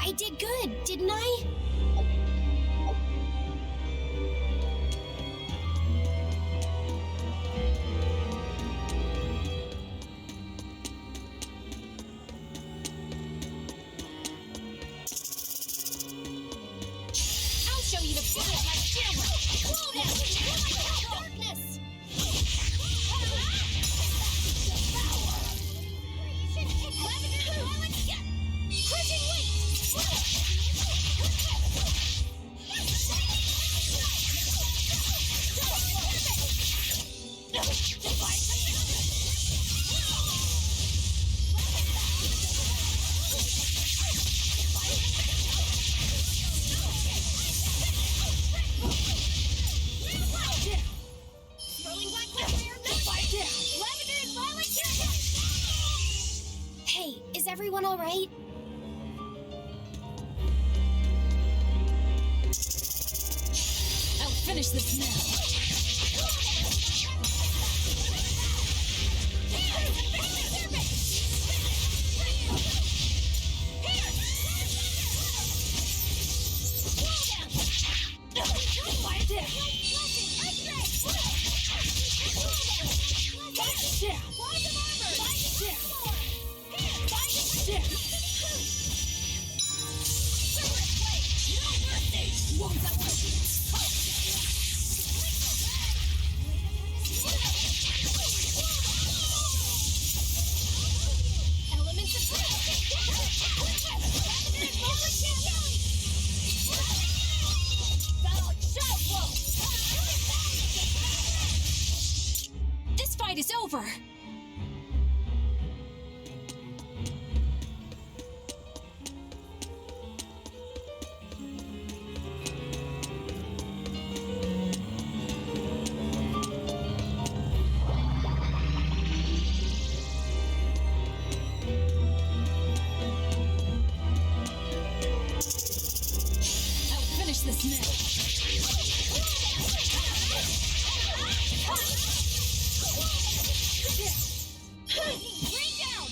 I did good, didn't I? I'll show you the power of my camera! Roll down! Darkness! Crushing weight! Hey, is everyone all right? I'll finish this now. This fight is over. This now. Rain down.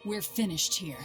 We're finished here.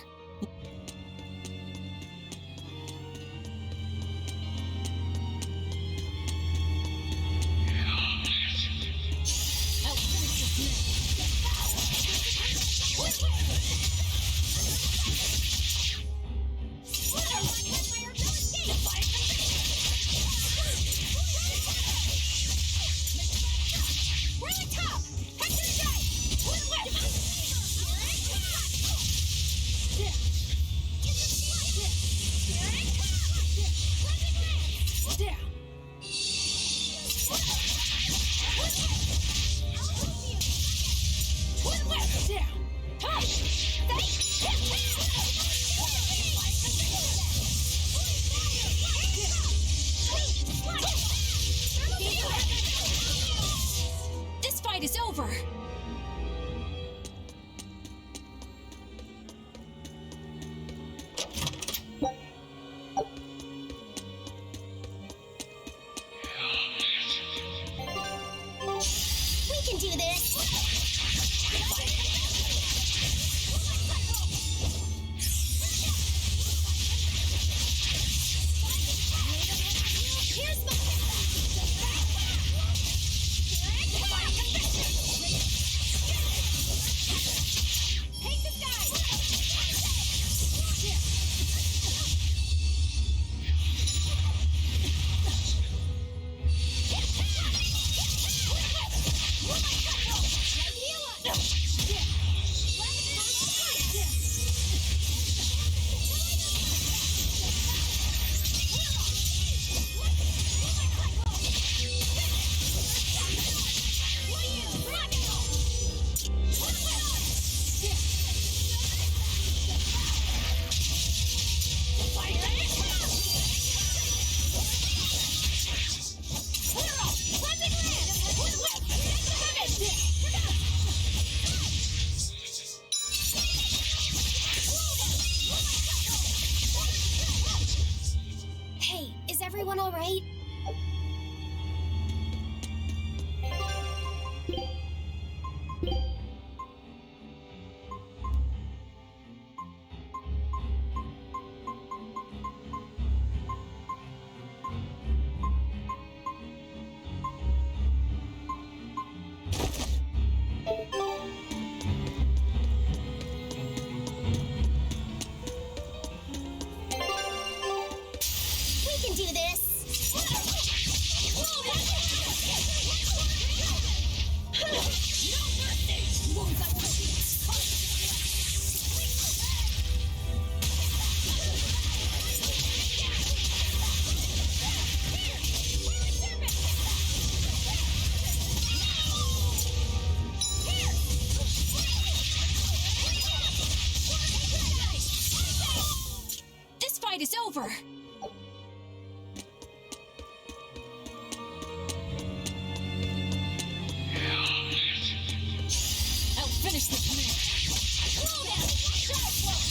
This fight is over. We can do this. Here's my over. I'll finish this man. Slow down! Shadow flow!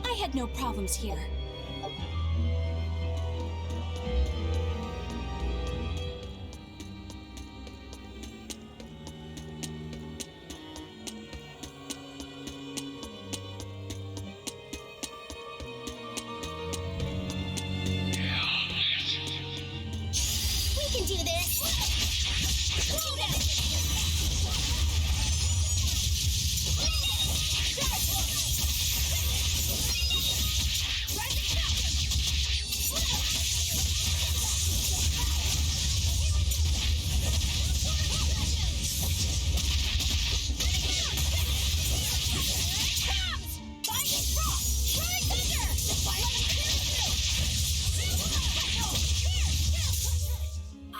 I had no problems here. We can do this! Slow down!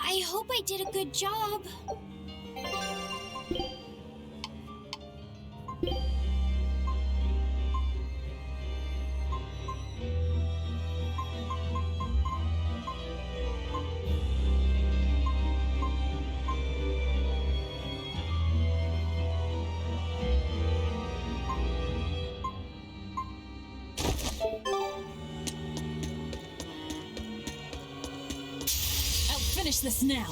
I hope I did a good job. I'll finish this now.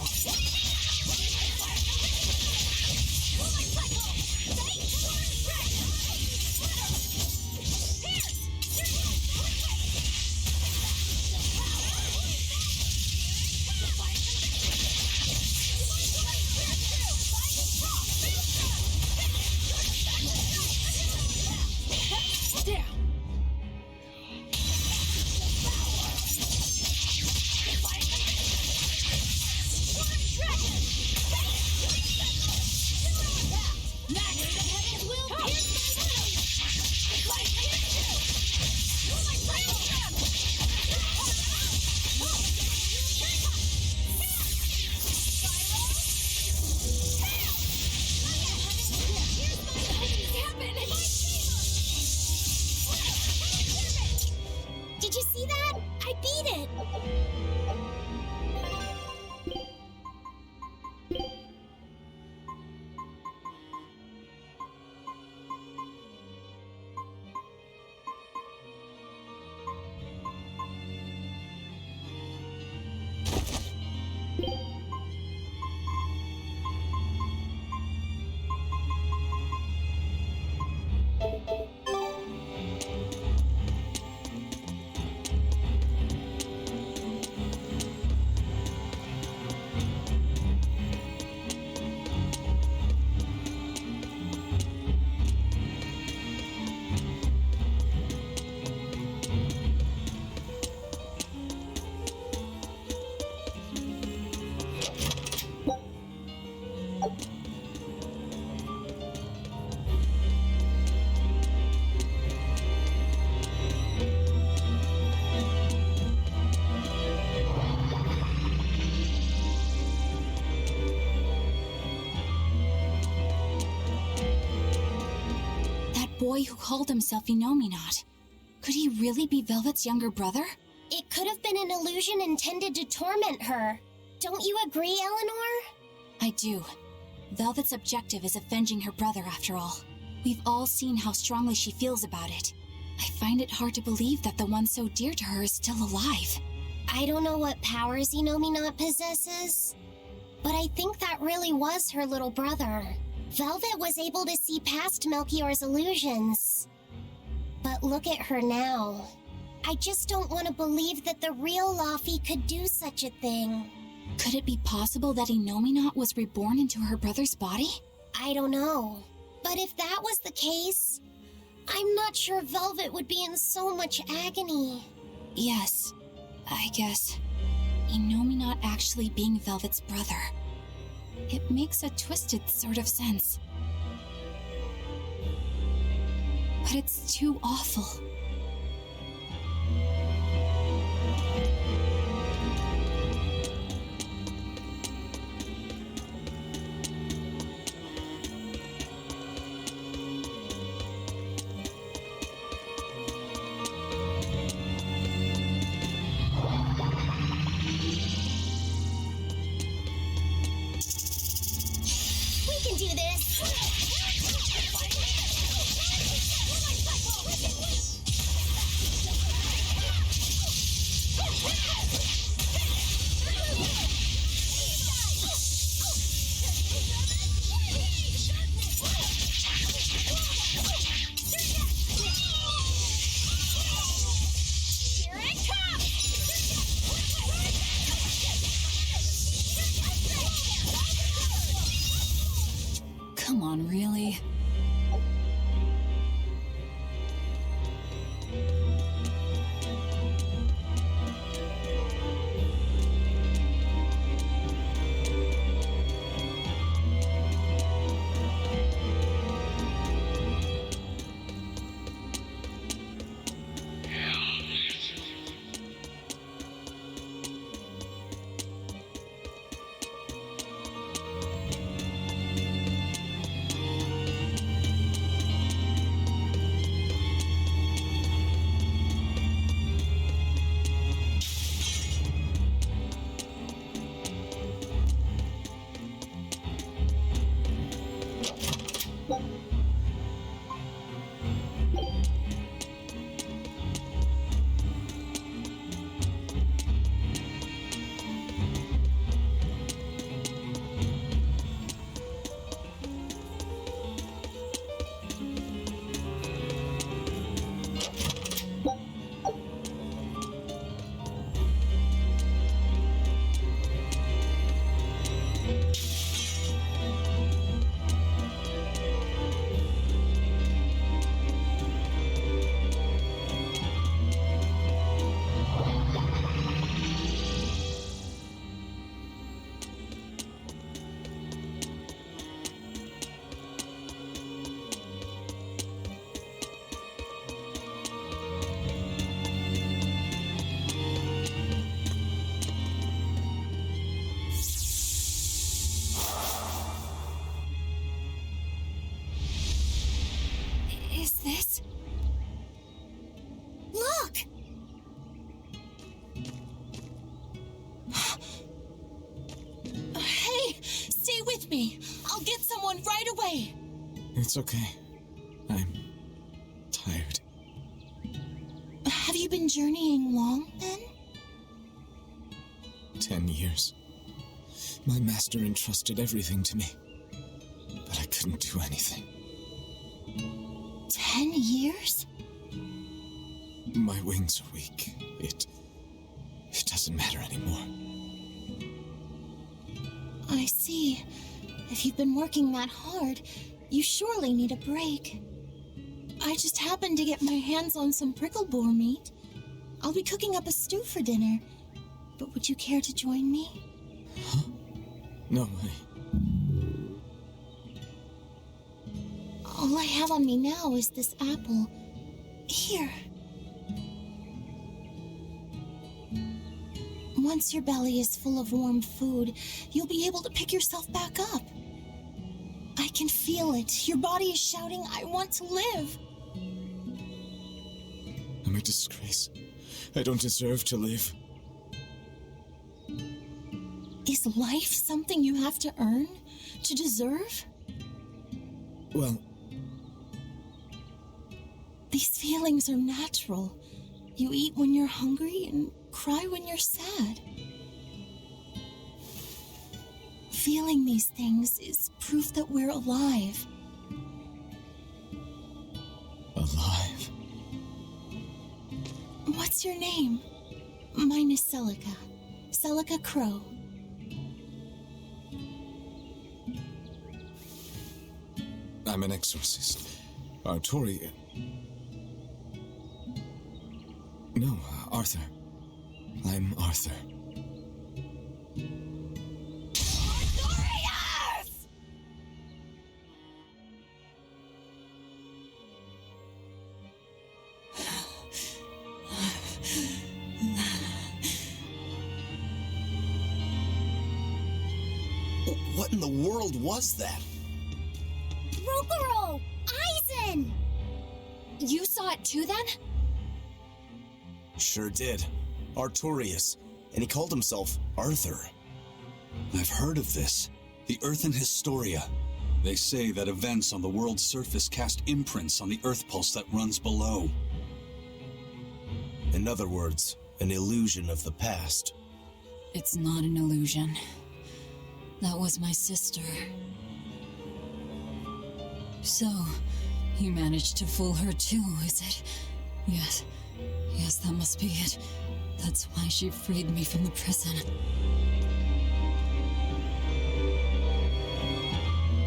Did you see that? I beat it! Boy who called himself Inominat. Could he really be Velvet's younger brother? It could have been an illusion intended to torment her. Don't you agree, Eleanor? I do. Velvet's objective is avenging her brother, after all. We've all seen how strongly she feels about it. I find it hard to believe that the one so dear to her is still alive. I don't know what powers Inominat possesses, but I think that really was her little brother. Velvet was able to see past Melchior's illusions. But look at her now. I just don't want to believe that the real Laufey could do such a thing. Could it be possible that Innominat was reborn into her brother's body? I don't know. But if that was the case, I'm not sure Velvet would be in so much agony. Yes, I guess. Innominat actually being Velvet's brother. It makes a twisted sort of sense. But it's too awful. We can do this! Come on, really? Is this? Look! Hey, stay with me. I'll get someone right away. It's okay. I'm tired. Have you been journeying long, then? 10 years. My master entrusted everything to me, but I couldn't do anything. 10 years? My wings are weak. It doesn't matter anymore. I see. If you've been working that hard, you surely need a break. I just happened to get my hands on some prickle boar meat. I'll be cooking up a stew for dinner. But would you care to join me? Huh? No way. All I have on me now is this apple. Here. Once your belly is full of warm food, you'll be able to pick yourself back up. I can feel it. Your body is shouting, I want to live. I'm a disgrace. I don't deserve to live. Is life something you have to earn? To deserve? Well, these feelings are natural. You eat when you're hungry and cry when you're sad. Feeling these things is proof that we're alive. alive. What's your name? Mine is Celica. Celica Crow. I'm an exorcist. Tori... No, Arthur. I'm Arthur. What in the world was that? Rokuro! Aizen! You saw it too, then? Sure did. Artorius. And he called himself Arthur. I've heard of this. The Earthen Historia. They say that events on the world's surface cast imprints on the Earth pulse that runs below. In other words, an illusion of the past. It's not an illusion. That was my sister. So, you managed to fool her too, is it? Yes, that must be it. That's why she freed me from the prison.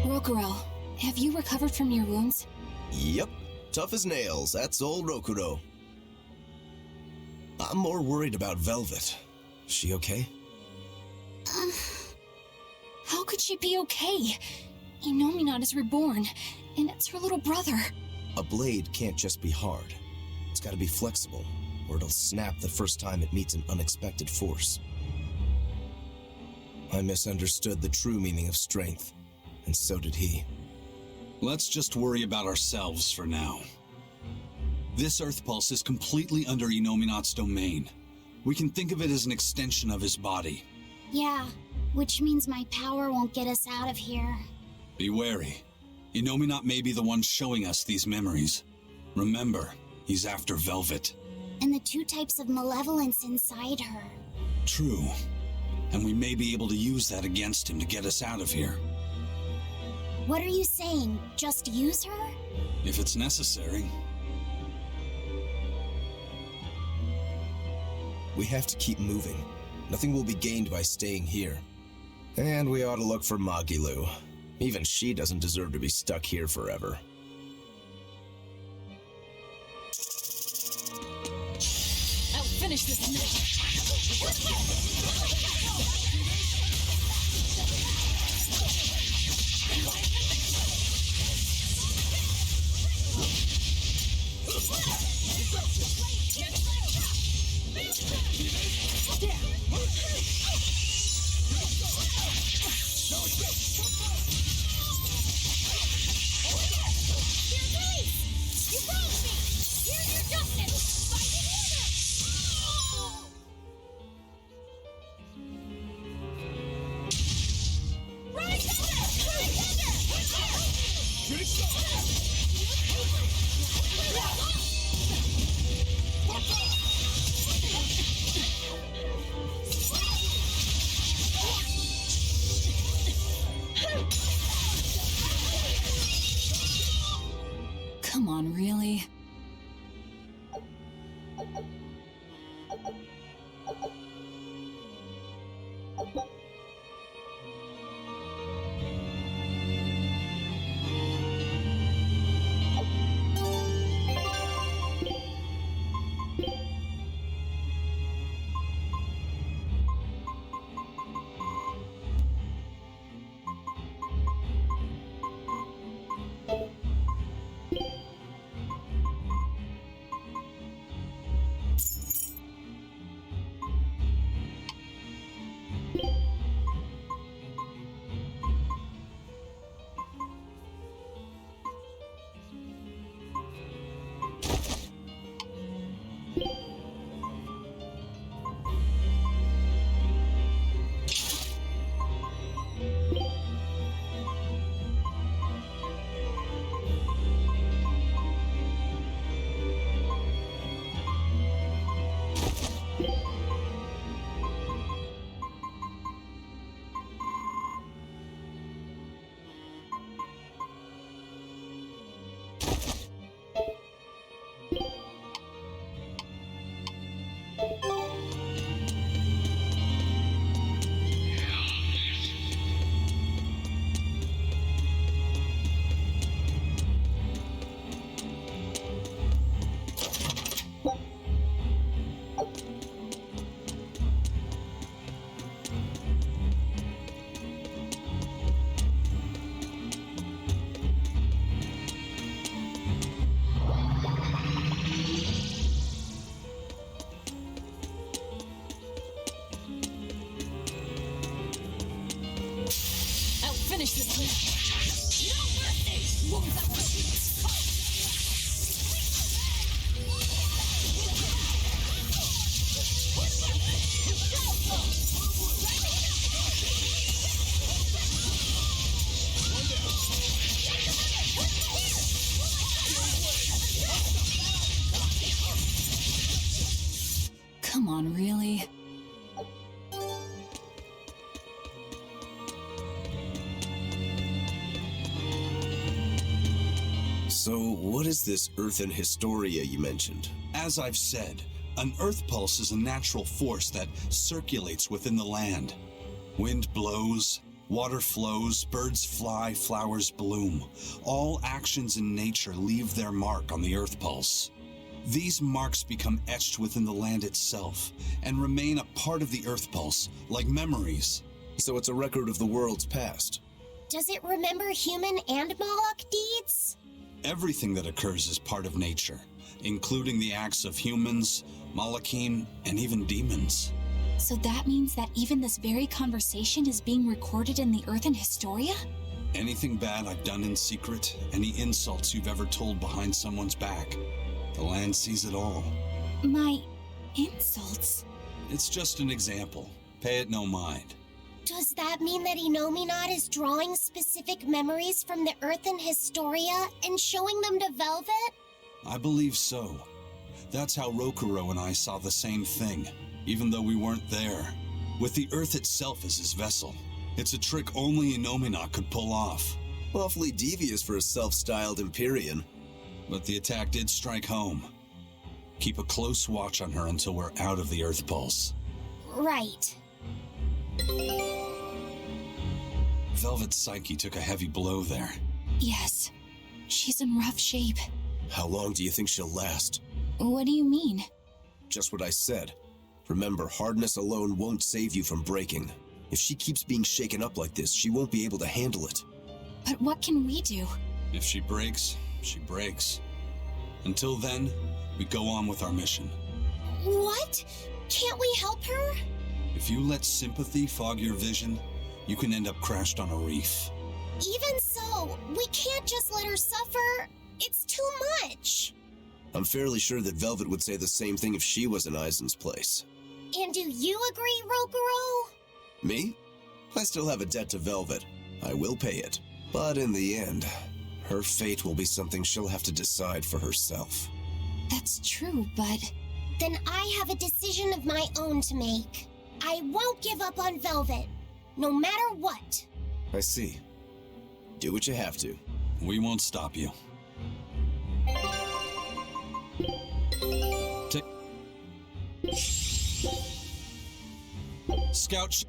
Rokuro, have you recovered from your wounds? Yep, tough as nails, that's old Rokuro. I'm more worried about Velvet. Is she okay? How could she be okay? Inominat is reborn, and it's her little brother. A blade can't just be hard. It's gotta be flexible, or it'll snap the first time it meets an unexpected force. I misunderstood the true meaning of strength, and so did he. Let's just worry about ourselves for now. This Earth pulse is completely under Inominat's domain. We can think of it as an extension of his body. Yeah, which means my power won't get us out of here. Be wary. Inominat may be the one showing us these memories. Remember, he's after Velvet. And the two types of malevolence inside her. True. And we may be able to use that against him to get us out of here. What are you saying? Just use her? If it's necessary. We have to keep moving. Nothing will be gained by staying here. And we ought to look for Magilu. Even she doesn't deserve to be stuck here forever. I'll finish this mission. Come on, really? Come on, really? So, what is this Earthen Historia you mentioned? As I've said, an earth pulse is a natural force that circulates within the land. Wind blows, water flows, birds fly, flowers bloom. All actions in nature leave their mark on the earth pulse. These marks become etched within the land itself and remain a part of the earth pulse, like memories. So it's a record of the world's past. Does it remember human and Moloch deeds? Everything that occurs is part of nature, including the acts of humans, Malachim, and even demons. So that means that even this very conversation is being recorded in the Earthen Historia? Anything bad I've done in secret, any insults you've ever told behind someone's back, the land sees it all. My insults? It's just an example. Pay it no mind. Does that mean that Innominat is drawing specific memories from the Earthen Historia and showing them to Velvet? I believe so. That's how Rokuro and I saw the same thing, even though we weren't there. With the Earth itself as his vessel. It's a trick only Innominat could pull off. Awfully devious for a self-styled Empyrean. But the attack did strike home. Keep a close watch on her until we're out of the Earth Pulse. Right. Velvet's psyche took a heavy blow there. Yes. She's in rough shape. How long do you think she'll last? What do you mean? Just what I said. Remember, hardness alone won't save you from breaking. If she keeps being shaken up like this, she won't be able to handle it. But what can we do? If she breaks, she breaks. Until then, we go on with our mission. What? Can't we help her? If you let sympathy fog your vision, you can end up crashed on a reef. Even so, we can't just let her suffer. It's too much. I'm fairly sure that Velvet would say the same thing if she was in Aizen's place. And do you agree, Rokuro? Me? I still have a debt to Velvet. I will pay it. But in the end, her fate will be something she'll have to decide for herself. That's true, but... Then I have a decision of my own to make. I won't give up on Velvet, no matter what. I see. Do what you have to. We won't stop you. Scout.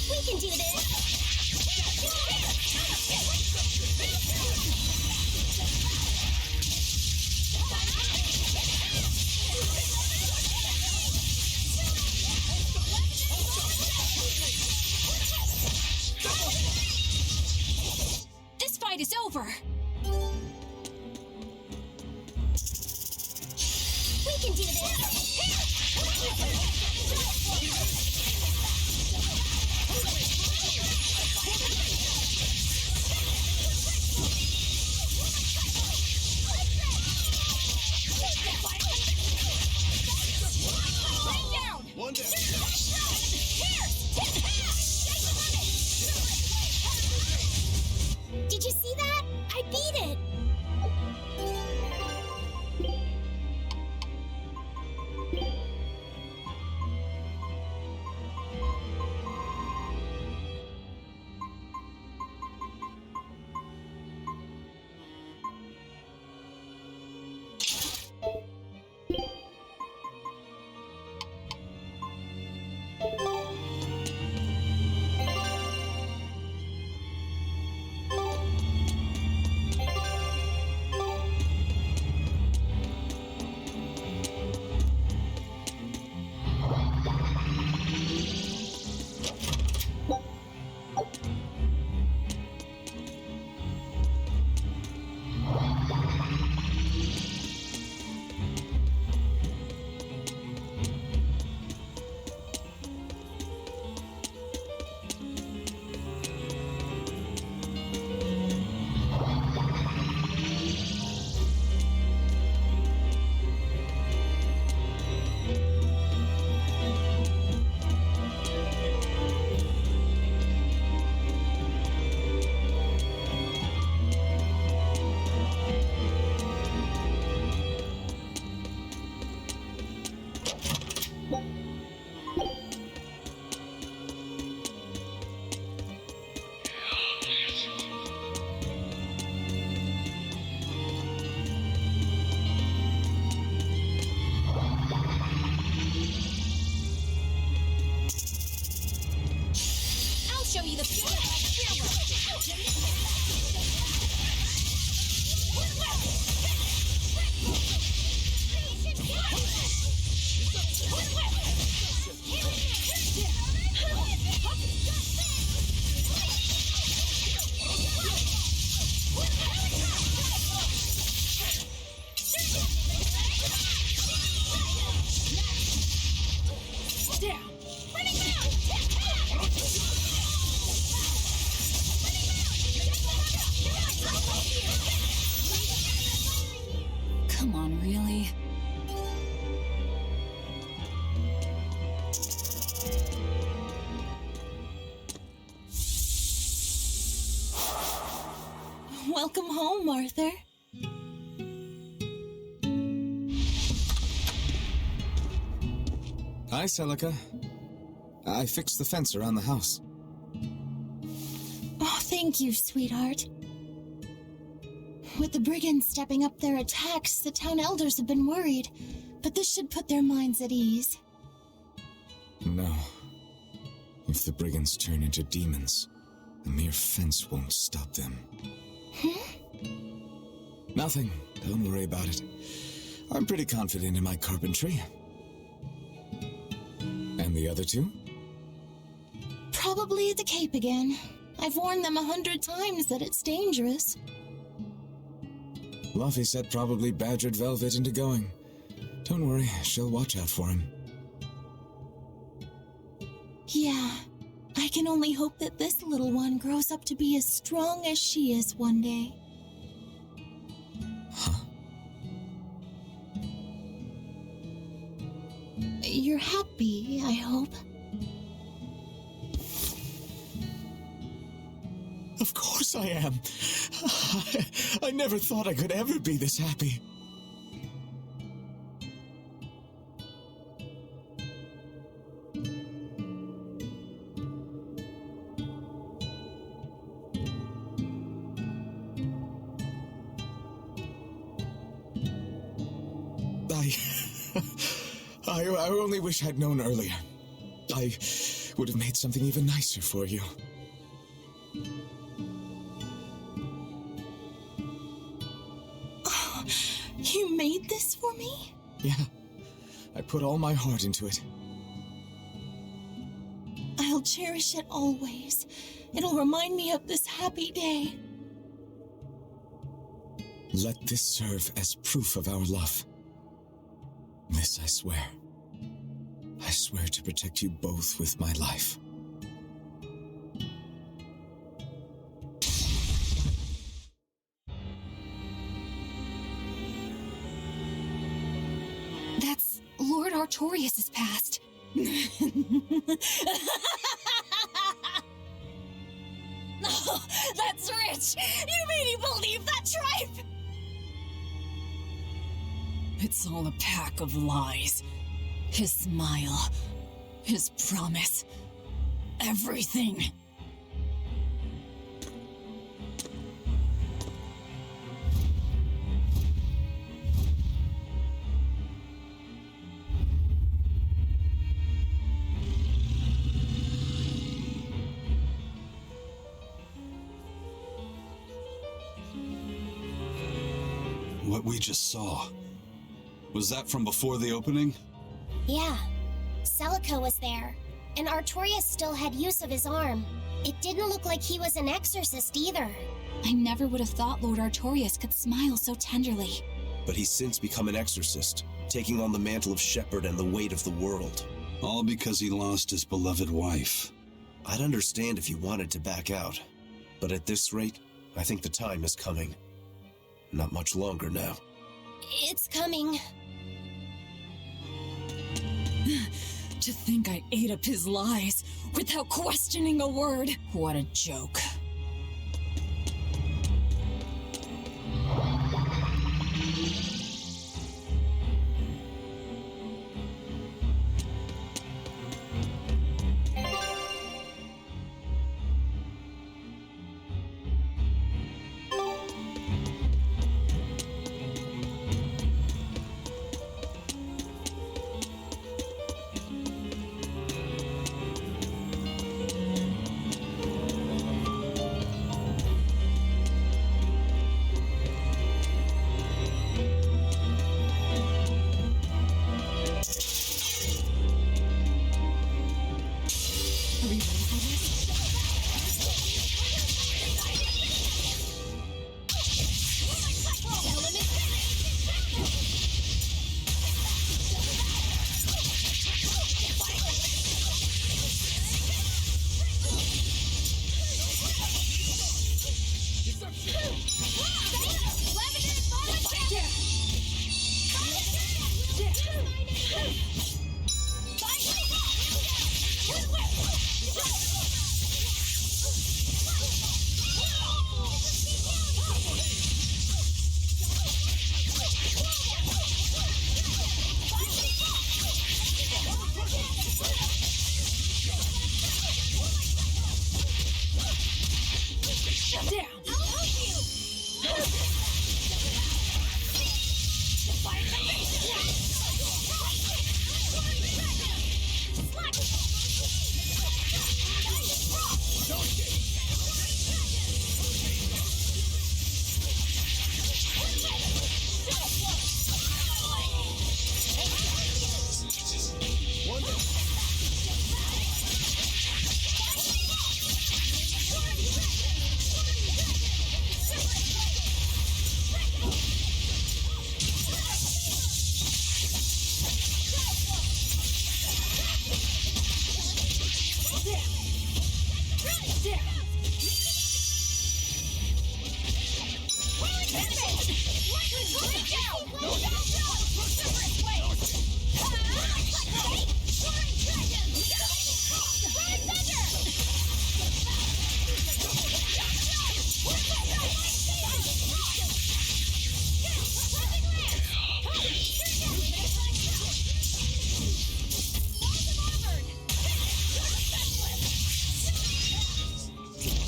We can do this. This fight is over. We can do this. One down. Did you see that? I beat it! Welcome home, Arthur. Hi, Celica. I fixed the fence around the house. Oh, thank you, sweetheart. With the brigands stepping up their attacks, the town elders have been worried, but this should put their minds at ease. No. If the brigands turn into demons, a mere fence won't stop them. Nothing. Don't worry about it. I'm pretty confident in my carpentry. And the other two? Probably at the Cape again. I've warned them 100 times that it's dangerous. Luffy said probably badgered Velvet into going. Don't worry, she'll watch out for him. Yeah, I can only hope that this little one grows up to be as strong as she is one day. Huh? You're happy, I hope. Of course I am. I never thought I could ever be this happy. I only wish I'd known earlier. I would have made something even nicer for you. Oh, you made this for me? Yeah, I put all my heart into it. I'll cherish it always. It'll remind me of this happy day. Let this serve as proof of our love. This I swear. I swear to protect you both with my life. That's Lord Artorias' past. Oh, that's rich! You made me believe that tripe! It's all a pack of lies. His smile, his promise, everything. What we just saw, was that from before the opening? Yeah, Celica was there, and Artorias still had use of his arm. It didn't look like he was an exorcist either. I never would have thought Lord Artorias could smile so tenderly. But he's since become an exorcist, taking on the mantle of shepherd and the weight of the world. All because he lost his beloved wife. I'd understand if you wanted to back out, but at this rate, I think the time is coming. Not much longer now. It's coming. To think I ate up his lies without questioning a word. What a joke. down! I'll help you!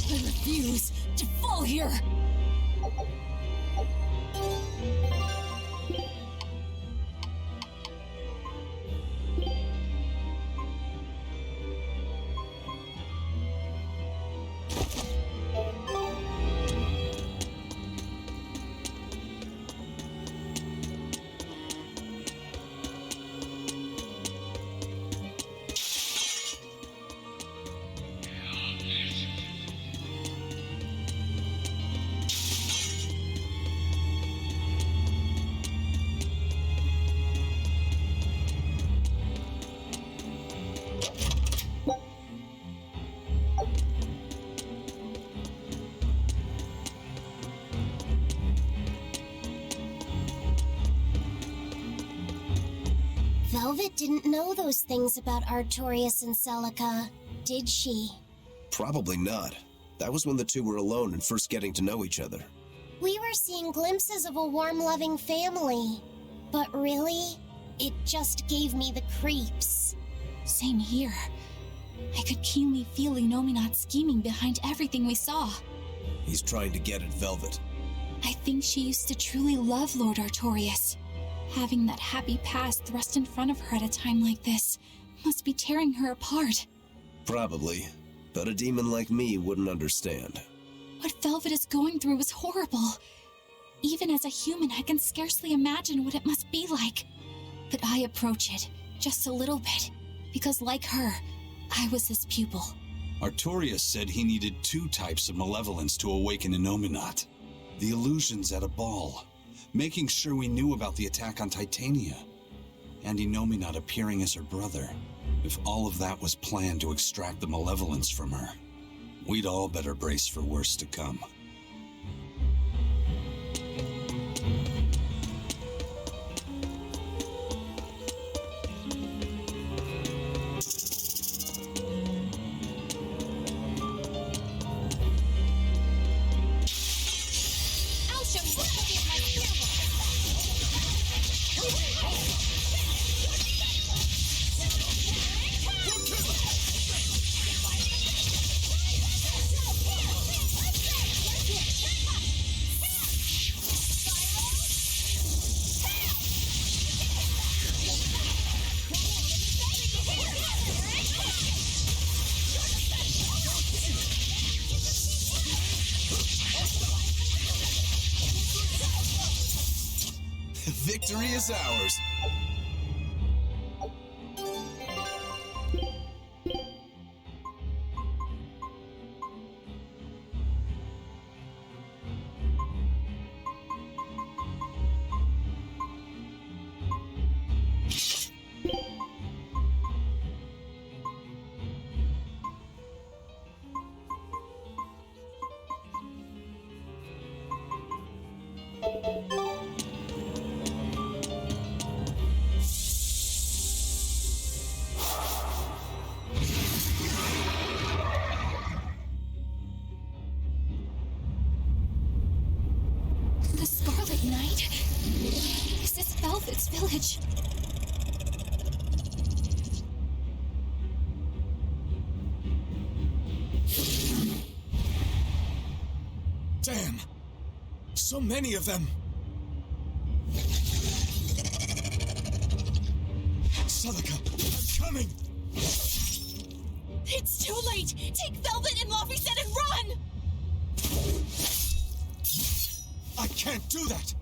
I refuse to fall here! Velvet didn't know those things about Artorias and Celica, did she? Probably not. That was when the two were alone and first getting to know each other. We were seeing glimpses of a warm, loving family. But really, it just gave me the creeps. Same here. I could keenly feel Inominat scheming behind everything we saw. He's trying to get at Velvet. I think she used to truly love Lord Artorias. Having that happy past thrust in front of her at a time like this must be tearing her apart. Probably, but a demon like me wouldn't understand. What Velvet is going through is horrible. Even as a human, I can scarcely imagine what it must be like. But I approach it just a little bit, because like her, I was his pupil. Artorias said he needed 2 types of malevolence to awaken Inominat. The illusions at a ball, making sure we knew about the attack on Titania, and Inominat appearing as her brother. If all of that was planned to extract the malevolence from her, we'd all better brace for worse to come. Victory is ours! The Scarlet Knight? Is this Velvet's village? Damn! So many of them! Celica, I'm coming! It's too late! Take Velvet and Laphicet and run! I can't do that!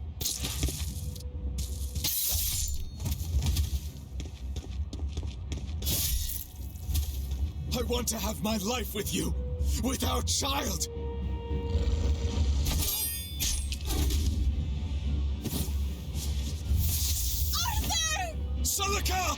I want to have my life with you, with our child! Arthur! Celica!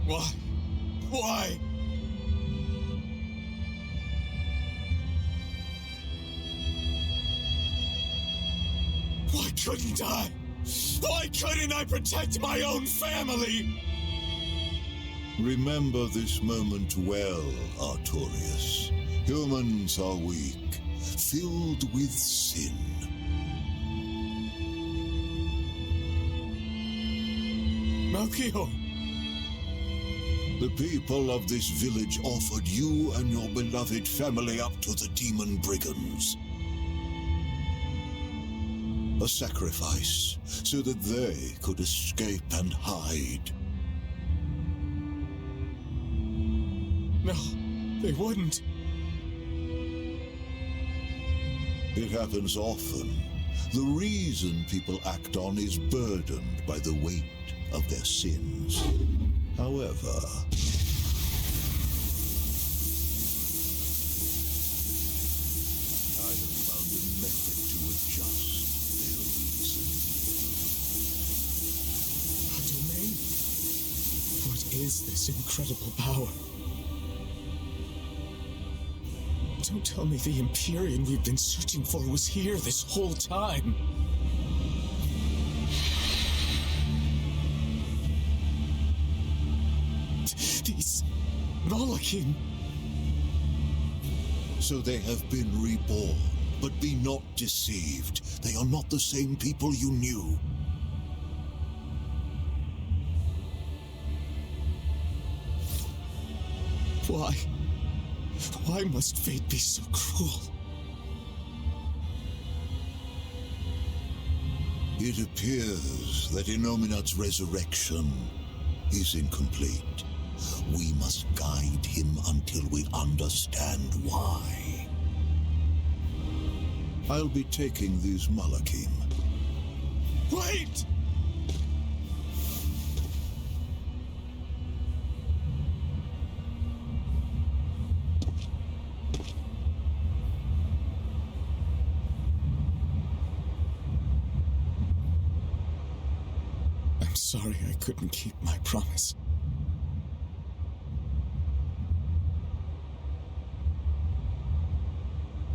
Why? Why? Why couldn't I? Why couldn't I protect my own family? Remember this moment well, Artorius. Humans are weak, filled with sin. Melchior! The people of this village offered you and your beloved family up to the demon brigands. A sacrifice, so that they could escape and hide. No, they wouldn't. It happens often. The reason people act on is burdened by the weight of their sins. However, I have found a method to adjust their reason. Our domain? What is this incredible power? Don't tell me the Empyrean we've been searching for was here this whole time. These Malachim. So they have been reborn, but be not deceived. They are not the same people you knew. Why? Why must fate be so cruel? It appears that Innominat's resurrection is incomplete. We must guide him until we understand why. I'll be taking these Malachim. Wait! I'm sorry I couldn't keep my promise.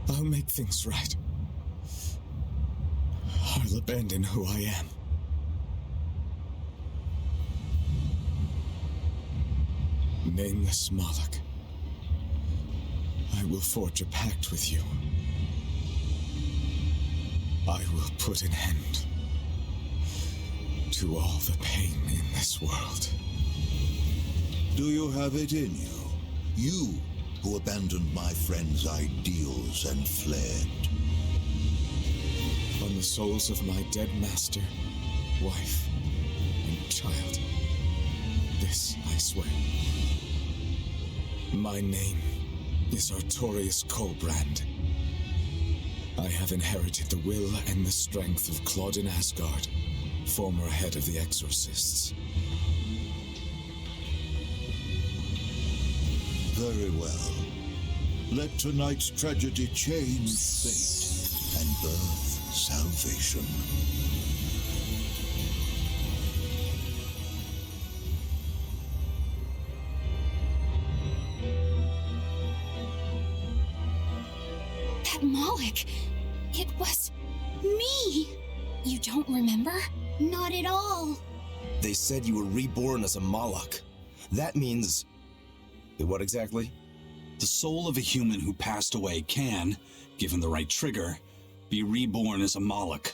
I'll make things right. I'll abandon who I am. Nameless Malak, I will forge a pact with you. I will put an end to all the pain in this world. Do you have it in you? You who abandoned my friend's ideals and fled. On the souls of my dead master, wife, and child, this I swear. My name is Artorius Colbrand. I have inherited the will and the strength of Claudin Asgard, former head of the Exorcists. Very well. Let tonight's tragedy change fate and birth salvation. That Moloch, it was me. You don't remember? Not at all. They said you were reborn as a Moloch. That means... what exactly? The soul of a human who passed away can, given the right trigger, be reborn as a Moloch.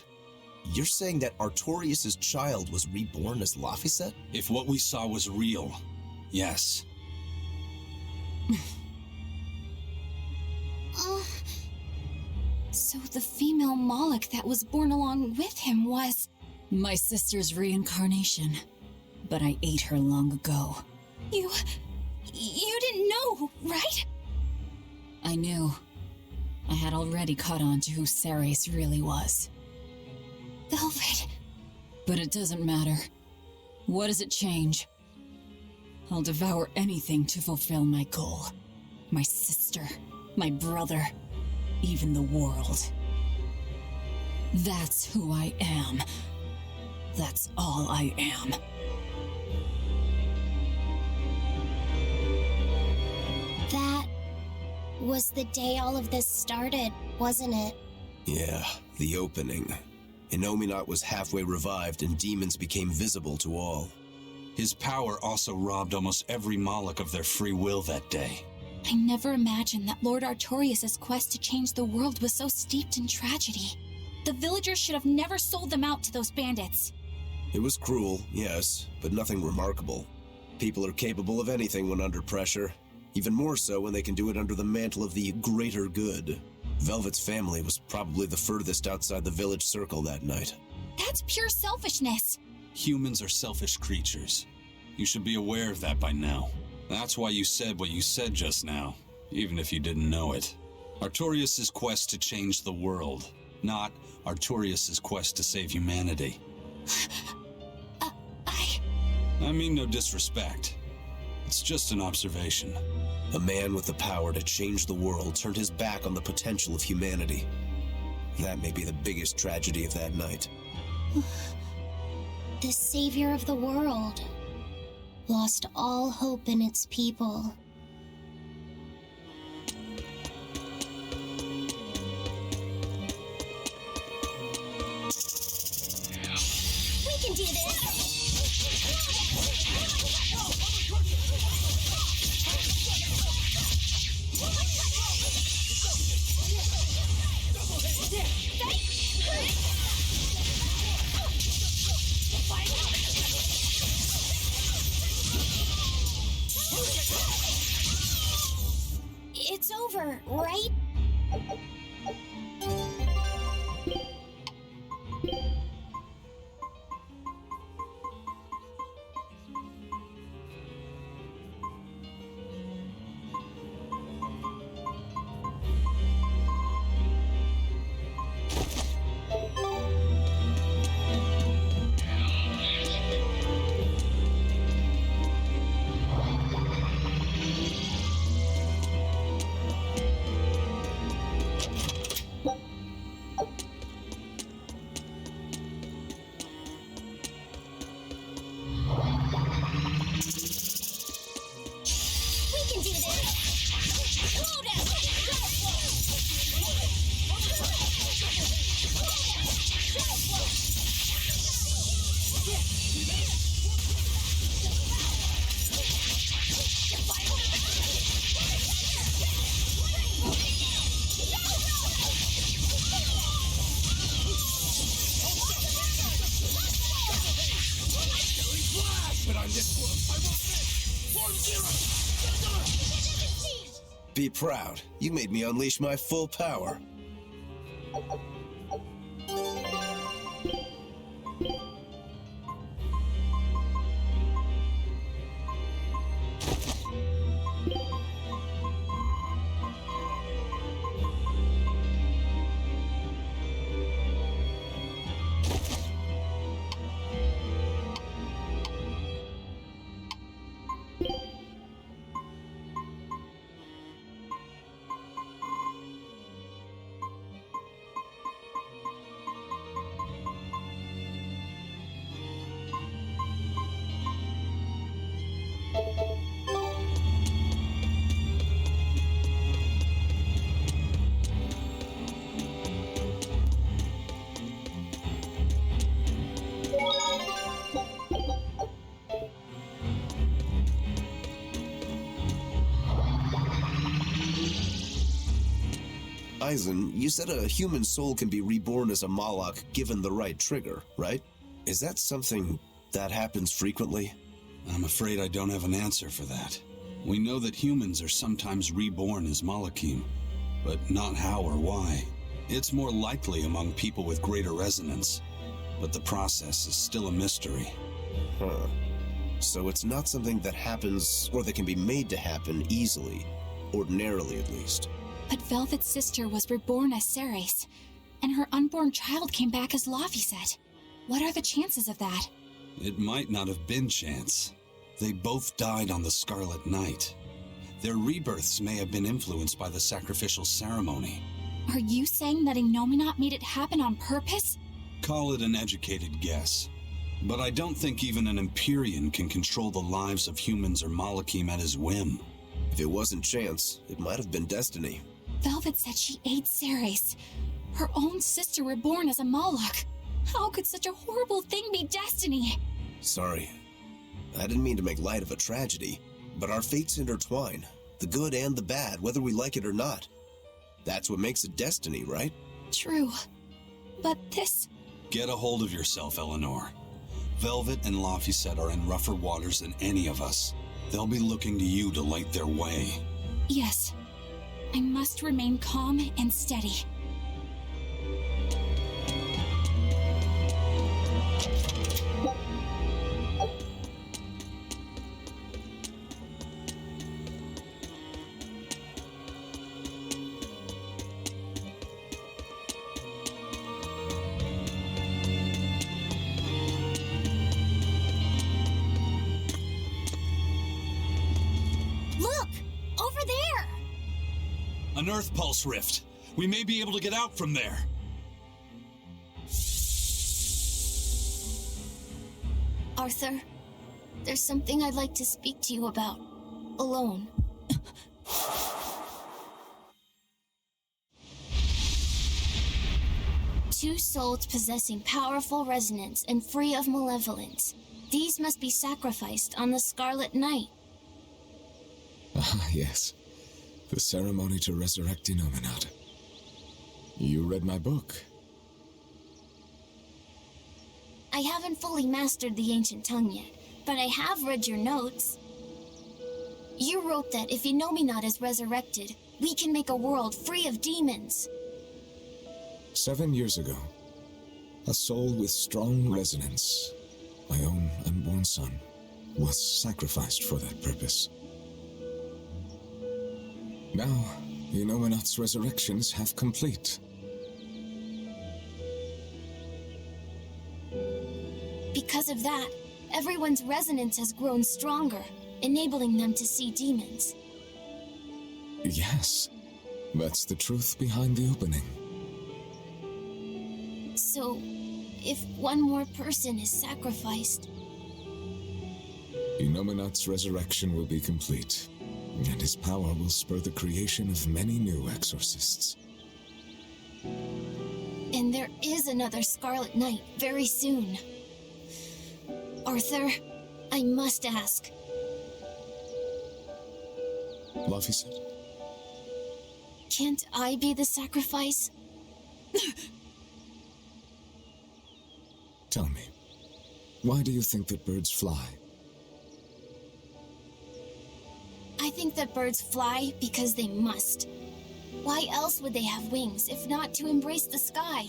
You're saying that Artorias' child was reborn as Laphicet? If what we saw was real, yes. So the female Moloch that was born along with him was... My sister's reincarnation, but I ate her long ago. You didn't know, right? I knew. I had already caught on to who Ceres really was. Velvet. But it doesn't matter. What does it change? I'll devour anything to fulfill my goal. My sister, my brother, even the world. That's who I am. That's all I am. That was the day all of this started, wasn't it? Yeah, the opening. Innominat was halfway revived and demons became visible to all. His power also robbed almost every Moloch of their free will that day. I never imagined that Lord Artorias' quest to change the world was so steeped in tragedy. The villagers should have never sold them out to those bandits. It was cruel, yes, but nothing remarkable. People are capable of anything when under pressure, even more so when they can do it under the mantle of the greater good. Velvet's family was probably the furthest outside the village circle that night. That's pure selfishness. Humans are selfish creatures. You should be aware of that by now. That's why you said what you said just now, even if you didn't know it. Artorias' quest to change the world, not Artorias' quest to save humanity. I mean no disrespect. It's just an observation. A man with the power to change the world turned his back on the potential of humanity. That may be the biggest tragedy of that night. The savior of the world lost all hope in its people. We can do this! It's over, right? Be proud. You made me unleash my full power. Eisen, you said a human soul can be reborn as a Malak given the right trigger, right? Is that something that happens frequently? I'm afraid I don't have an answer for that. We know that humans are sometimes reborn as Malakim, but not how or why. It's more likely among people with greater resonance, but the process is still a mystery. Huh. So it's not something that happens, or that can be made to happen easily, ordinarily at least. But Velvet's sister was reborn as Ceres, and her unborn child came back as Laphicet. What are the chances of that? It might not have been chance. They both died on the Scarlet Night. Their rebirths may have been influenced by the sacrificial ceremony. Are you saying that Innominat made it happen on purpose? Call it an educated guess. But I don't think even an Empyrean can control the lives of humans or Malakim at his whim. If it wasn't chance, it might have been destiny. Velvet said she ate Ceres, her own sister reborn as a Malak. How could such a horrible thing be destiny? Sorry. I didn't mean to make light of a tragedy, but our fates intertwine, the good and the bad, whether we like it or not. That's what makes it destiny, right? True. But this... Get a hold of yourself, Eleanor. Velvet and Laphicet are in rougher waters than any of us. They'll be looking to you to light their way. Yes. I must remain calm and steady. An Earth Pulse rift. We may be able to get out from there. Arthur, there's something I'd like to speak to you about. Alone. Two souls possessing powerful resonance and free of malevolence. These must be sacrificed on the Scarlet Night. Ah, yes. The ceremony to resurrect Innominat. You read my book. I haven't fully mastered the ancient tongue yet, but I have read your notes. You wrote that if Innominat is resurrected, we can make a world free of demons. 7 years ago, a soul with strong resonance, my own unborn son, was sacrificed for that purpose. Now, Innominat's resurrection is half complete. Because of that, everyone's resonance has grown stronger, enabling them to see demons. Yes, that's the truth behind the opening. So, if one more person is sacrificed... Innominat's resurrection will be complete, and his power will spur the creation of many new exorcists. And there is another Scarlet Night very soon. Arthur, I must ask. Laphicet? Can't I be the sacrifice? Tell me, why do you think that birds fly? I think that birds fly because they must. Why else would they have wings if not to embrace the sky?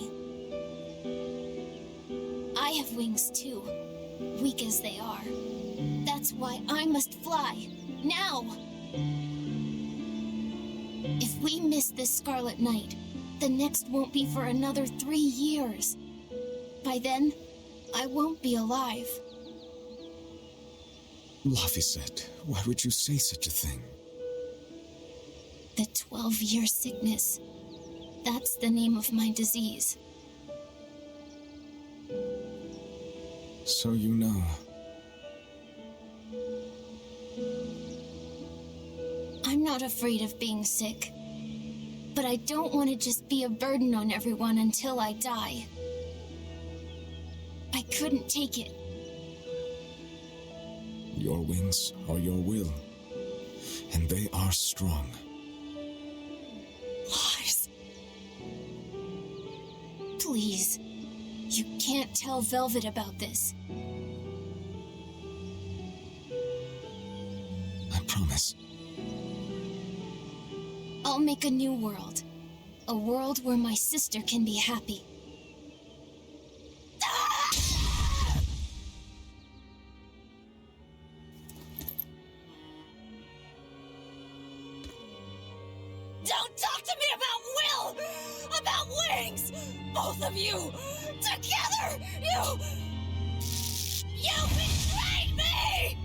I have wings too, weak as they are. That's why I must fly, now! If we miss this Scarlet Night, the next won't be for another 3 years. By then, I won't be alive. Laphicet, why would you say such a thing? The 12-year sickness. That's the name of my disease. So you know. I'm not afraid of being sick. But I don't want to just be a burden on everyone until I die. I couldn't take it. Your wings are your will, and they are strong. Lars, Please. You can't tell Velvet about this. I promise. I'll make a new world. A world where my sister can be happy. Don't talk to me about Will! About wings! Both of you! Together! You betrayed me!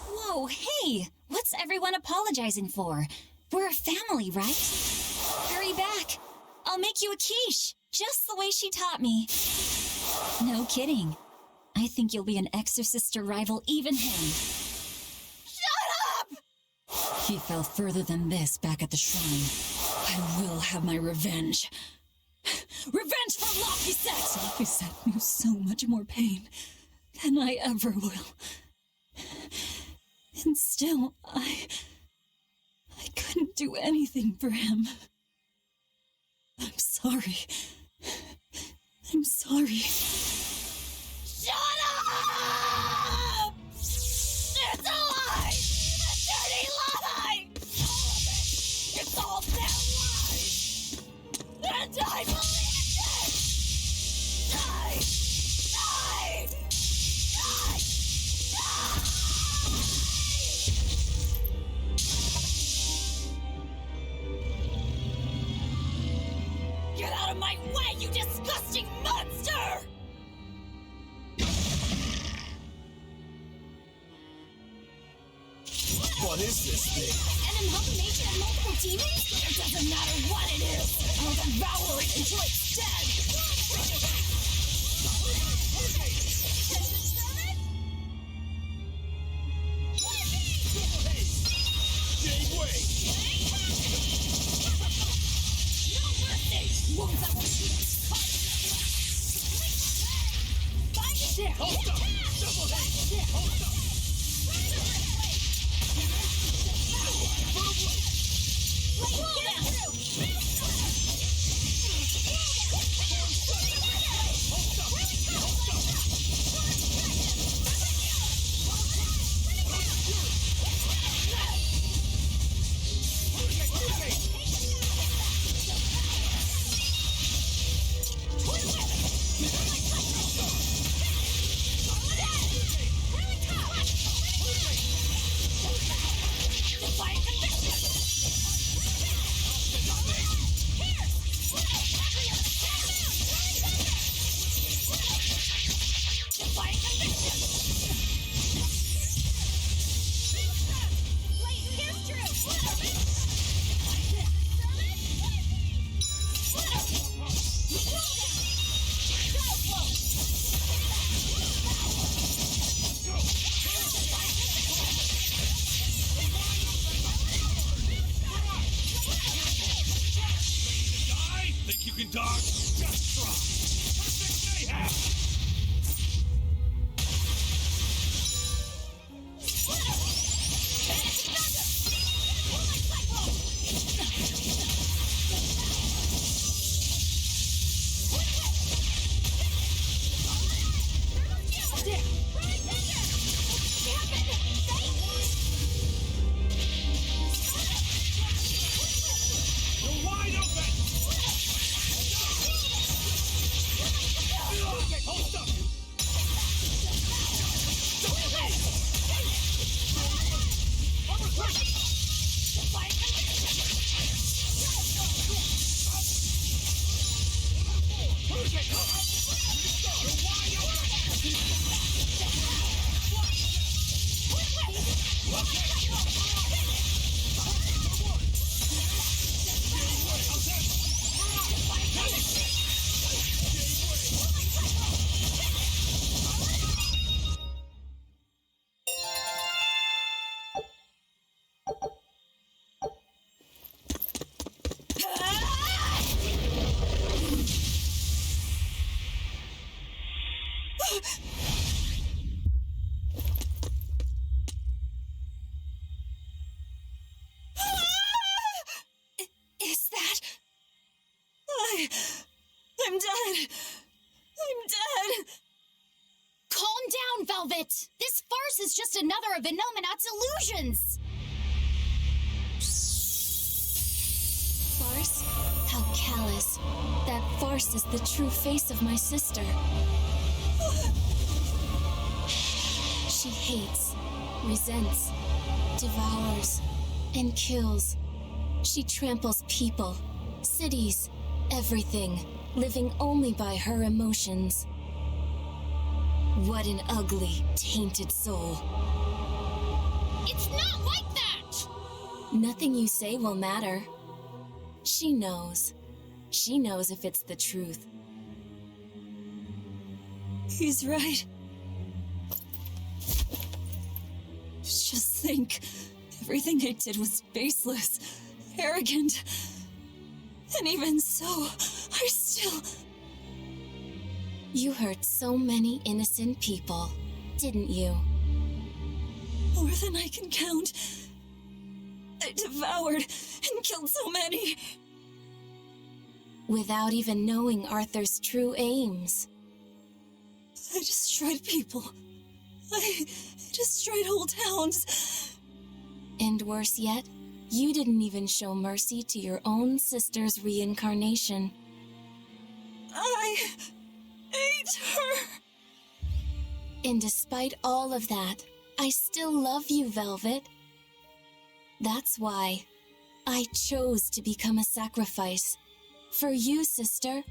Whoa, hey! What's everyone apologizing for? We're a family, right? Hurry back. I'll make you a quiche, just the way she taught me. No kidding. I think you'll be an exorcist to rival even him. Shut up! He fell further than this back at the shrine. I will have my revenge. Revenge for Laphicet! Laphicet knew so much more pain than I ever will. And still, I couldn't do anything for him. I'm sorry. I'm sorry. Shut up! It's a lie! A dirty lie! All of it! It's all that lies! And I believed it! Die! Die! Die! Get out of my way, you disgusting monster! What is this thing? An amalgamation of multiple demons? It doesn't matter what it is! I'll devour it until it's dead! Wounds that will heal. Find it there! Hold up! Double hit! Hold up! just another of Inominat's illusions! Farce? How callous. That farce is the true face of my sister. She hates, resents, devours, and kills. She tramples people, cities, everything, living only by her emotions. What an ugly, tainted soul. It's not like that! Nothing you say will matter. She knows. She knows if it's the truth. He's right. Just think, everything I did was baseless, arrogant. And even so, I still... You hurt so many innocent people, didn't you? More than I can count. I devoured and killed so many. Without even knowing Arthur's true aims. I destroyed people. I destroyed whole towns. And worse yet, you didn't even show mercy to your own sister's reincarnation. I ate her. And despite all of that, I still love you, Velvet. That's why I chose to become a sacrifice. For you, sister.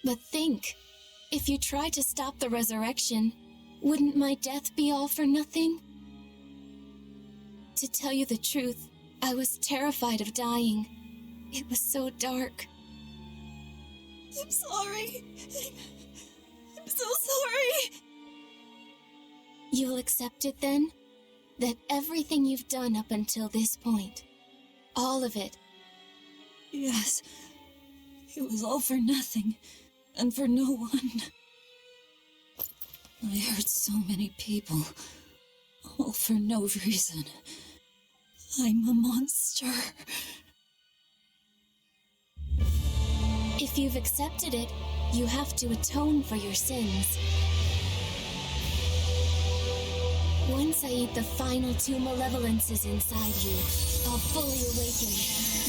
But think, if you tried to stop the resurrection, wouldn't my death be all for nothing? To tell you the truth, I was terrified of dying. It was so dark. I'm sorry. I'm so sorry. You'll accept it then? That everything you've done up until this point, all of it. Yes. It was all for nothing, and for no one. I hurt so many people, all for no reason. I'm a monster. If you've accepted it, you have to atone for your sins. Once I eat the final two malevolences inside you, I'll fully awaken.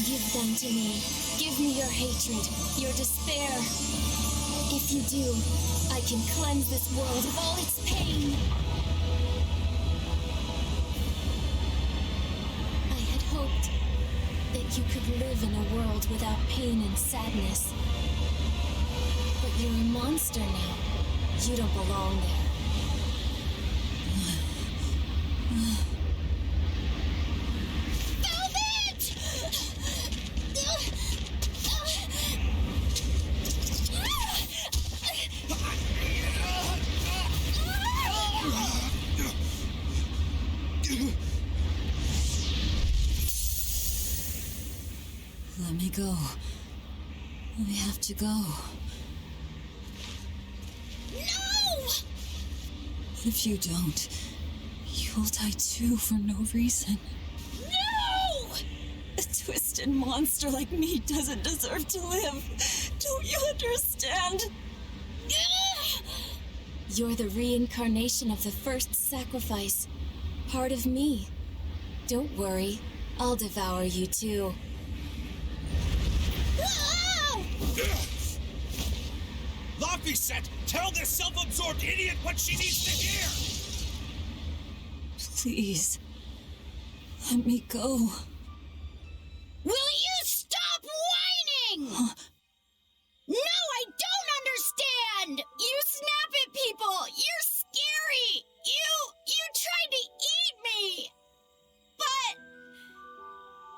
Give them to me. Give me your hatred, your despair. If you do, I can cleanse this world of all its pain. I had hoped that you could live in a world without pain and sadness. But you're a monster now. You don't belong there. Let me go. I have to go. No! But if you don't, you'll die too for no reason. No! A twisted monster like me doesn't deserve to live. Don't you understand? You're the reincarnation of the first sacrifice. Part of me. Don't worry, I'll devour you too. Laphicet, tell this self-absorbed idiot what she needs to hear! Please, let me go. Will you stop whining? No, I don't understand! You snap at people! You're scary! You tried to eat me! But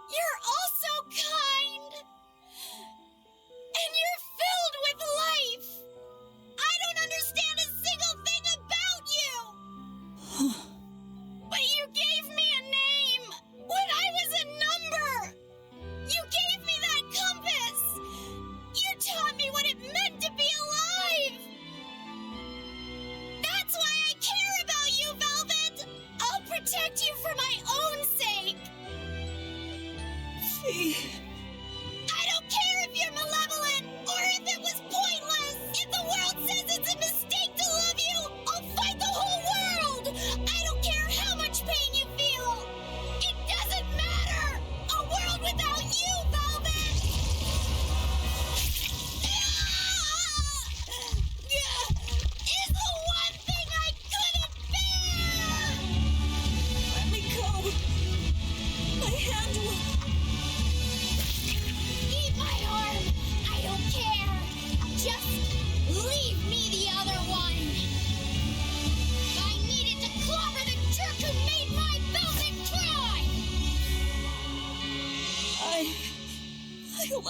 you're also kind! And you're filled with life! I don't understand a single thing about you! But you gave me a name! When I was a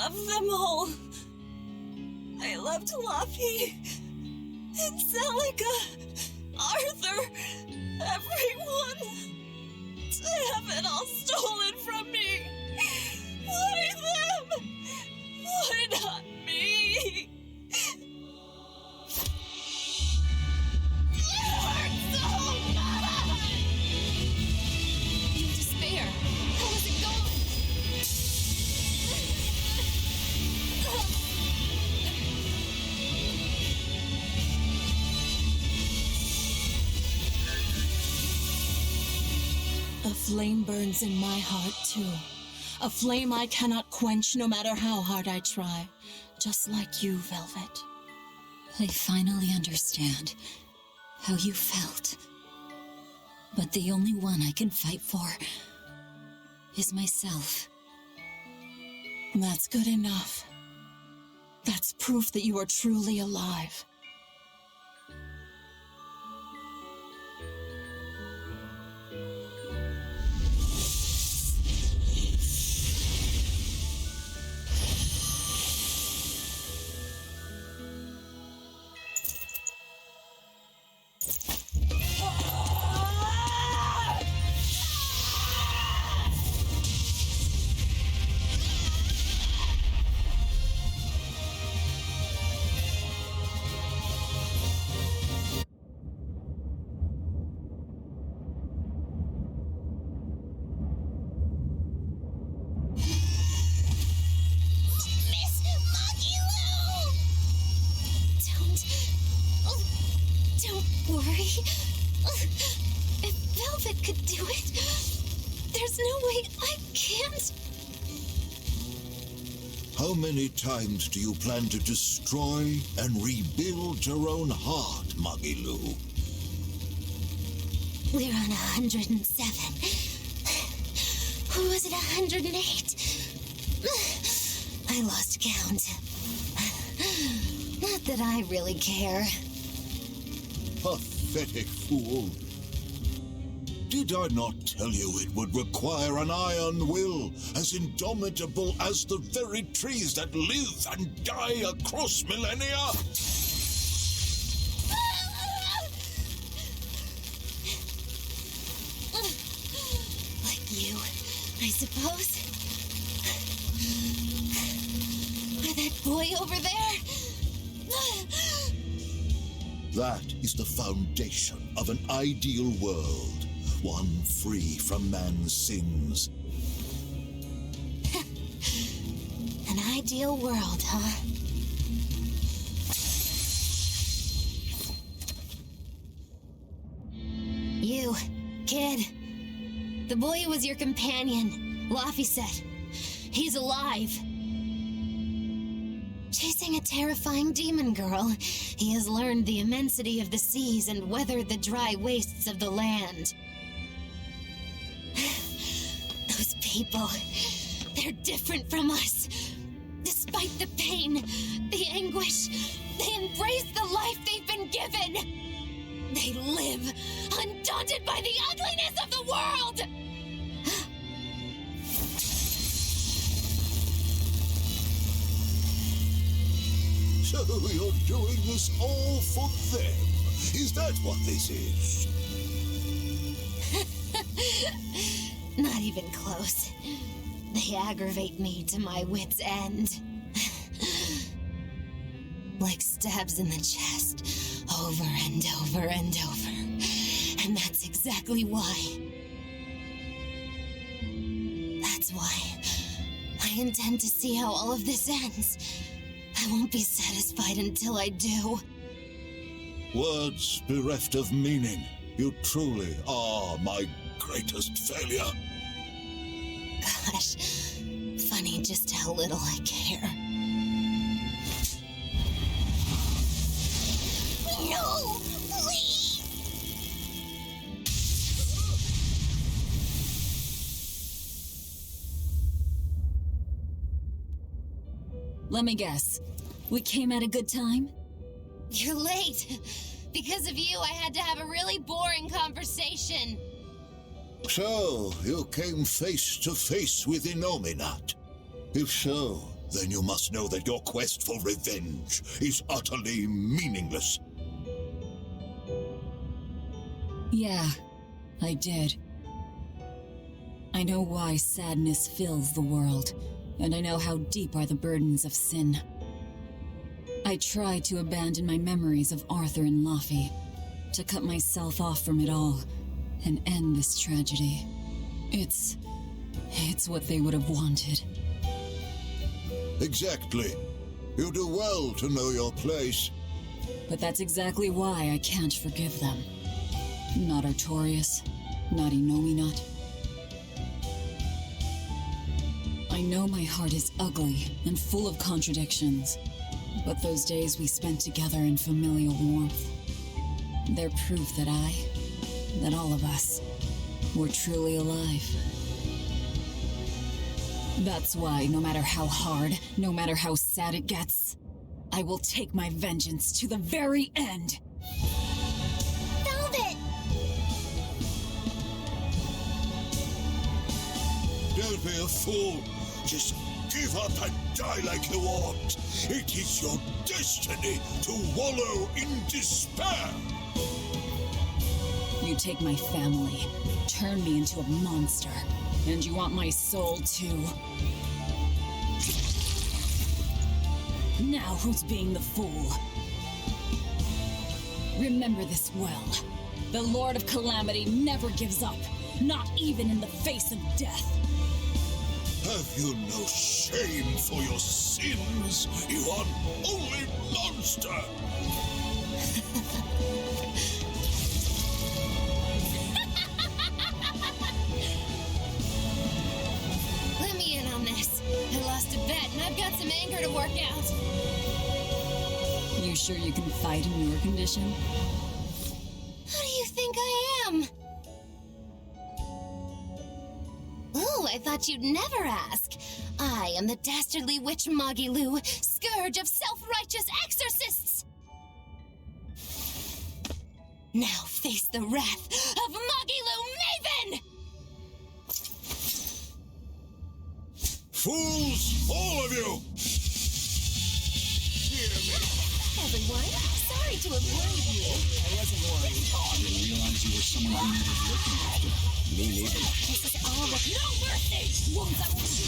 love them all. I loved Luffy and Celica, Arthur, everyone. To have it all stolen from me. Why them? Why not me? It hurts so much! You despair. How is it going? A flame burns in my heart, too. A flame I cannot quench no matter how hard I try. Just like you, Velvet. I finally understand how you felt. But the only one I can fight for is myself. That's good enough. That's proof that you are truly alive. If Velvet could do it, there's no way I can't. How many times do you plan to destroy and rebuild your own heart, Magilu? We're on 107. Or was it 108? I lost count. Not that I really care. Pathetic fool. Did I not tell you it would require an iron will as indomitable as the very trees that live and die across millennia? Like you, I suppose. Or that boy over there. That is the foundation of an ideal world, one free from man's sins. An ideal world, huh? You, kid. The boy who was your companion, Laffy said. He's alive. Chasing a terrifying demon girl, he has learned the immensity of the seas and weathered the dry wastes of the land. Those people, they're different from us. Despite the pain, the anguish, they embrace the life they've been given. They live, undaunted by the ugliness of the world! So you're doing this all for them? Is that what this is? Not even close. They aggravate me to my wit's end. Like stabs in the chest, over and over and over. And that's exactly why. That's why I intend to see how all of this ends. I won't be satisfied until I do. Words bereft of meaning. You truly are my greatest failure. Gosh, funny just how little I care. No, please! Let me guess. We came at a good time? You're late. Because of you, I had to have a really boring conversation. So, you came face to face with Innominat. If so, Then you must know that your quest for revenge is utterly meaningless. Yeah, I did. I know why sadness fills the world, and I know how deep are the burdens of sin. I tried to abandon my memories of Arthur and Laffy, to cut myself off from it all, and end this tragedy. It's what they would have wanted. Exactly. You do well to know your place. But that's exactly why I can't forgive them. Not Artorias, not Innominat. I know my heart is ugly and full of contradictions, but those days we spent together in familial warmth, they're proof that all of us, were truly alive. That's why, no matter how hard, no matter how sad it gets, I will take my vengeance to the very end. Velvet! Don't be a fool. Just give up and die like you ought. It is your destiny to wallow in despair. You take my family, turn me into a monster, and you want my soul too. Now who's being the fool? Remember this well. The Lord of Calamity never gives up, not even in the face of death. Have you no shame for your sins, you unholy monster? Let me in on this. I lost a bet and I've got some anger to work out. You sure you can fight in your condition? Who do you think I am? Oh, I thought you'd never ask. I am the dastardly witch Magilu, scourge of self-righteous exorcists. Now face the wrath of Magilu Maven! Fools, all of you! Hear me. Everyone, sorry to have worried you. I wasn't worried. I didn't realize you were someone who needed looking after. Me neither. This is all with no mercy! Wounds that will do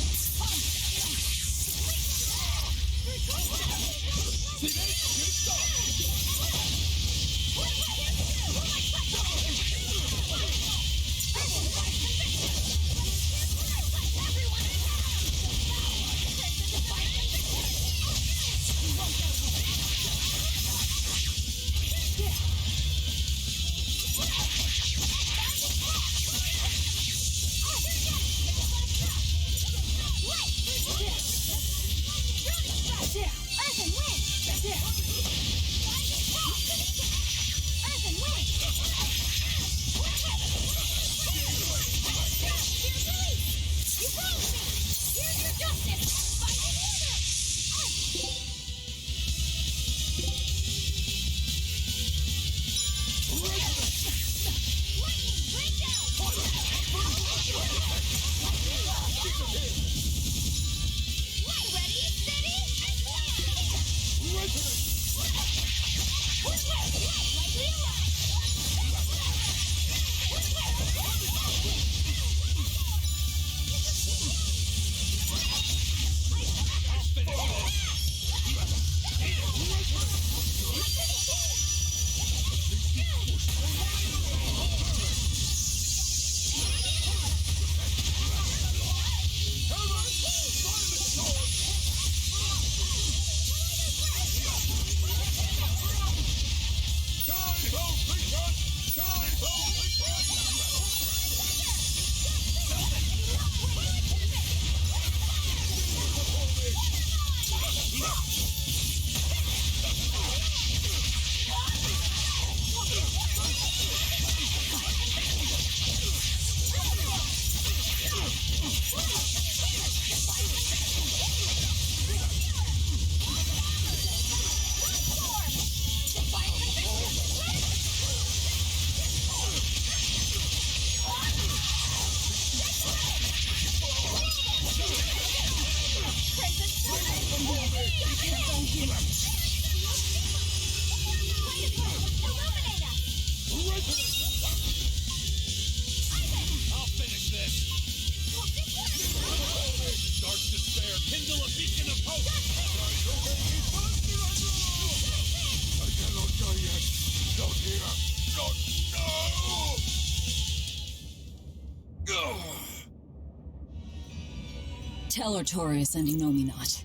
Tell Artorias and Innominat.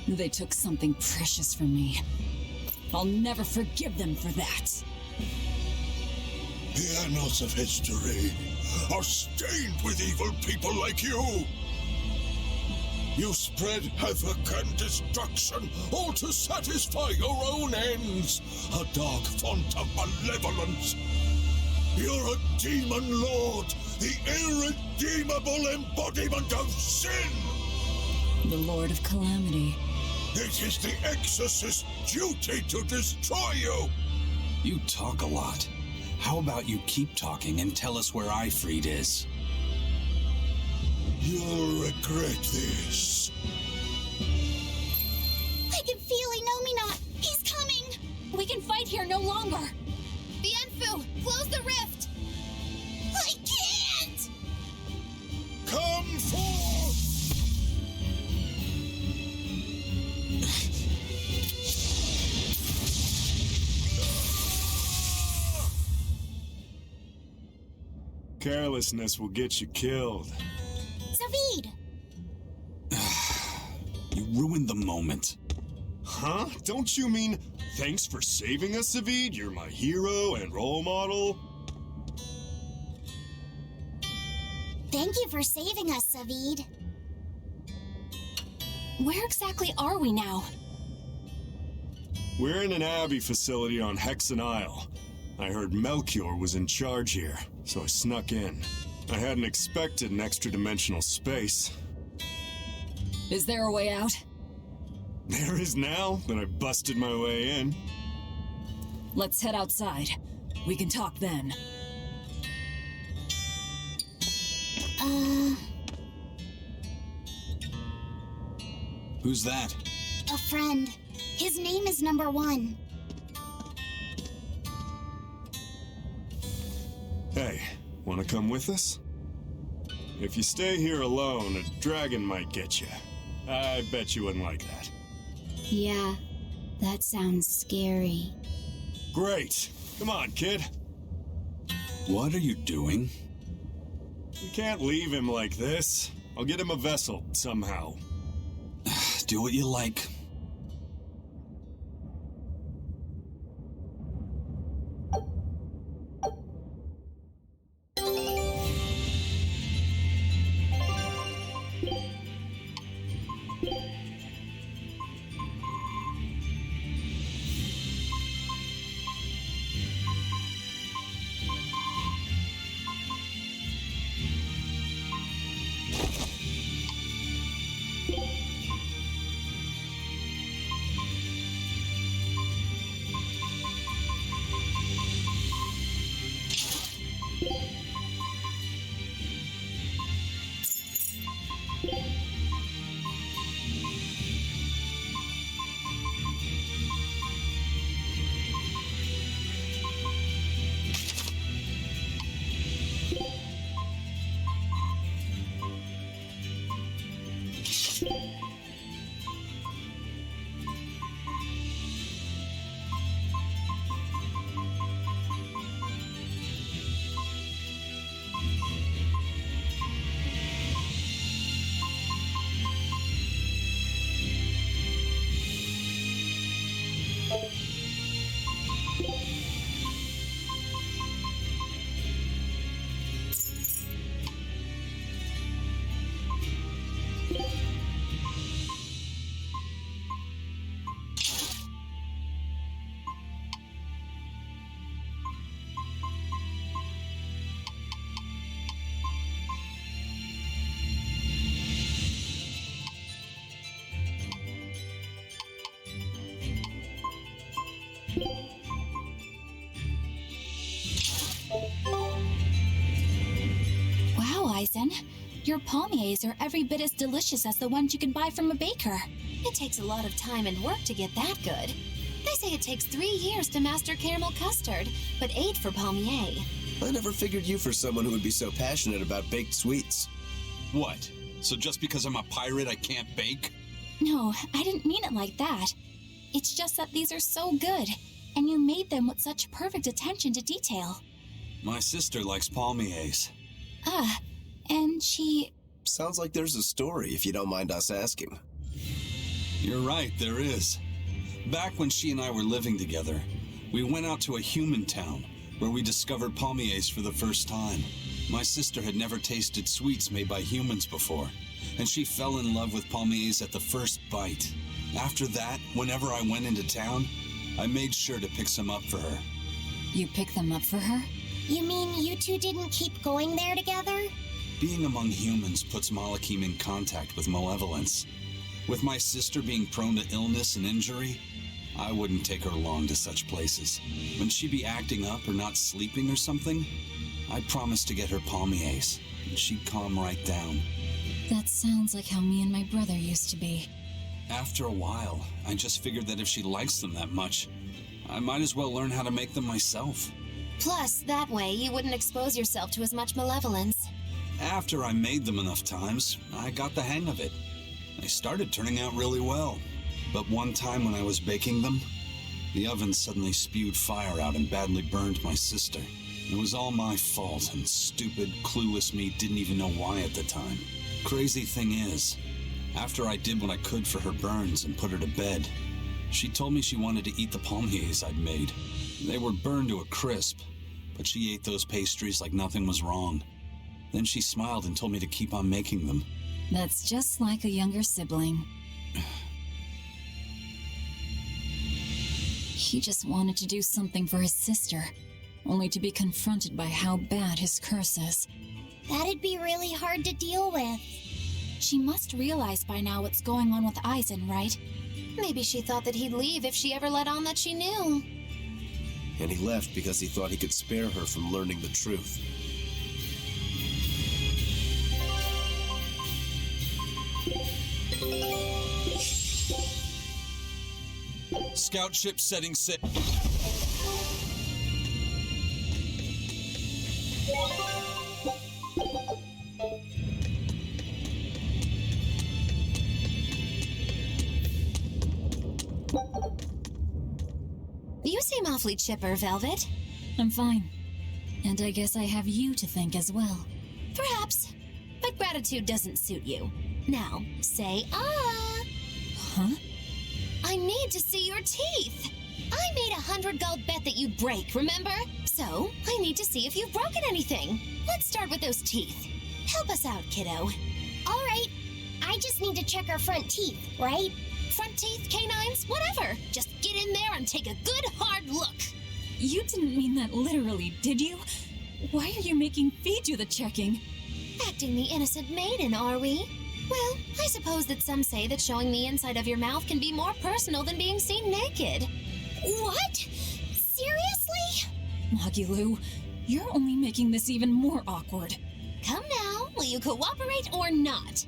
They took something precious from me. I'll never forgive them for that. The annals of history are stained with evil people like you. You spread havoc and destruction, all to satisfy your own ends. A dark font of malevolence. You're a demon lord, the irredeemable embodiment of sin. The Lord of Calamity. It is the Exorcist's duty to destroy you. You talk a lot. How about you keep talking and tell us where Ifrit is? You'll regret this. I can feel Innominat. He's coming. We can fight here no longer. Bienfu, close the rift. I can't. Come forth! Carelessness will get you killed. Zavid. You ruined the moment. Huh? Don't you mean thanks for saving us, Zavid? You're my hero and role model. Thank you for saving us, Zavid. Where exactly are we now? We're in an Abbey facility on Hexen Isle. I heard Melchior was in charge here, so I snuck in. I hadn't expected an extra-dimensional space. Is there a way out? There is now that I busted my way in. Let's head outside. We can talk then. Who's that? A friend. His name is Number 1. Hey, wanna come with us? If you stay here alone, a dragon might get you. I bet you wouldn't like that. Yeah, that sounds scary. Great. Come on, kid. What are you doing? We can't leave him like this. I'll get him a vessel, somehow. Do what you like. Wow, Eisen. Your palmiers are every bit as delicious as the ones you can buy from a baker. It takes a lot of time and work to get that good. They say it takes 3 years to master caramel custard, but 8 for palmier. I never figured you for someone who would be so passionate about baked sweets. What? So just because I'm a pirate, I can't bake? No, I didn't mean it like that. It's just that these are so good, and you made them with such perfect attention to detail. My sister likes palmiers. And she Sounds like there's a story, if you don't mind us asking. You're right, there is. Back when she and I were living together, we went out to a human town where we discovered palmiers for the first time. My sister had never tasted sweets made by humans before, and she fell in love with palmiers at the first bite. After that, whenever I went into town, I made sure to pick some up for her. You pick them up for her? You mean you two didn't keep going there together? Being among humans puts Malakim in contact with malevolence. With my sister being prone to illness and injury, I wouldn't take her along to such places. When she'd be acting up or not sleeping or something, I'd promise to get her palmiers, and she'd calm right down. That sounds like how me and my brother used to be. After a while, I just figured that if she likes them that much, I might as well learn how to make them myself. Plus, that way you wouldn't expose yourself to as much malevolence. After I made them enough times, I got the hang of it. They started turning out really well. But one time when I was baking them, the oven suddenly spewed fire out and badly burned my sister. It was all my fault, and stupid, clueless me didn't even know why at the time. Crazy thing is, after I did what I could for her burns and put her to bed, she told me she wanted to eat the palmiers I'd made. They were burned to a crisp, but she ate those pastries like nothing was wrong. Then she smiled and told me to keep on making them. That's just like a younger sibling. He just wanted to do something for his sister, only to be confronted by how bad his curse is. That'd be really hard to deal with. She must realize by now what's going on with Eisen, right? Maybe she thought that he'd leave if she ever let on that she knew. And he left because he thought he could spare her from learning the truth. Scout ship setting sail. You seem awfully chipper, Velvet. I'm fine. And I guess I have you to thank as well. Perhaps. But gratitude doesn't suit you. Now, say ah. Huh? I need to see your teeth. I made 100 gold bet that you'd break, remember? So, I need to see if you've broken anything. Let's start with those teeth. Help us out, kiddo. All right. I just need to check our front teeth, right? Front teeth, canines, whatever. Just get in there and take a good hard look. You didn't mean that literally, did you? Why are you making Fee do the checking? Acting the innocent maiden, are we? Well, I suppose that some say that showing the inside of your mouth can be more personal than being seen naked. What? Seriously? Magilu, you're only making this even more awkward. Come now, will you cooperate or not?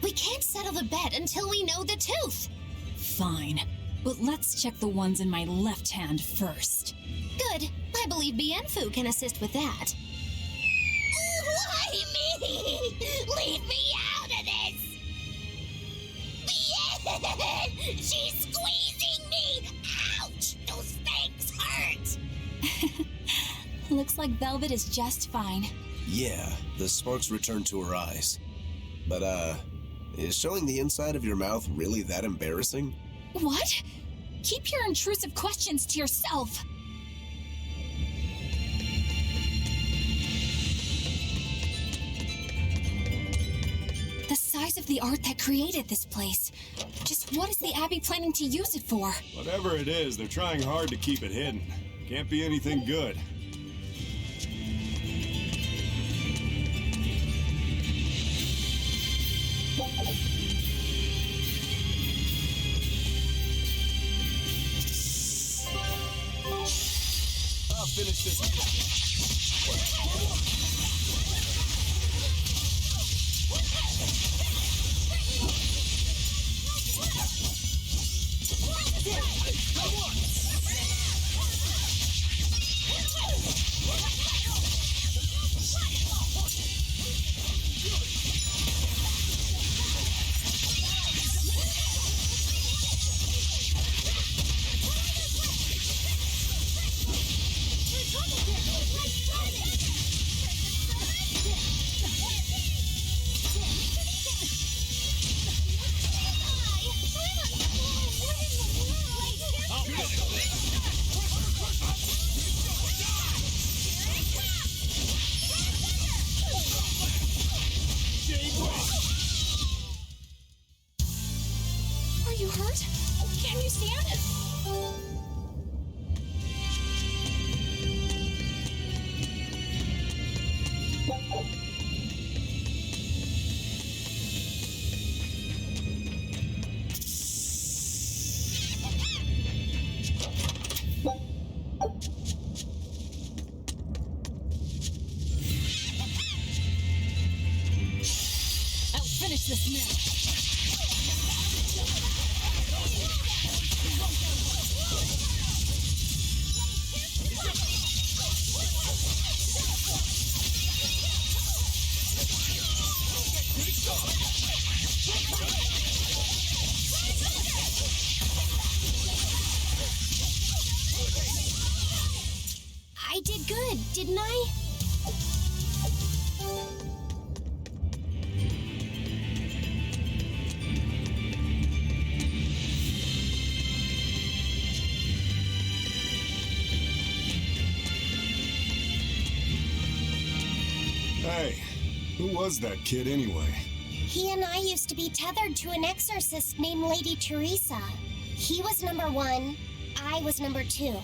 We can't settle the bet until we know the tooth. Fine, but let's check the ones in my left hand first. Good. I believe Bienfu can assist with that. Why me? Leave me out of this! Bien! She's squeezing me! Ouch! Those things hurt! Looks like Velvet is just fine. Yeah, the sparks returned to her eyes. But, is showing the inside of your mouth really that embarrassing? What? Keep your intrusive questions to yourself. The size of the art that created this place. Just what is the Abbey planning to use it for? Whatever it is, they're trying hard to keep it hidden. Can't be anything good. I'll finish this. I did good, didn't I? Hey, who was that kid anyway? He and I used to be tethered to an exorcist named Lady Teresa. He was number 1, I was number 2.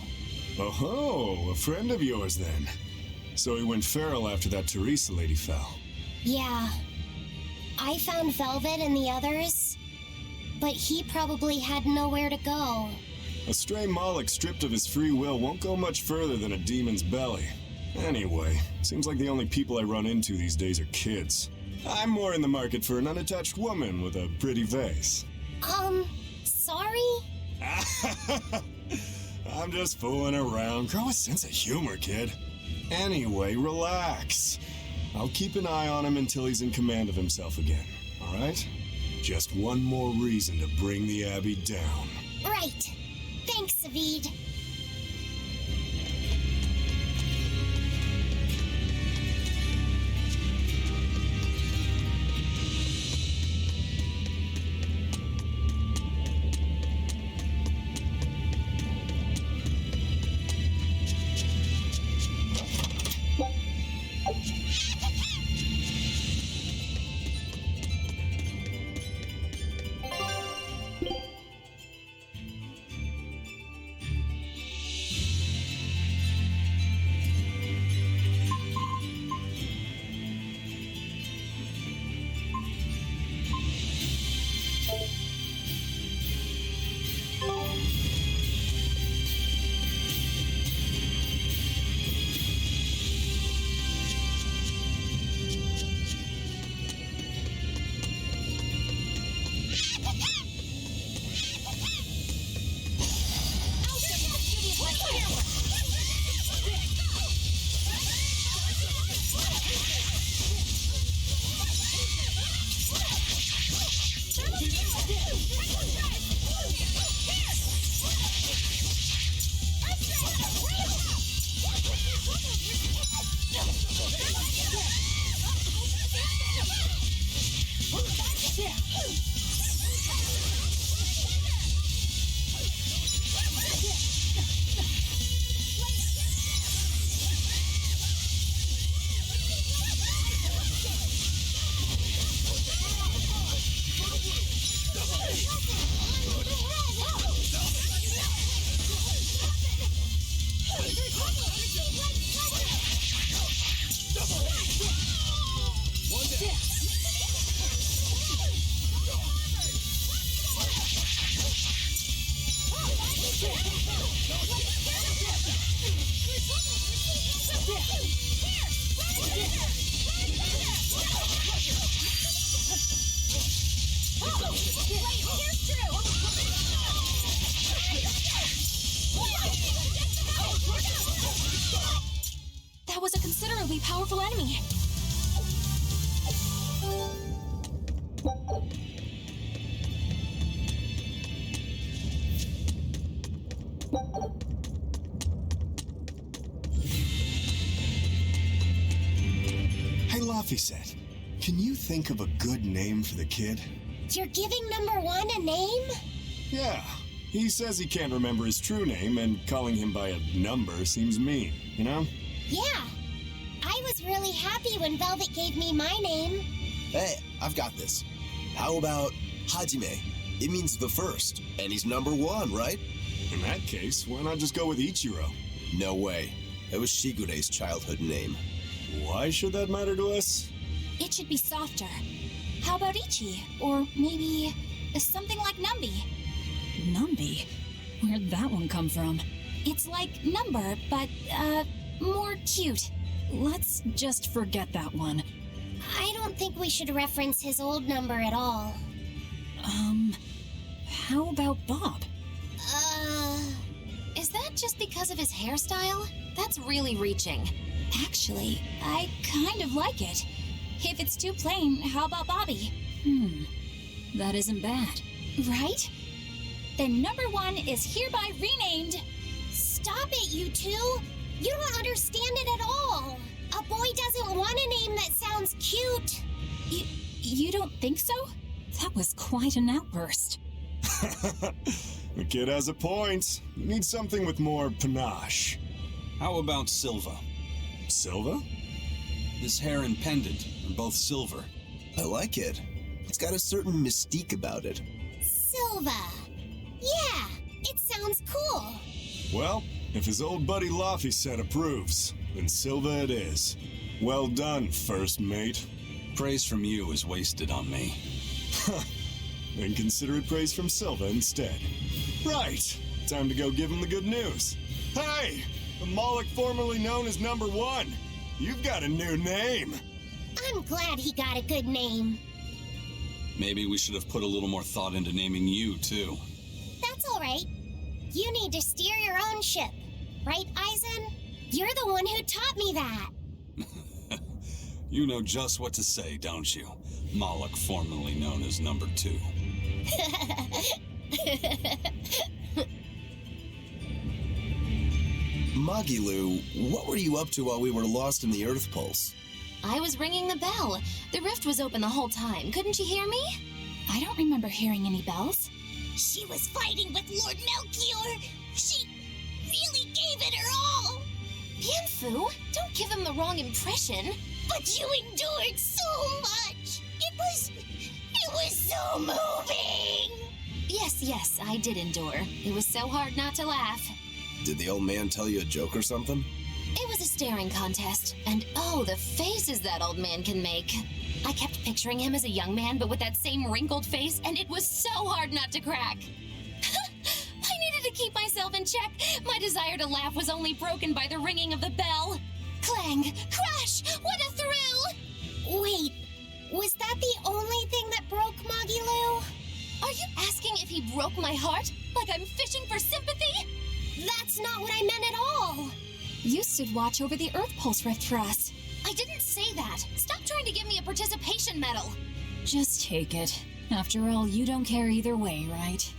Oh, a friend of yours then. So he went feral after that Teresa lady fell. Yeah. I found Velvet and the others, but he probably had nowhere to go. A stray Moloch stripped of his free will won't go much further than a demon's belly. Anyway, seems like the only people I run into these days are kids. I'm more in the market for an unattached woman with a pretty face. Sorry? I'm just fooling around. Grow a sense of humor, kid. Anyway, relax. I'll keep an eye on him until he's in command of himself again, alright? Just one more reason to bring the Abbey down. Right. Thanks, Savid. That was a considerably powerful enemy. Hey, Laphicet, can you think of a good name for the kid? You're giving number 1 a name? Yeah, he says he can't remember his true name, and calling him by a number seems mean, you know? Yeah. I was really happy when Velvet gave me my name. Hey, I've got this. How about Hajime? It means the first, and he's number 1, right? In that case, why not just go with Ichiro? No way. It was Shigure's childhood name. Why should that matter to us? It should be softer. How about Ichi? Or maybe something like Numby? Numby? Where'd that one come from? It's like Number, but, more cute. Let's just forget that one. I don't think we should reference his old number at all. How about Bob? Is that just because of his hairstyle? That's really reaching. Actually, I kind of like it. If it's too plain, how about Bobby? That isn't bad. Right? Then number 1 is hereby renamed. Stop it, you two! You don't understand it at all. A boy doesn't want a name that sounds cute. You don't think so? That was quite an outburst. The kid has a point. You need something with more panache. How about Silva? Silva? His hair and pendant are both silver. I like it. It's got a certain mystique about it. Silva. Yeah, it sounds cool. Well, if his old buddy Laphicet approves, then Silva it is. Well done, first mate. Praise from you is wasted on me. Then consider it praise from Silva instead. Right, time to go give him the good news. Hey, the Moloch formerly known as Number 1. You've got a new name. I'm glad he got a good name. Maybe we should have put a little more thought into naming you, too. That's all right. You need to steer your own ship. Right, Eisen? You're the one who taught me that. You know just what to say, don't you? Moloch, formerly known as Number 2. Magilu, what were you up to while we were lost in the Earth Pulse? I was ringing the bell. The rift was open the whole time. Couldn't you hear me? I don't remember hearing any bells. She was fighting with Lord Melchior. She really gave it her all. Bienfu, don't give him the wrong impression. But you endured so much. It was so moving. Yes, I did endure. It was so hard not to laugh. Did the old man tell you a joke or something? It was a staring contest, and oh, the faces that old man can make. I kept picturing him as a young man, but with that same wrinkled face, and it was so hard not to crack. I needed to keep myself in check. My desire to laugh was only broken by the ringing of the bell. Clang! Crash! What a thrill! Wait, was that the only thing that broke Magilu? Are you asking if he broke my heart? Like I'm fishing for sympathy? That's not what I meant at all. You stood watch over the Earth Pulse rift for us. I didn't say that. Stop trying to give me a participation medal. Just take it. After all, you don't care either way, right?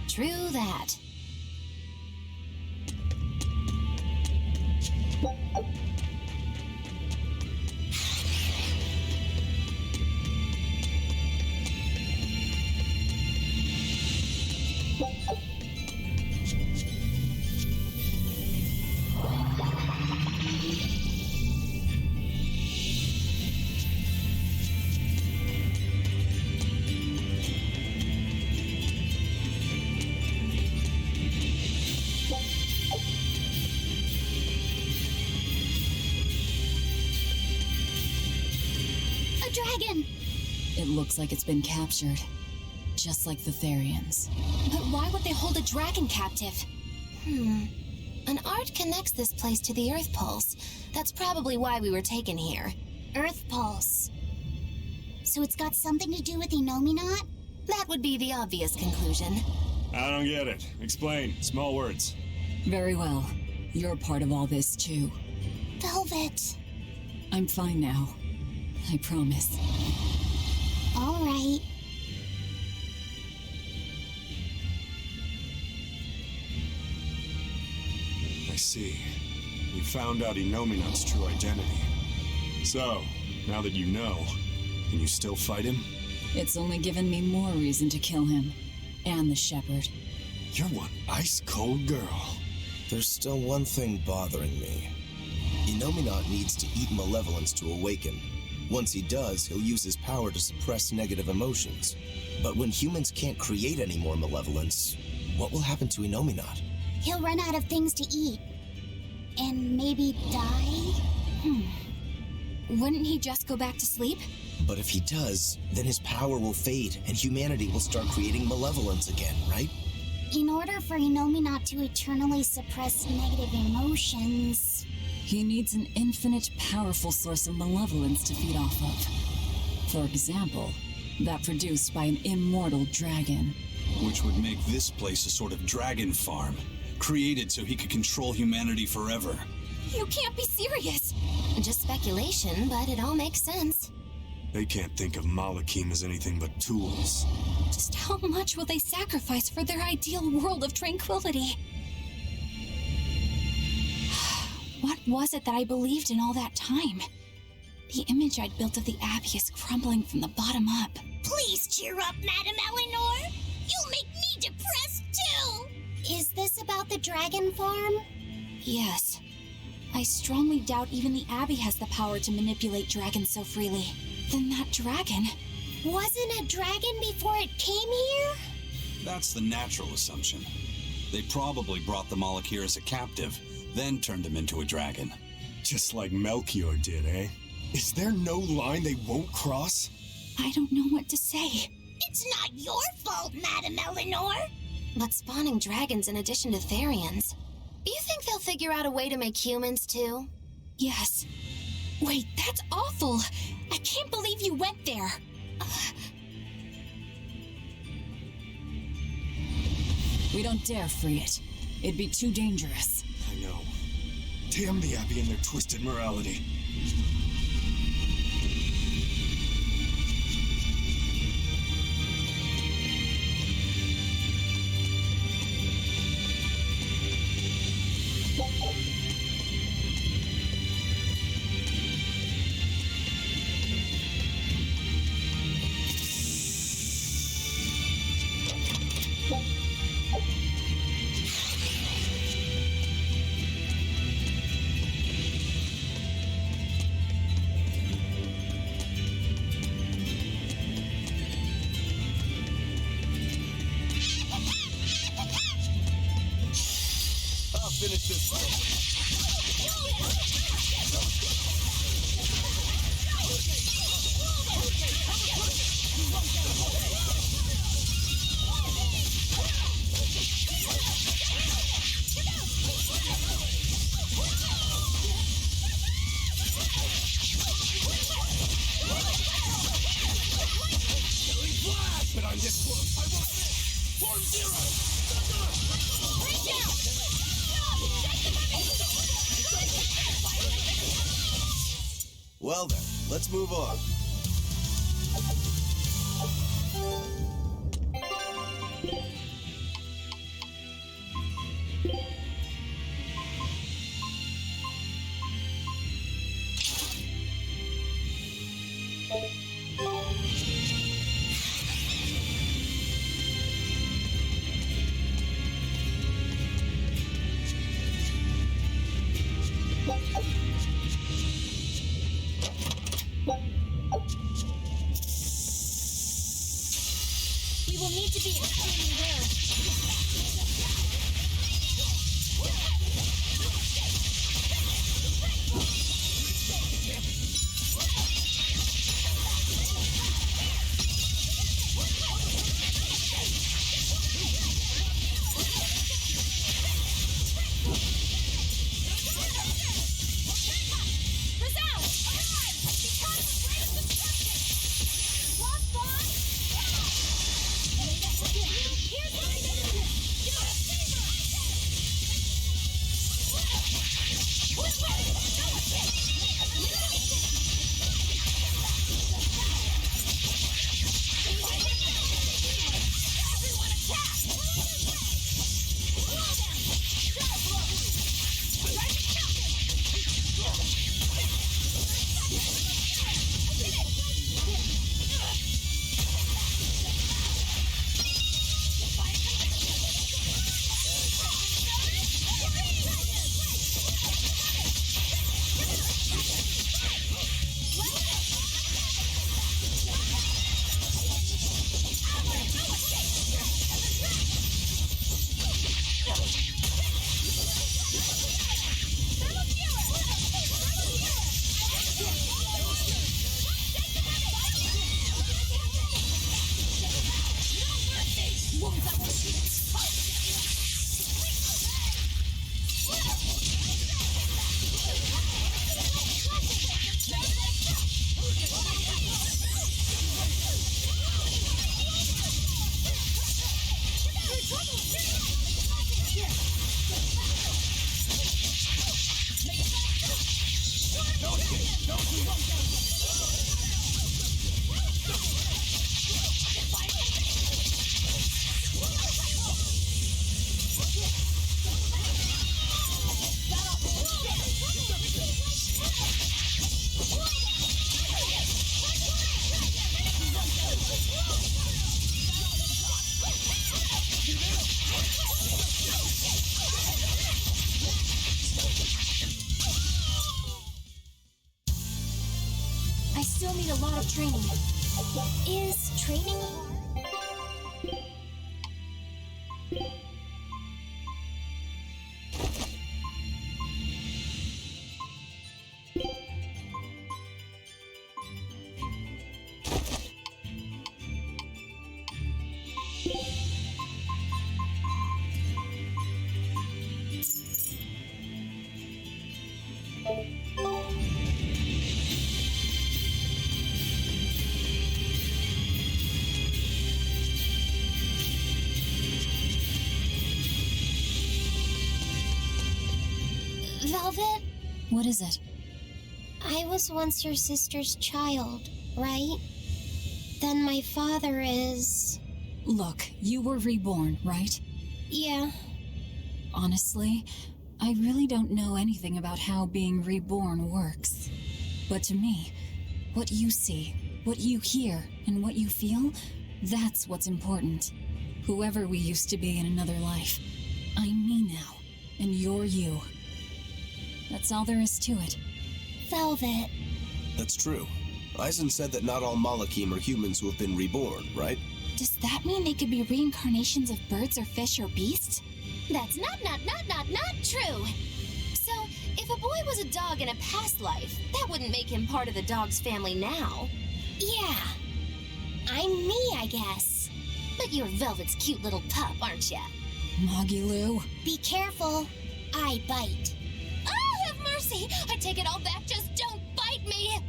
True that. It looks like it's been captured. Just like the Therians. But why would they hold a dragon captive? An art connects this place to the Earth Pulse. That's probably why we were taken here. Earth Pulse. So it's got something to do with Innominat? That would be the obvious conclusion. I don't get it. Explain. Small words. Very well. You're part of all this, too. Velvet. I'm fine now. I promise. All right. I see. You found out Innominat's true identity. So, now that you know, can you still fight him? It's only given me more reason to kill him. And the shepherd. You're one ice-cold girl. There's still one thing bothering me. Innominat needs to eat malevolence to awaken. Once he does, he'll use his power to suppress negative emotions. But when humans can't create any more malevolence, what will happen to Innominat? He'll run out of things to eat. And maybe die? Wouldn't he just go back to sleep? But if he does, then his power will fade and humanity will start creating malevolence again, right? In order for Innominat to eternally suppress negative emotions... He needs an infinite, powerful source of malevolence to feed off of. For example, that produced by an immortal dragon. Which would make this place a sort of dragon farm, created so he could control humanity forever. You can't be serious! Just speculation, but it all makes sense. They can't think of Malachim as anything but tools. Just how much will they sacrifice for their ideal world of tranquility? What was it that I believed in all that time? The image I'd built of the Abbey is crumbling from the bottom up. Please cheer up, Madam Eleanor. You'll make me depressed too. Is this about the dragon farm? Yes. I strongly doubt even the Abbey has the power to manipulate dragons so freely. Then that dragon... Wasn't a dragon before it came here? That's the natural assumption. They probably brought the Moloch here as a captive, then turned him into a dragon. Just like Melchior did, eh? Is there no line they won't cross? I don't know what to say. It's not your fault, Madam Eleanor. But spawning dragons in addition to Therians. Do you think they'll figure out a way to make humans too? Yes. Wait, that's awful! I can't believe you went there! We don't dare free it. It'd be too dangerous. I know. Damn the Abbey and their twisted morality. Finish this. But I'm this close. I won't miss. Form zero. Reach out. Well then, let's move on. We will need to be extremely wary. Here's my still need a lot of training. Is training hard? Velvet, What is it? I was once your sister's child, right? Then my father is... Look, you were reborn, right? Yeah. Honestly, I really don't know anything about how being reborn works. But to me, what you see, what you hear, and what you feel, that's what's important. Whoever we used to be in another life, I'm me now, and you're you. That's all there is to it. Velvet. That's true. Eisen said that not all Malakim are humans who have been reborn, right? Does that mean they could be reincarnations of birds or fish or beasts? That's not true. So, if a boy was a dog in a past life, that wouldn't make him part of the dog's family now. Yeah. I'm me, I guess. But you're Velvet's cute little pup, aren't ya? Moggy Be careful. I bite. Oh, have mercy! I take it all back, just don't bite me!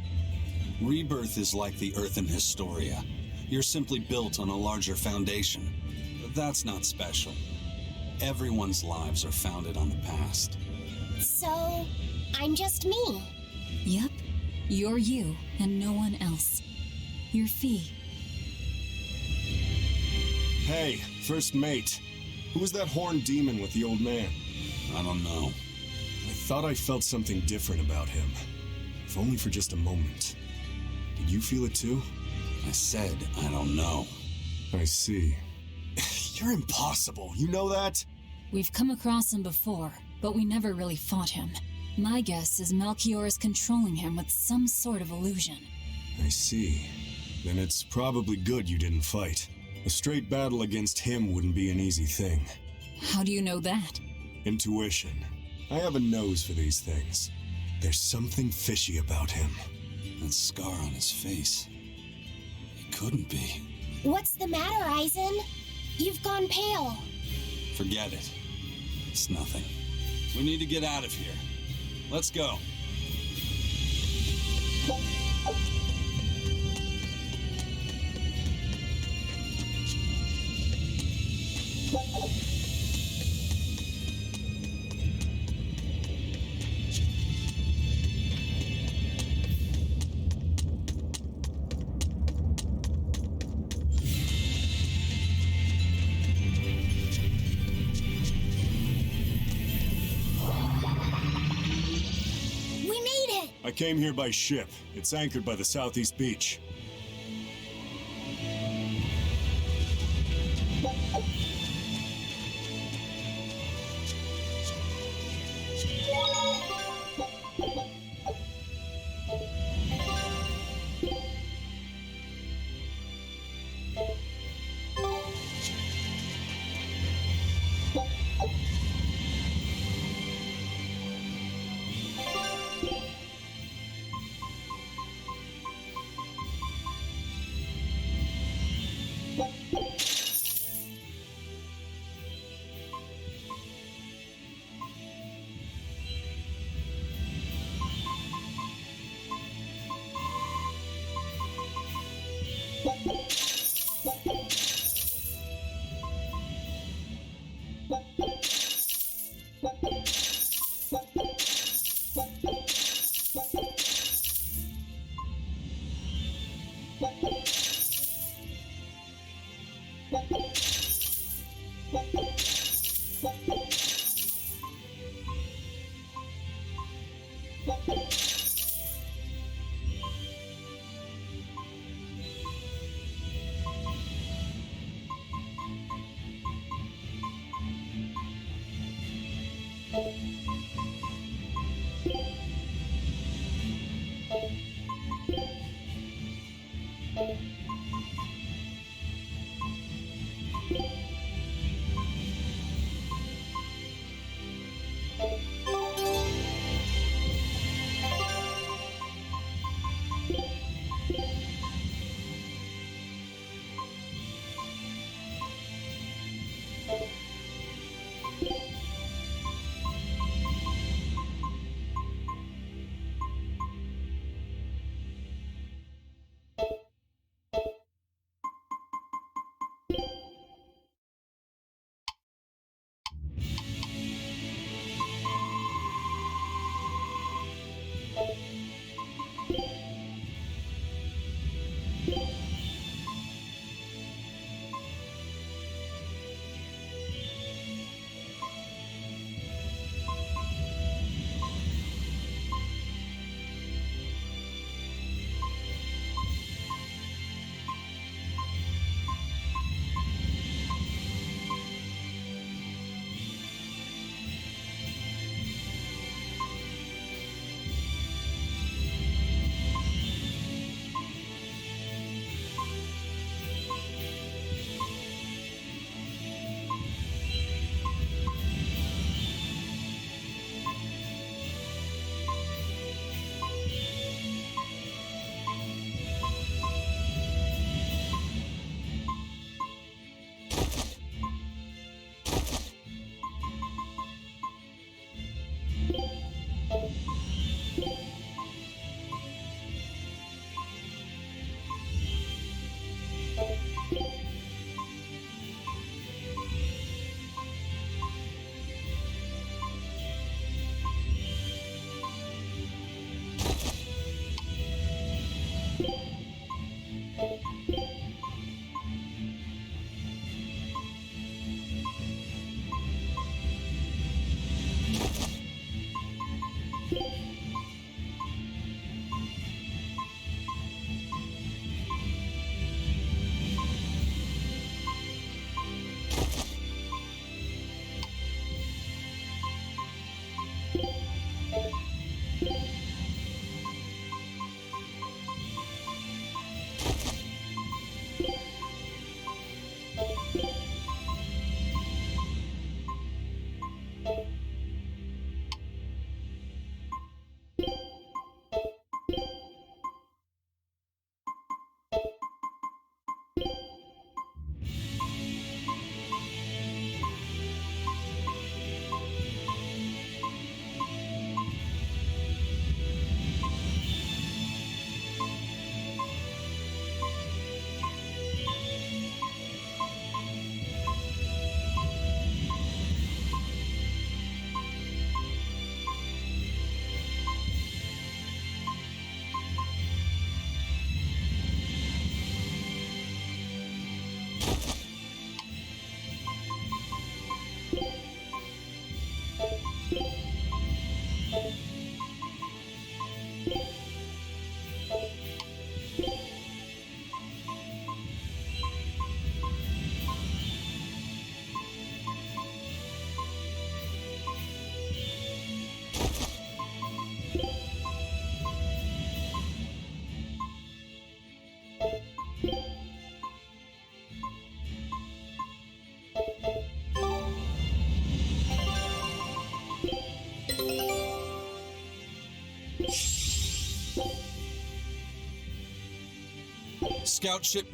Rebirth is like the Earth in Historia. You're simply built on a larger foundation. But that's not special. Everyone's lives are founded on the past. So, I'm just me. Yep. You're you, and no one else. You're Fee. Hey, first mate. Who was that horned demon with the old man? I don't know. I thought I felt something different about him. If only for just a moment. Did you feel it too? I said I don't know. I see. You're impossible, you know that? We've come across him before, but we never really fought him. My guess is Melchior is controlling him with some sort of illusion. I see. Then it's probably good you didn't fight. A straight battle against him wouldn't be an easy thing. How do you know that? Intuition. I have a nose for these things. There's something fishy about him. That scar on his face. It couldn't be. What's the matter, Eisen? You've gone pale. Forget it. It's nothing. We need to get out of here. Let's go. I came here by ship. It's anchored by the southeast beach. Scout ship.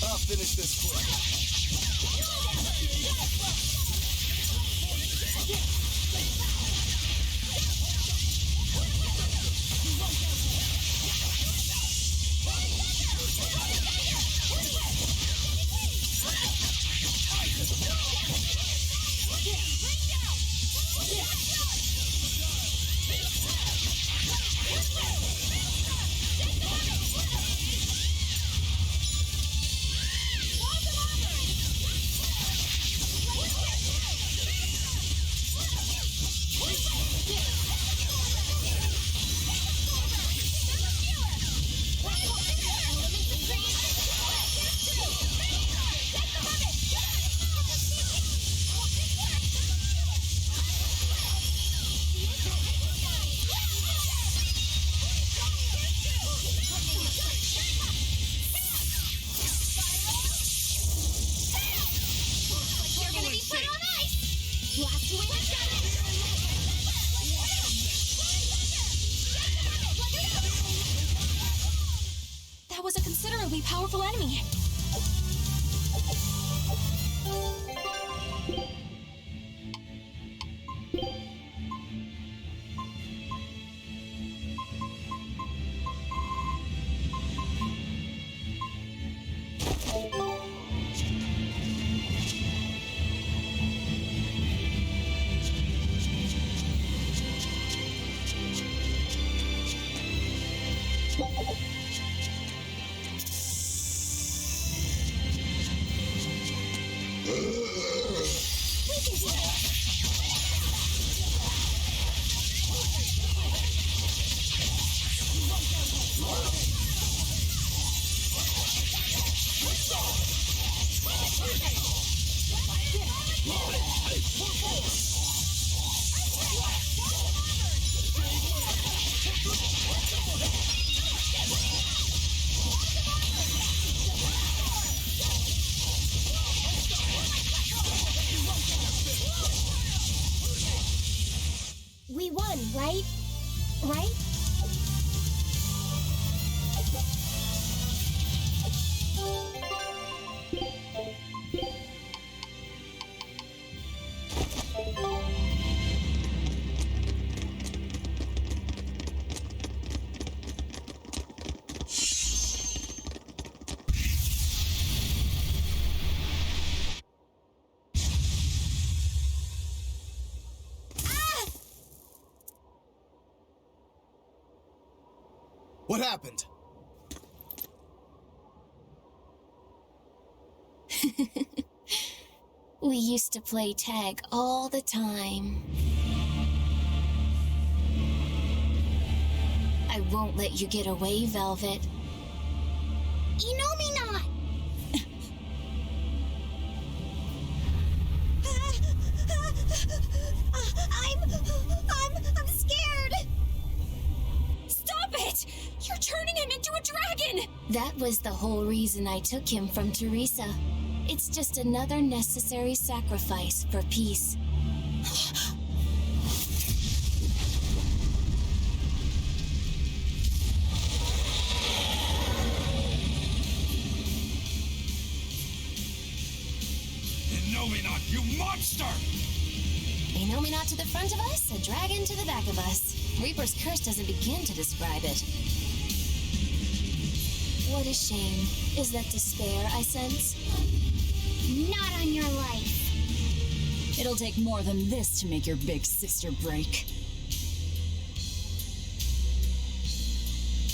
I'll finish this quick. That was a considerably powerful enemy. We won, right? Right? What happened? We used to play tag all the time. I won't let you get away, Velvet. You know me not! I'm scared! Stop it! You're turning him into a dragon! That was the whole reason I took him from Teresa. It's just another necessary sacrifice for peace. Innominat, you monster! Innominat to the front of us, a dragon to the back of us. Reaper's curse doesn't begin to describe it. What a shame. Is that despair I sense? Not on your life. It'll take more than this to make your big sister break.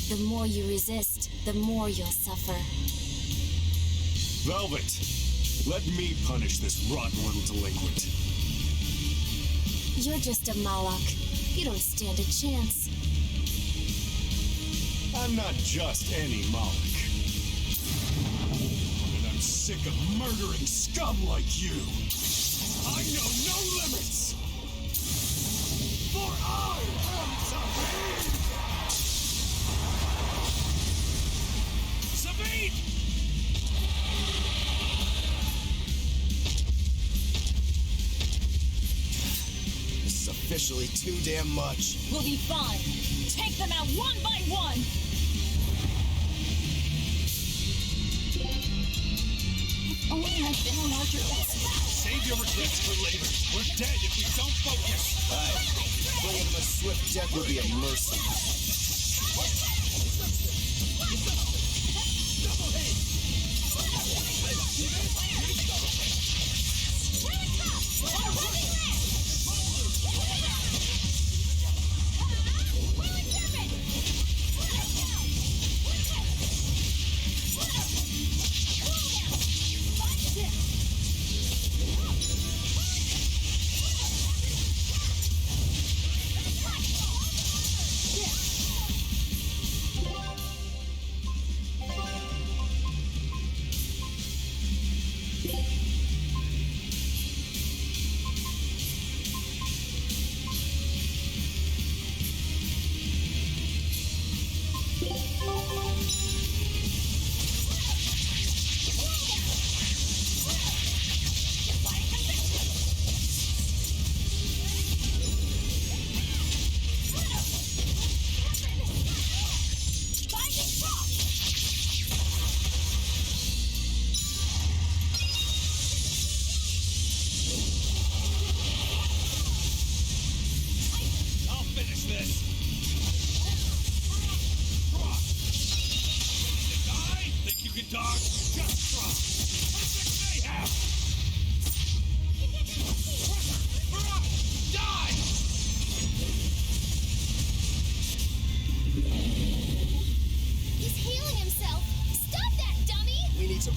The more you resist, the more you'll suffer. Velvet, let me punish this rotten little delinquent. You're just a Malak. You don't stand a chance. I'm not just any Moloch. And I'm sick of murdering scum like you. I know no limits! For I am Sabine! Sabine! officially too damn much. We'll be fine. Take them out one by one! If only I'd been a larger vessel. Save your regrets for later. We're dead if we don't focus. Bringing them a swift death would be a mercy.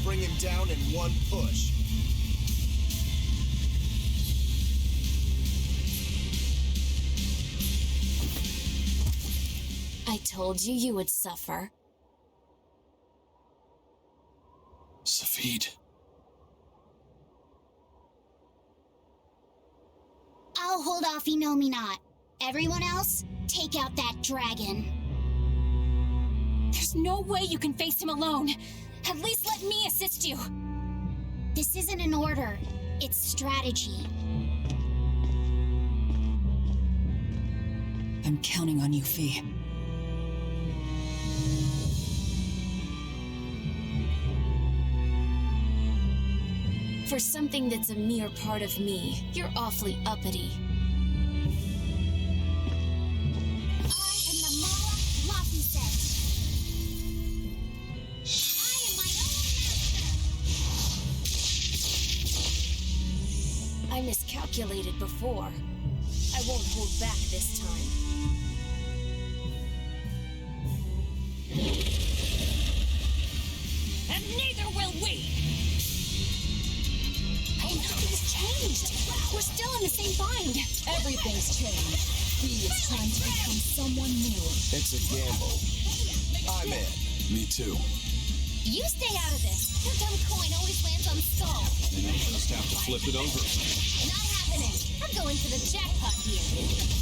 Bring him down in one push. I told you you would suffer. Safid. I'll hold off Not. Everyone else, take out that dragon. There's no way you can face him alone. At least let me assist you. This isn't an order. It's strategy. I'm counting on you, Fee. For something that's a mere part of me, you're awfully uppity. I miscalculated before. I won't hold back this time. And neither will we! Hey, nothing's changed. We're still in the same bind. Everything's changed. He is trying to become someone new. It's a gamble. I'm in. Me too. You stay out of this. Your dumb coin always lands on Skull. And I just have to flip it over. Not happening. I'm going for the jackpot here.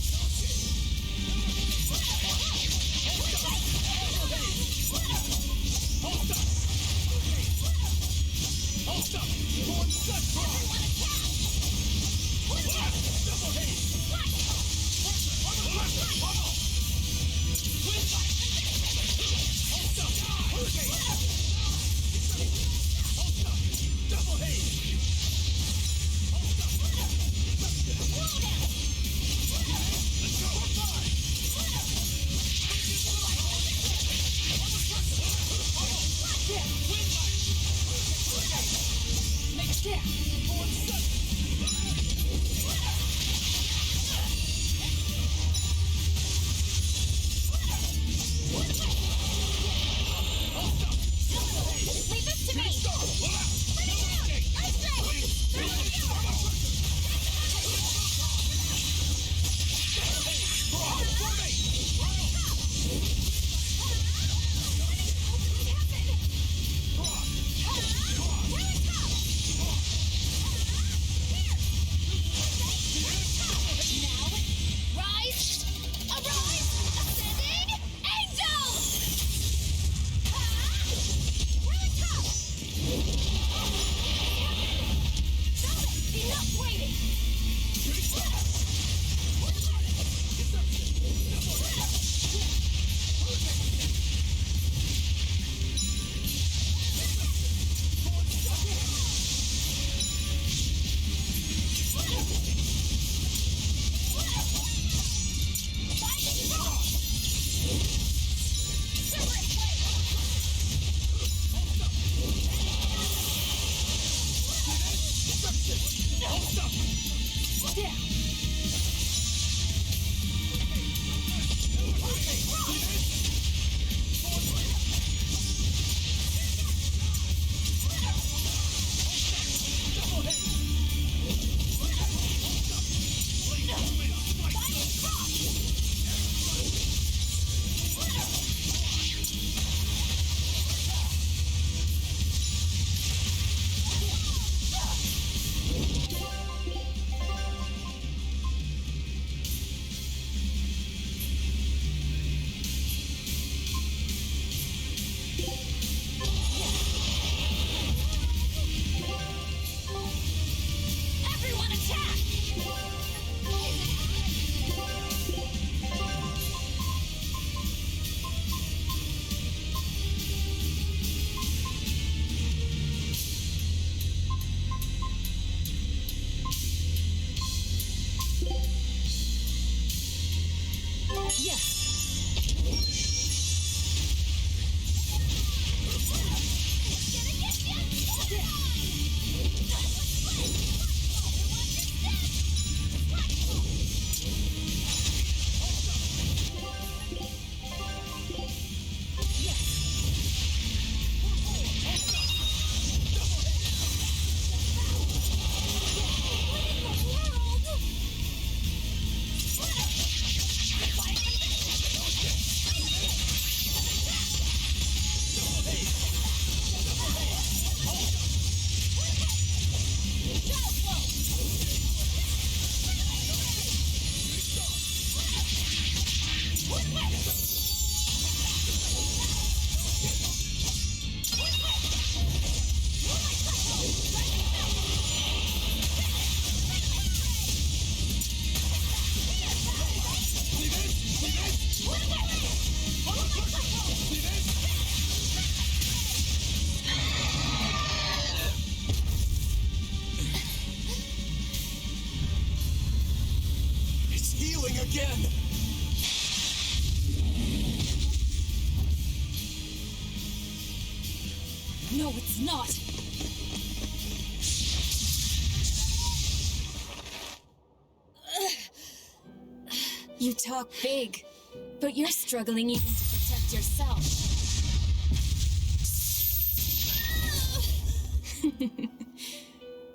again! No, it's not! You talk big, but you're struggling even to protect yourself.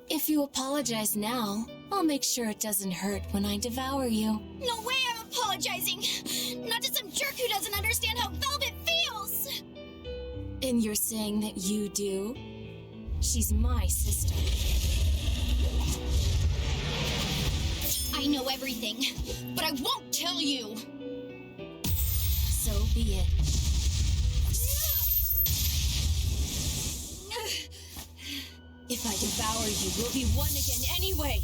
If you apologize now, I'll make sure it doesn't hurt when I devour you. No way I'm apologizing! Not to some jerk who doesn't understand how Velvet feels! And you're saying that you do? She's my sister. I know everything, but I won't tell you! So be it. If I devour you, we'll be one again anyway!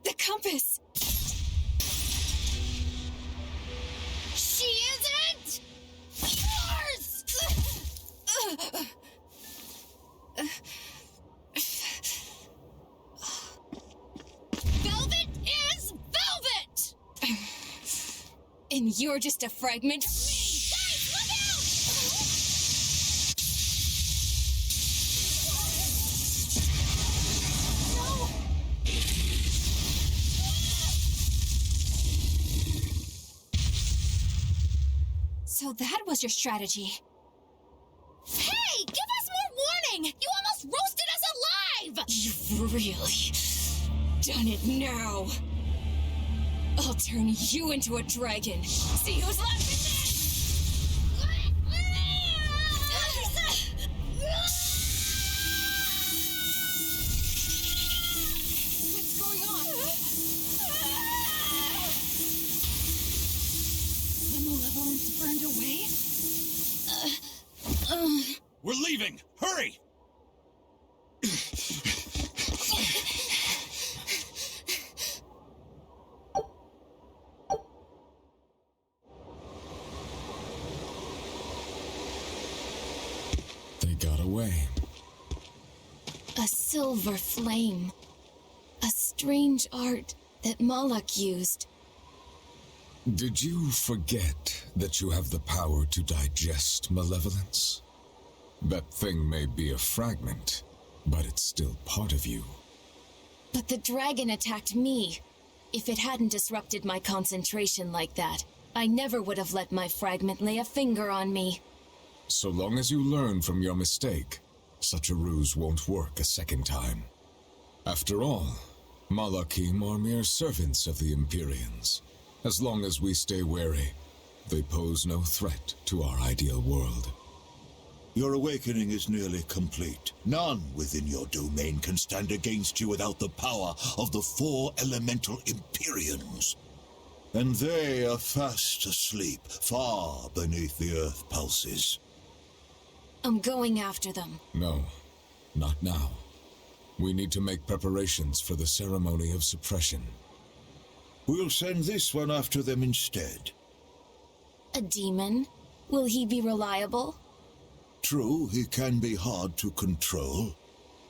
The compass! She isn't yours! Velvet is Velvet! And you're just a fragment of me! Guys, look out! So that was your strategy. Hey, give us more warning! You almost roasted us alive! You've really done it now. I'll turn you into a dragon. See who's left in this! What's going on? The malevolence burned away? We're leaving! Hurry! They got away. A silver flame. A strange art that Malak used. Did you forget that you have the power to digest malevolence? That thing may be a fragment, but it's still part of you. But the dragon attacked me. If it hadn't disrupted my concentration like that, I never would have let my fragment lay a finger on me. So long as you learn from your mistake, such a ruse won't work a second time. After all, Malakim are mere servants of the Empyreans. As long as we stay wary, they pose no threat to our ideal world. Your awakening is nearly complete. None within your domain can stand against you without the power of the 4 elemental Empyreans. And they are fast asleep, far beneath the earth pulses. I'm going after them. No, not now. We need to make preparations for the ceremony of suppression. We'll send this one after them instead. A demon? Will he be reliable? True, he can be hard to control.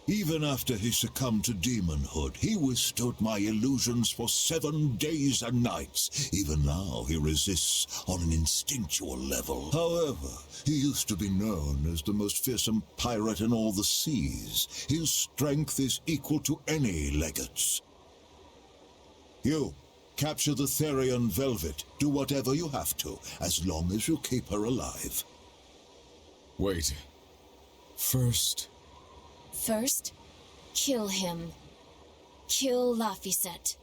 Even after he succumbed to demonhood, he withstood my illusions for 7 days and nights. Even now, he resists on an instinctual level. However, he used to be known as the most fearsome pirate in all the seas. His strength is equal to any legate's. You, capture the Therian Velvet. Do whatever you have to, as long as you keep her alive. Wait. First, kill him. Kill Laphicet.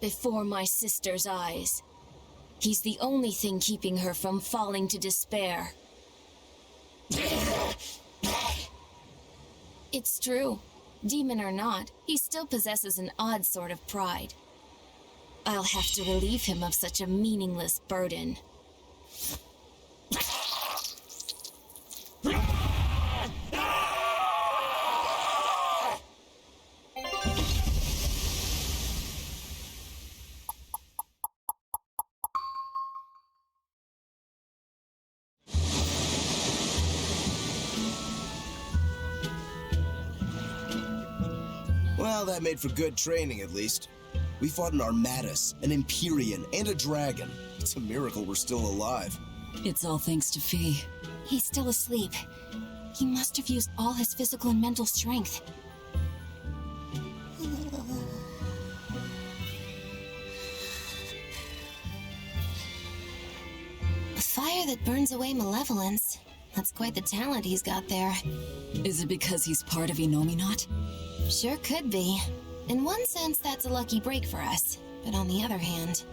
Before my sister's eyes. He's the only thing keeping her from falling to despair. It's true. Demon or not, he still possesses an odd sort of pride. I'll have to relieve him of such a meaningless burden. Well, that made for good training, at least. We fought an Armatus, an Empyrean, and a dragon. It's a miracle we're still alive. It's all thanks to Fee. He's still asleep. He must have used all his physical and mental strength. A fire that burns away malevolence. That's quite the talent he's got there. Is it because he's part of Innominat? Sure could be. In one sense, that's a lucky break for us. But on the other hand...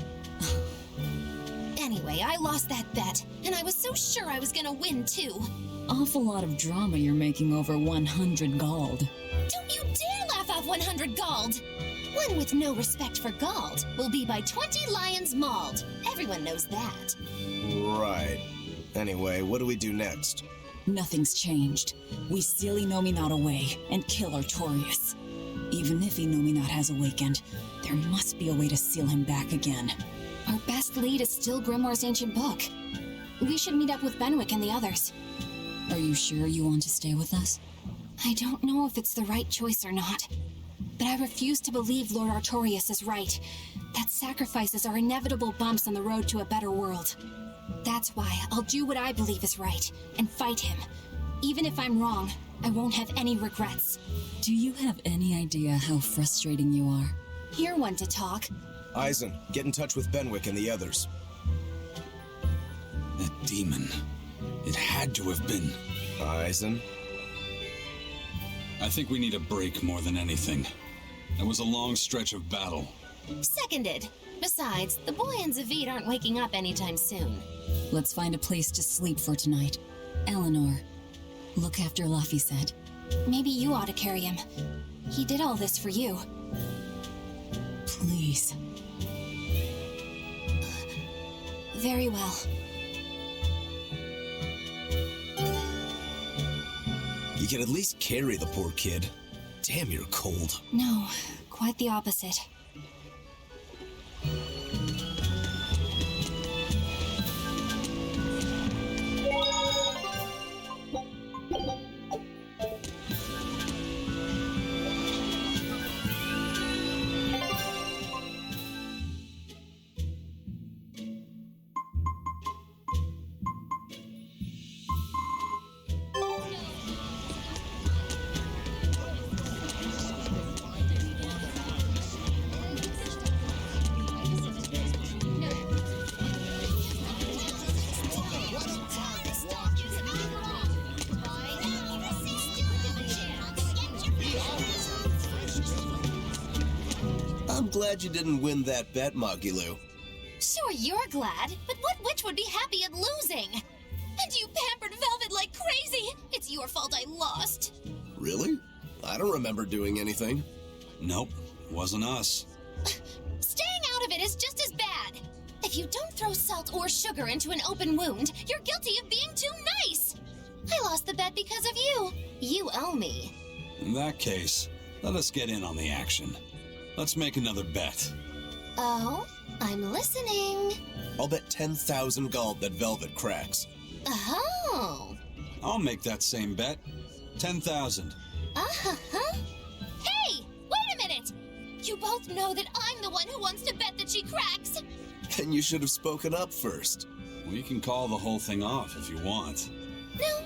Anyway, I lost that bet, and I was so sure I was gonna win, too. Awful lot of drama you're making over 100 gold. Don't you dare laugh off 100 gold! One with no respect for gold will be by 20 lions mauled. Everyone knows that. Right. Anyway, what do we do next? Nothing's changed. We seal Innominat away and kill Artorius. Even if Innominat has awakened, there must be a way to seal him back again. Our best lead is still Grimoire's ancient book. We should meet up with Benwick and the others. Are you sure you want to stay with us? I don't know if it's the right choice or not, but I refuse to believe Lord Artorius is right. That sacrifices are inevitable bumps on the road to a better world. That's why I'll do what I believe is right, and fight him. Even if I'm wrong, I won't have any regrets. Do you have any idea how frustrating you are? You're one to talk. Eisen, get in touch with Benwick and the others. That demon. It had to have been. Eisen? I think we need a break more than anything. That was a long stretch of battle. Seconded. Besides, the boy and Zavid aren't waking up anytime soon. Let's find a place to sleep for tonight. Eleanor, look after Laphicet. Maybe you ought to carry him. He did all this for you. Please. Very well. You can at least carry the poor kid. Damn, you're cold. No, quite the opposite. I'm glad you didn't win that bet, Magilou. Sure, you're glad, but what witch would be happy at losing? And you pampered Velvet like crazy! It's your fault I lost. Really? I don't remember doing anything. Nope, wasn't us. Staying out of it is just as bad. If you don't throw salt or sugar into an open wound, you're guilty of being too nice. I lost the bet because of you. You owe me. In that case, let us get in on the action. Let's make another bet. Oh, I'm listening. I'll bet 10,000 gold that Velvet cracks. Oh. I'll make that same bet. 10,000. Uh-huh. Hey, wait a minute! You both know that I'm the one who wants to bet that she cracks. And you should have spoken up first. We can call the whole thing off if you want.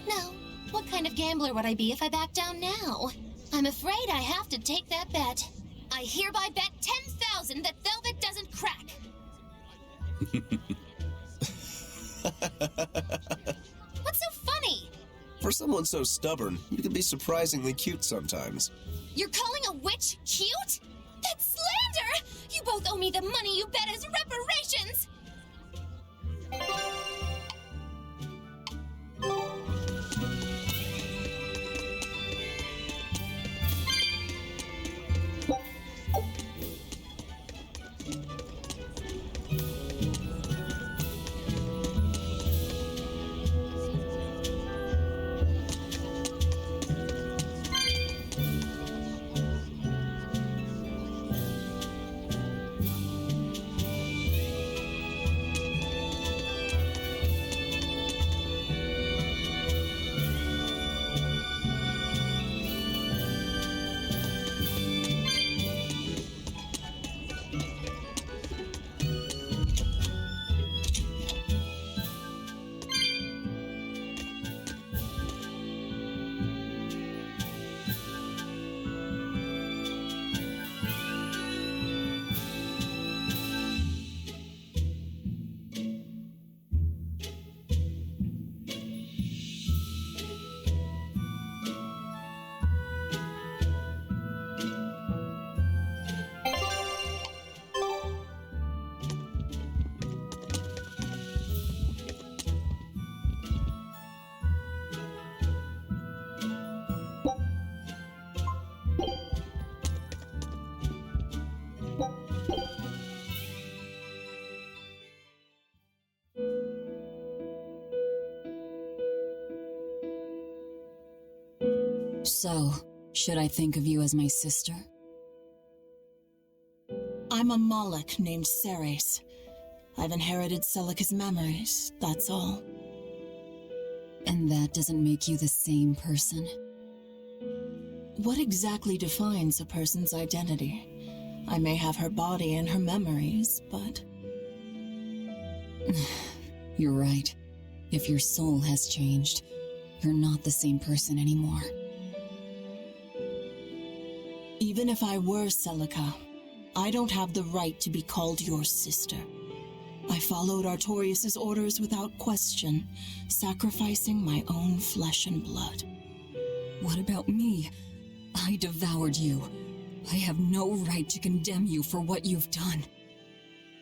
No. What kind of gambler would I be if I back down now? I'm afraid I have to take that bet. I hereby bet 10,000 that Velvet doesn't crack. What's so funny? For someone so stubborn, you can be surprisingly cute sometimes. You're calling a witch cute? That's slander! You both owe me the money you bet as reparations! So, should I think of you as my sister? I'm a Moloch named Ceres. I've inherited Celica's memories, that's all. And that doesn't make you the same person? What exactly defines a person's identity? I may have her body and her memories, but... You're right. If your soul has changed, you're not the same person anymore. Even if I were Celica, I don't have the right to be called your sister. I followed Artorius' orders without question, sacrificing my own flesh and blood. What about me? I devoured you. I have no right to condemn you for what you've done.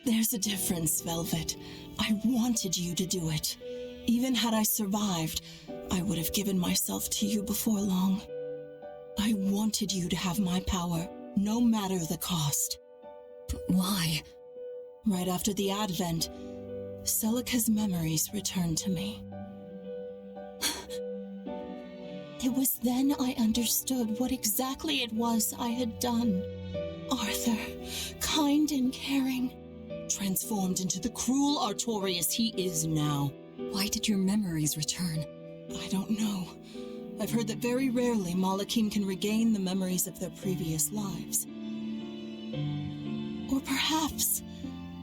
There's a difference, Velvet. I wanted you to do it. Even had I survived, I would have given myself to you before long. I wanted you to have my power, no matter the cost. But why? Right after the Advent, Celica's memories returned to me. It was then I understood what exactly it was I had done. Arthur, kind and caring, transformed into the cruel Artorius he is now. Why did your memories return? I don't know. I've heard that very rarely Malachim can regain the memories of their previous lives. Or perhaps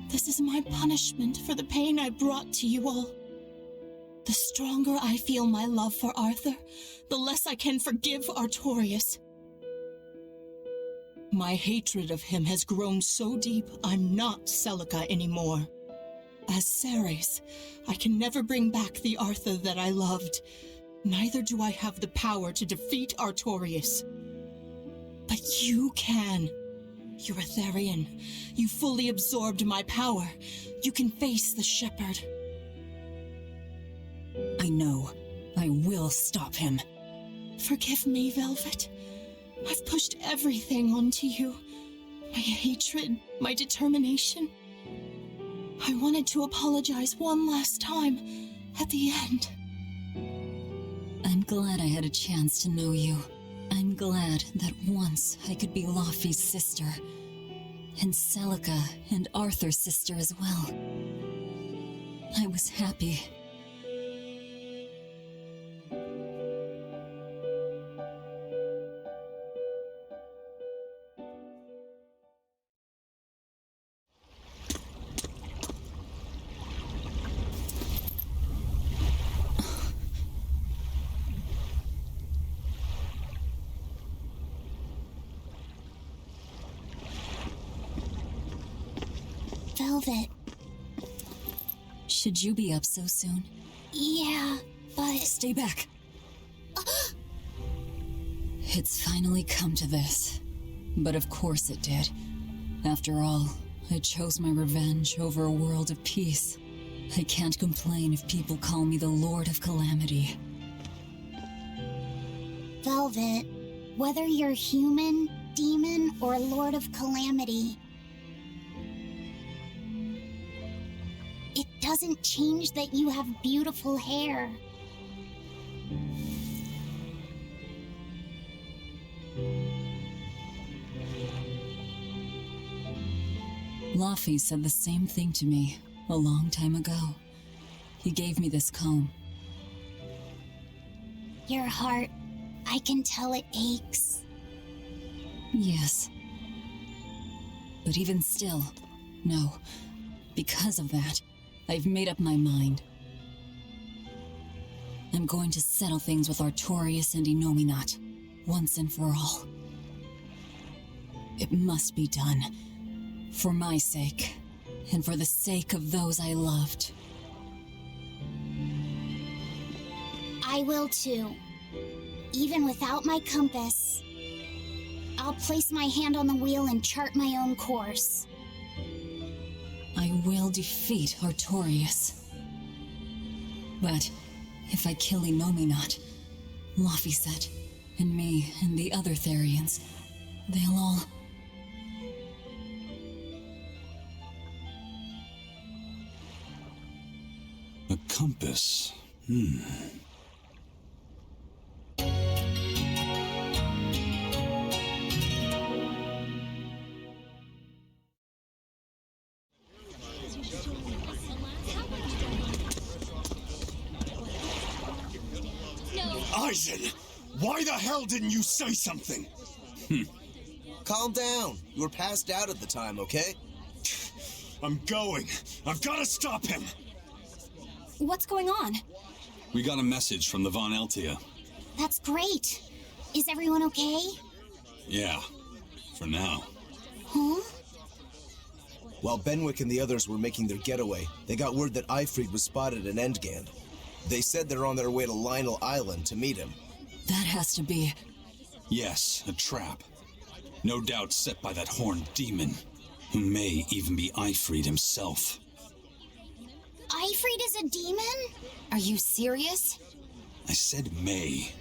this is my punishment for the pain I brought to you all. The stronger I feel my love for Arthur, the less I can forgive Artorius. My hatred of him has grown so deep, I'm not Celica anymore. As Ceres, I can never bring back the Arthur that I loved. Neither do I have the power to defeat Artorius. But you can. You're a Therian. You fully absorbed my power. You can face the Shepherd. I know. I will stop him. Forgive me, Velvet. I've pushed everything onto you. My hatred, my determination. I wanted to apologize one last time at the end. I'm glad I had a chance to know you. I'm glad that once I could be Laufey's sister. And Celica and Arthur's sister as well. I was happy. Velvet. Should you be up so soon? Yeah, but... Stay back! It's finally come to this. But of course it did. After all, I chose my revenge over a world of peace. I can't complain if people call me the Lord of Calamity. Velvet, whether you're human, demon, or Lord of Calamity, it doesn't change that you have beautiful hair. Laufey said the same thing to me a long time ago. He gave me this comb. Your heart, I can tell it aches. Yes. But even still, no. Because of that, I've made up my mind. I'm going to settle things with Artorius and Innominat, once and for all. It must be done. For my sake, and for the sake of those I loved. I will too. Even without my compass. I'll place my hand on the wheel and chart my own course. I will defeat Artorius. But if I kill Innominat, Laufey said, and me and the other Therians, they'll all... A compass. Aizen! Why the hell didn't you say something? Calm down. You were passed out at the time, okay? I'm going. I've got to stop him. What's going on? We got a message from the Von Eltia. That's great. Is everyone okay? Yeah, for now. Huh? While Benwick and the others were making their getaway, they got word that Ifrid was spotted in Endgand. They said they're on their way to Lionel Island to meet him. That has to be... Yes, a trap. No doubt set by that horned demon, who may even be Ifrid himself. Ifrid is a demon? Are you serious? I said may.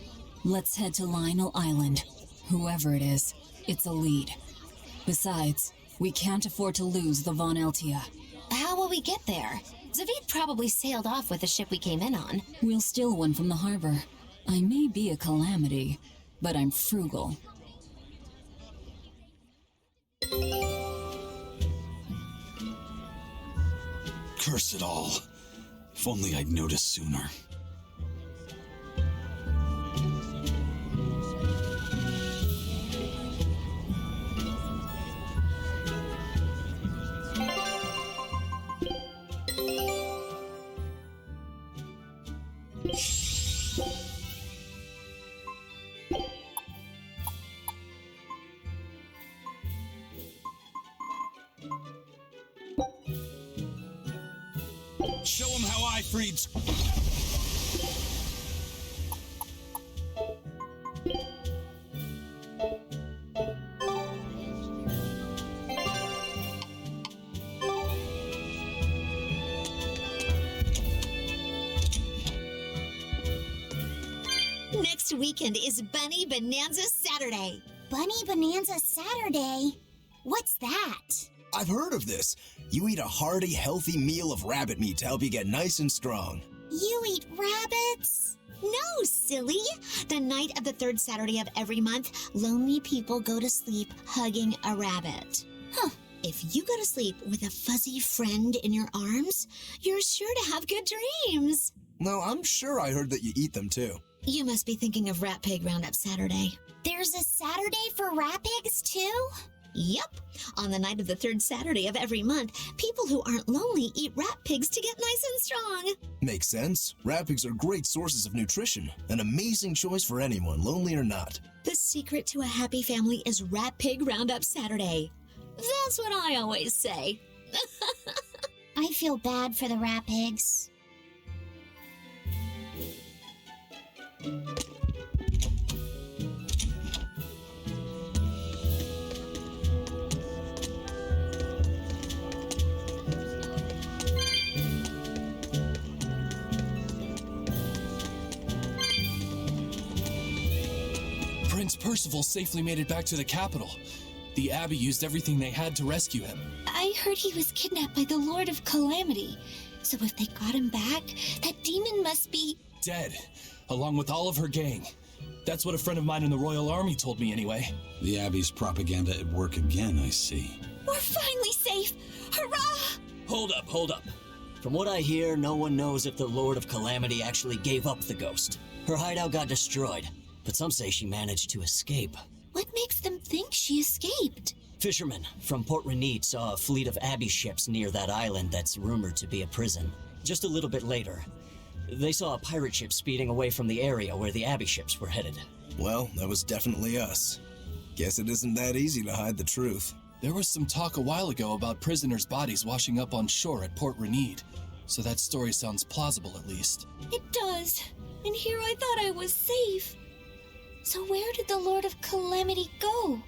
Let's head to Lionel Island. Whoever it is, it's a lead. Besides, we can't afford to lose the Von Eltia. How will we get there? Zavid probably sailed off with the ship we came in on. We'll steal one from the harbor. I may be a calamity, but I'm frugal. Curse it all. If only I'd noticed sooner. Show him how Ifrid's... weekend is Bunny Bonanza Saturday. Bunny Bonanza Saturday? What's that? I've heard of this. You eat a hearty, healthy meal of rabbit meat to help you get nice and strong. You eat rabbits? No, silly. The night of the third Saturday of every month, lonely people go to sleep hugging a rabbit. Huh. If you go to sleep with a fuzzy friend in your arms, you're sure to have good dreams. No, I'm sure I heard that you eat them too. You must be thinking of Rat Pig Roundup Saturday. There's a Saturday for rat pigs too? Yep. On the night of the third Saturday of every month, people who aren't lonely eat rat pigs to get nice and strong. Makes sense. Rat pigs are great sources of nutrition. An amazing choice for anyone, lonely or not. The secret to a happy family is Rat Pig Roundup Saturday. That's what I always say. I feel bad for the rat pigs. Prince Percival safely made it back to the capital. The Abbey used everything they had to rescue him. I heard he was kidnapped by the Lord of Calamity. So if they got him back, that demon must be... Dead, along with all of her gang. That's what a friend of mine in the Royal Army told me anyway. The Abbey's propaganda at work again, I see. We're finally safe! Hurrah! Hold up. From what I hear, no one knows if the Lord of Calamity actually gave up the ghost. Her hideout got destroyed, but some say she managed to escape. What makes them think she escaped? Fishermen from Port Renede saw a fleet of Abbey ships near that island that's rumored to be a prison. Just a little bit later, they saw a pirate ship speeding away from the area where the Abbey ships were headed. Well, that was definitely us. Guess it isn't that easy to hide the truth. There was some talk a while ago about prisoners' bodies washing up on shore at Port Renede, so that story sounds plausible at least. It does. And here I thought I was safe. So where did the Lord of Calamity go?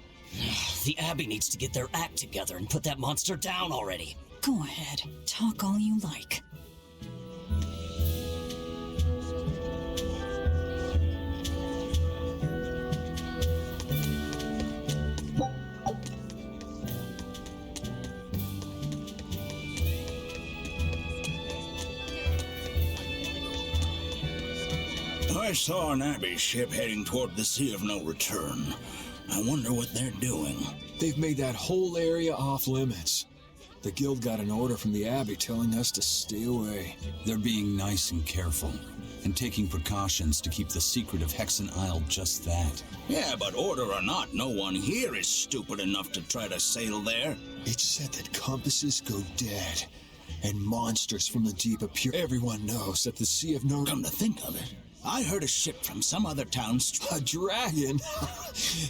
The Abbey needs to get their act together and put that monster down already. Go ahead. Talk all you like. I saw an Abbey ship heading toward the Sea of No Return. I wonder what they're doing. They've made that whole area off limits. The Guild got an order from the Abbey telling us to stay away. They're being nice and careful, and taking precautions to keep the secret of Hexen Isle just that. Yeah, but order or not, no one here is stupid enough to try to sail there. It's said that compasses go dead, and monsters from the deep appear. Everyone knows that the Sea of No... Come to think of it, I heard a ship from some other town... A dragon?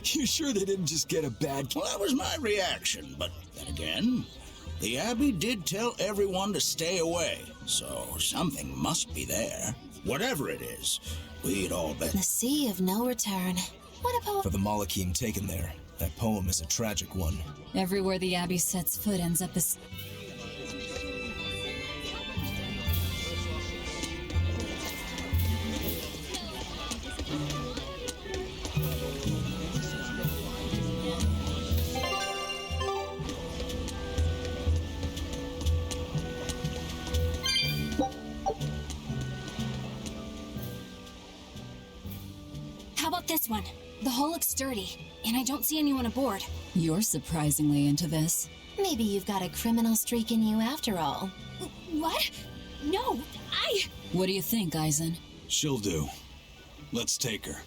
You sure they didn't just get a bad... Well, that was my reaction, but then again, the Abbey did tell everyone to stay away, so something must be there. Whatever it is, we'd all bet... The Sea of No Return. What a poem. For the Malachim taken there, that poem is a tragic one. Everywhere the Abbey sets foot ends up as... How about this one? The hull looks sturdy, and I don't see anyone aboard. You're surprisingly into this. Maybe you've got a criminal streak in you after all. What? No, What do you think, Eisen? She'll do. Let's take her.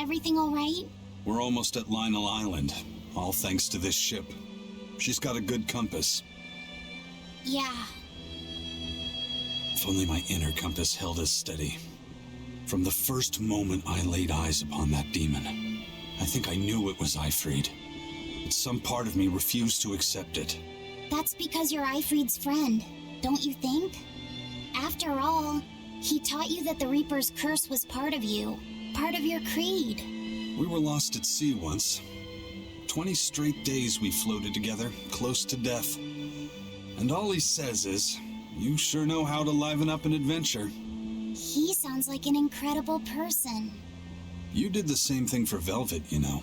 everything all right? We're almost at Lionel Island, all thanks to this ship. She's got a good compass. Yeah. If only my inner compass held as steady. From the first moment I laid eyes upon that demon, I think I knew it was Ifrid. But some part of me refused to accept it. That's because you're Ifrid's friend, don't you think? After all, he taught you that the Reaper's curse was part of you, part of your creed. We were lost at sea once. 20 straight days we floated together, close to death. And all he says is, you sure know how to liven up an adventure. He sounds like an incredible person. You did the same thing for Velvet, you know.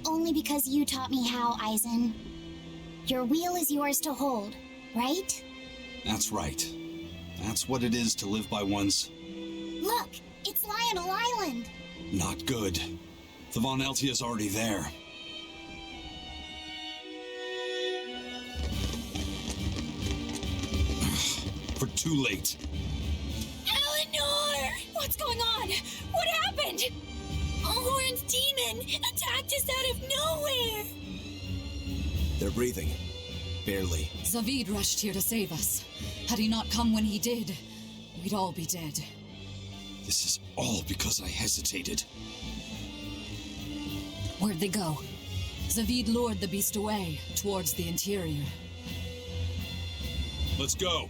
Only because you taught me how, Eisen. Your wheel is yours to hold, right? That's right. That's what it is to live by one's... Look, it's Lionel Island. Not good. The Von Eltia's already there. We're too late. Eleanor! What's going on? What happened? Horn's demon attacked us out of nowhere! They're breathing. Barely. Zavid rushed here to save us. Had he not come when he did, we'd all be dead. This is all because I hesitated. Where'd they go? Zavid lured the beast away, towards the interior. Let's go.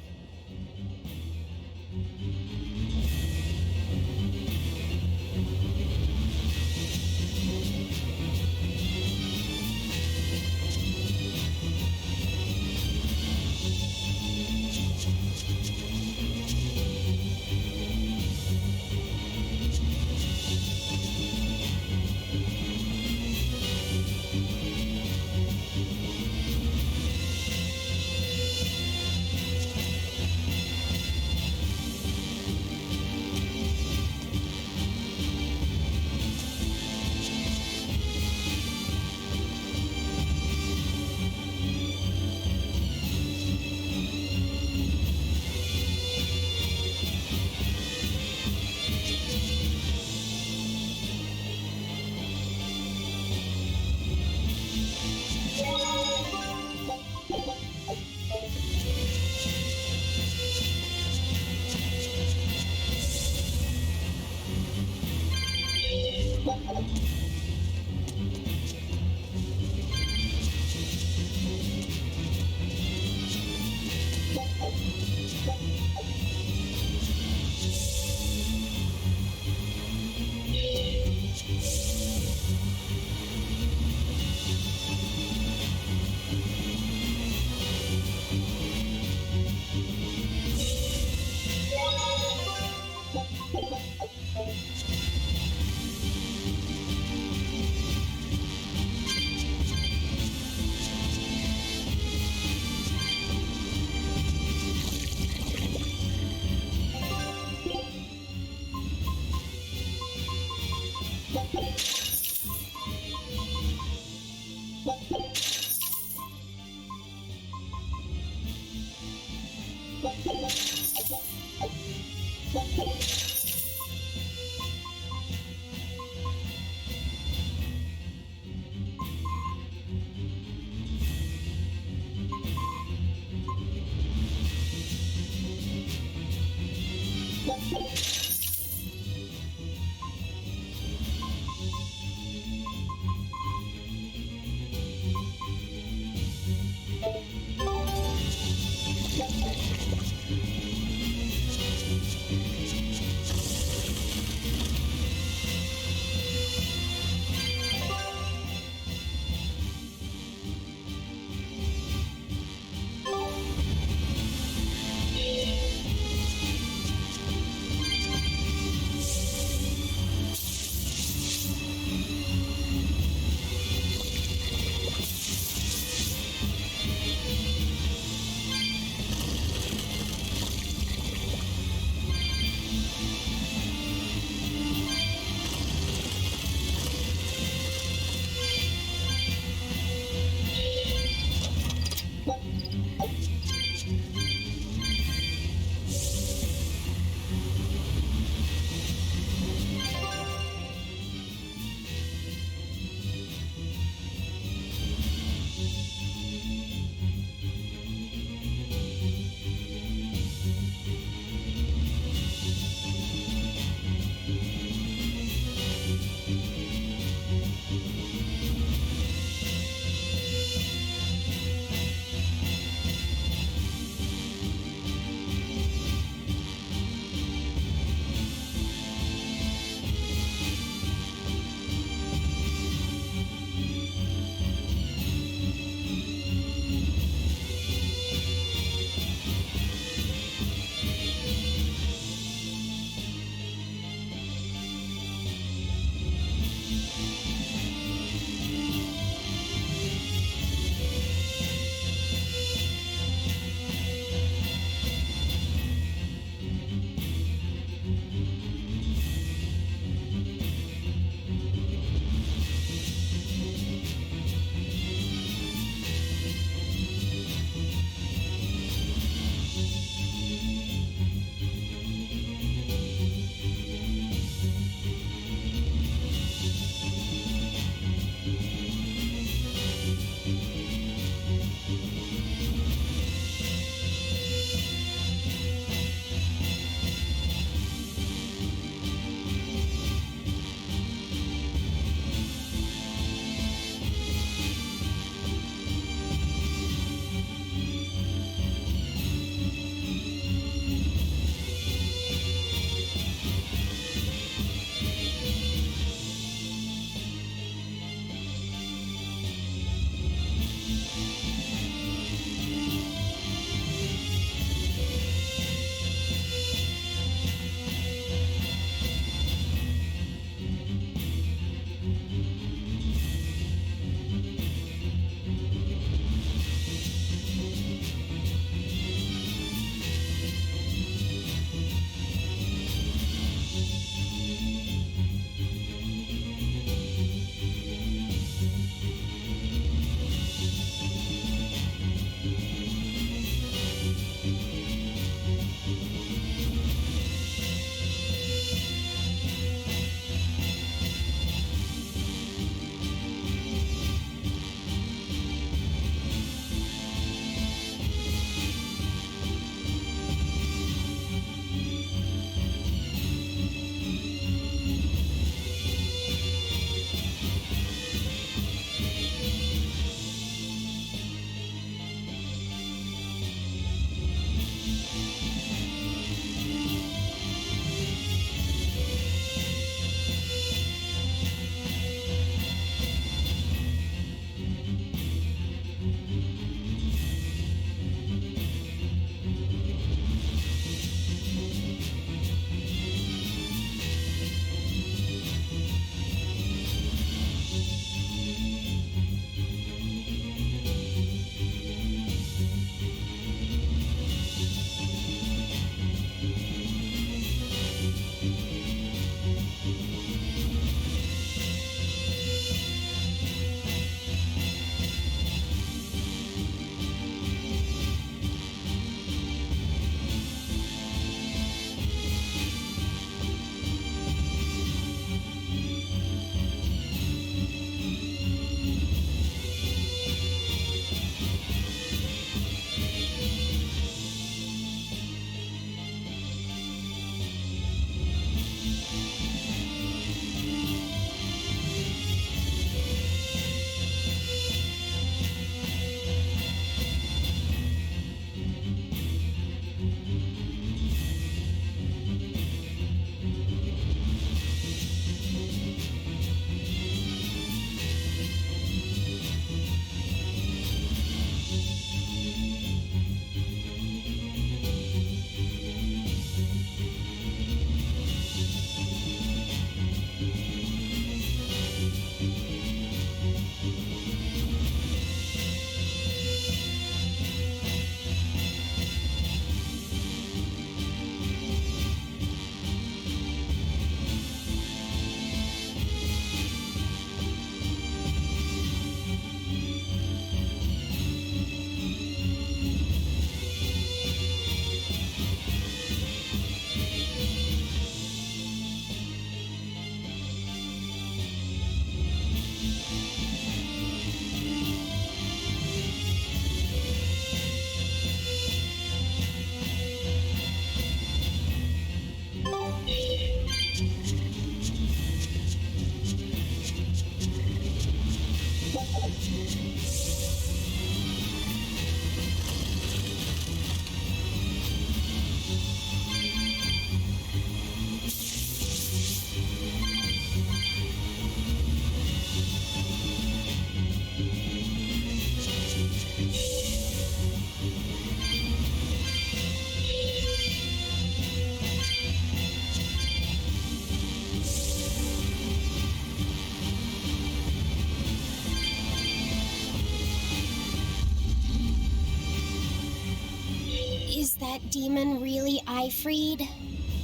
that demon really Ifried?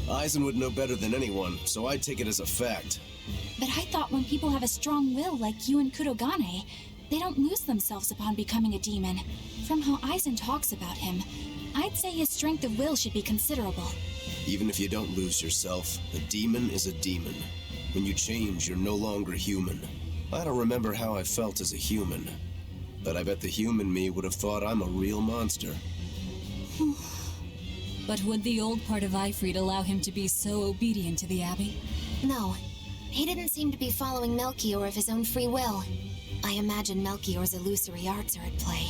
Eisen would know better than anyone, so I'd take it as a fact. But I thought when people have a strong will like you and Kurogane, they don't lose themselves upon becoming a demon. From how Eisen talks about him, I'd say his strength of will should be considerable. Even if you don't lose yourself, a demon is a demon. When you change, you're no longer human. I don't remember how I felt as a human, but I bet the human me would have thought I'm a real monster. But would the old part of Ifried allow him to be so obedient to the Abbey? No, he didn't seem to be following Melchior of his own free will. I imagine Melchior's illusory arts are at play.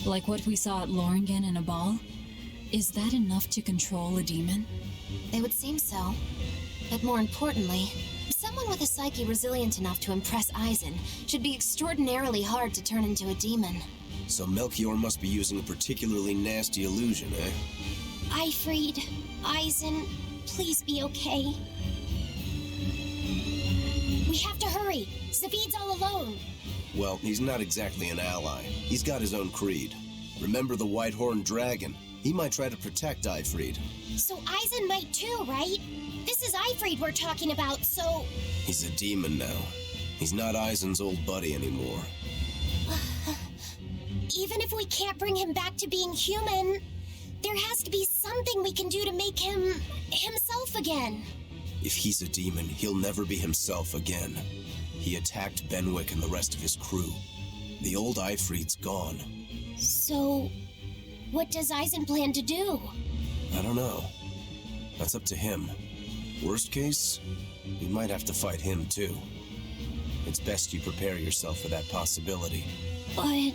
Like what we saw at Loringen in a ball? Is that enough to control a demon? It would seem so. But more importantly, someone with a psyche resilient enough to impress Eisen should be extraordinarily hard to turn into a demon. So Melchior must be using a particularly nasty illusion, eh? Ifried, Eisen, please be okay. We have to hurry. Zavid's all alone. Well, he's not exactly an ally. He's got his own creed. Remember the White-Horned Dragon? He might try to protect Ifried. So Eisen might too, right? This is Ifried we're talking about, so... He's a demon now. He's not Eisen's old buddy anymore. Even if we can't bring him back to being human, there has to be something we can do to make him himself again. If he's a demon, he'll never be himself again. He attacked Benwick and the rest of his crew. The old Ifried's gone. So, what does Eisen plan to do? I don't know. That's up to him. Worst case, we might have to fight him too. It's best you prepare yourself for that possibility. But...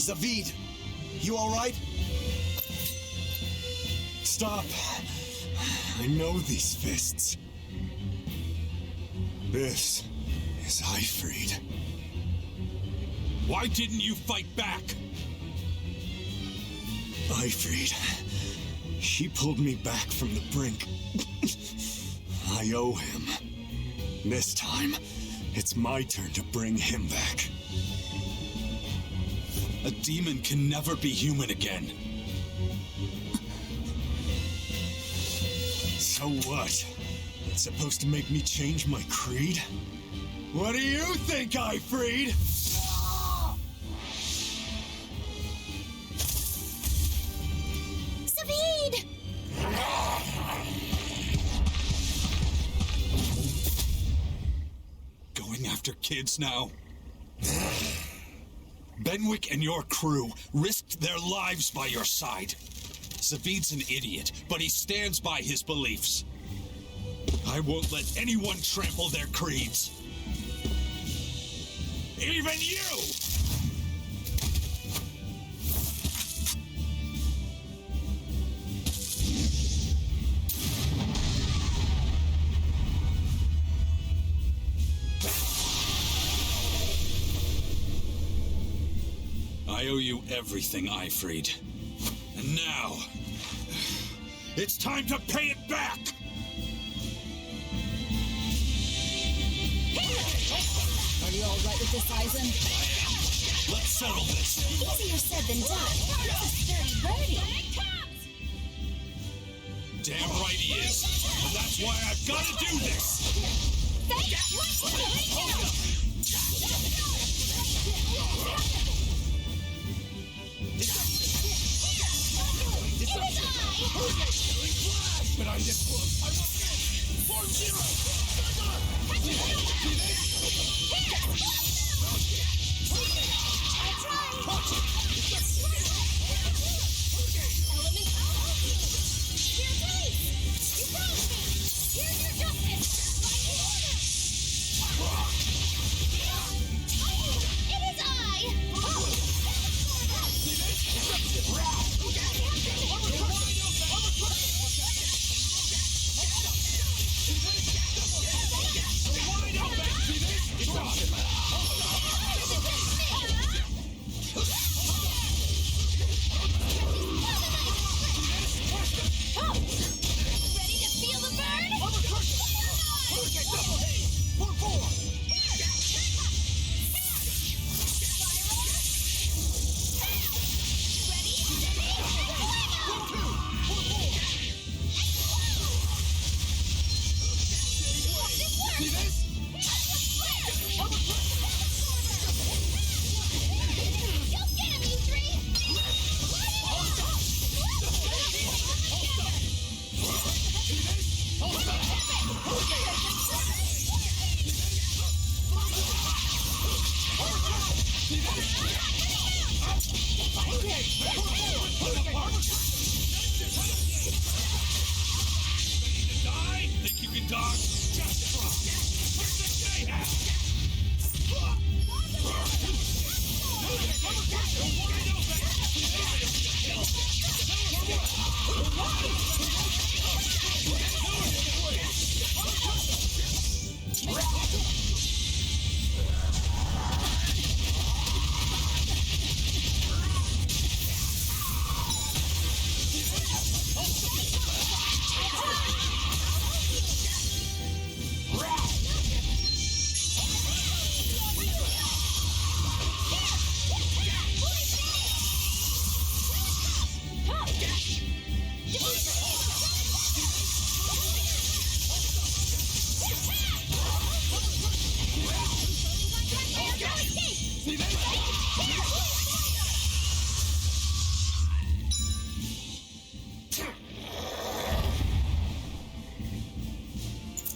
Zavid, you all right? Stop. I know these fists. This is Ifried. Why didn't you fight back? Ifried. She pulled me back from the brink. I owe him. This time, it's my turn to bring him back. A demon can never be human again. So what? It's supposed to make me change my creed? What do you think, Ifreed? Savid! Going after kids now? Benwick and your crew risked their lives by your side. Savid's an idiot, but he stands by his beliefs. I won't let anyone trample their creeds. Even you! I owe you everything, Ifreed. And now, it's time to pay it back! Are you all right with this, Eisen? Let's settle this. Easier said than done. That's a sturdy birdie. Damn right he is. And that's why I've got to do this. But I'm just... Form Zero!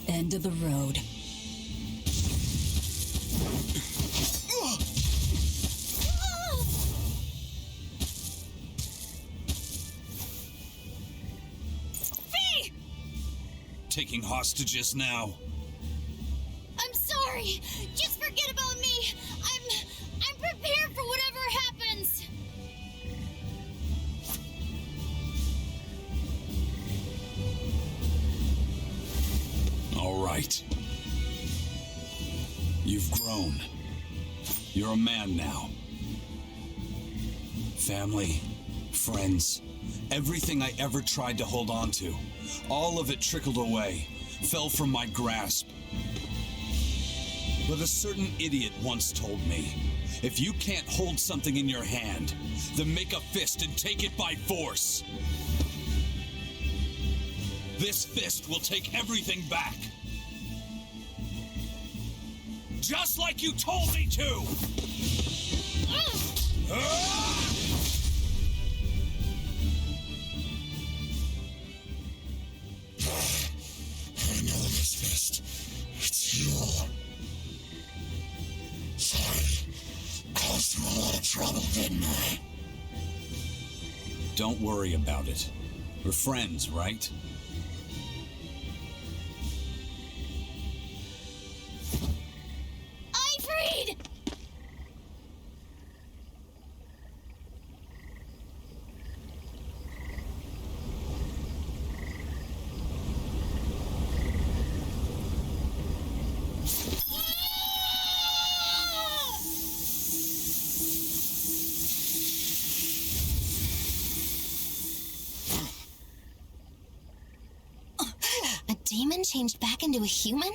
End of the road. Taking hostages now. I'm sorry. Just forget about me. I'm prepared for whatever happens. All right. You've grown. You're a man now. Family, friends, everything I ever tried to hold on to, all of it trickled away, fell from my grasp. But a certain idiot once told me, If you can't hold something in your hand, then make a fist and take it by force. This fist will take everything back. Just like you told me to! I know this fist. It's you. Sorry. Caused you a lot of trouble, didn't I? Don't worry about it. We're friends, right? Ifrid! A demon changed back into a human?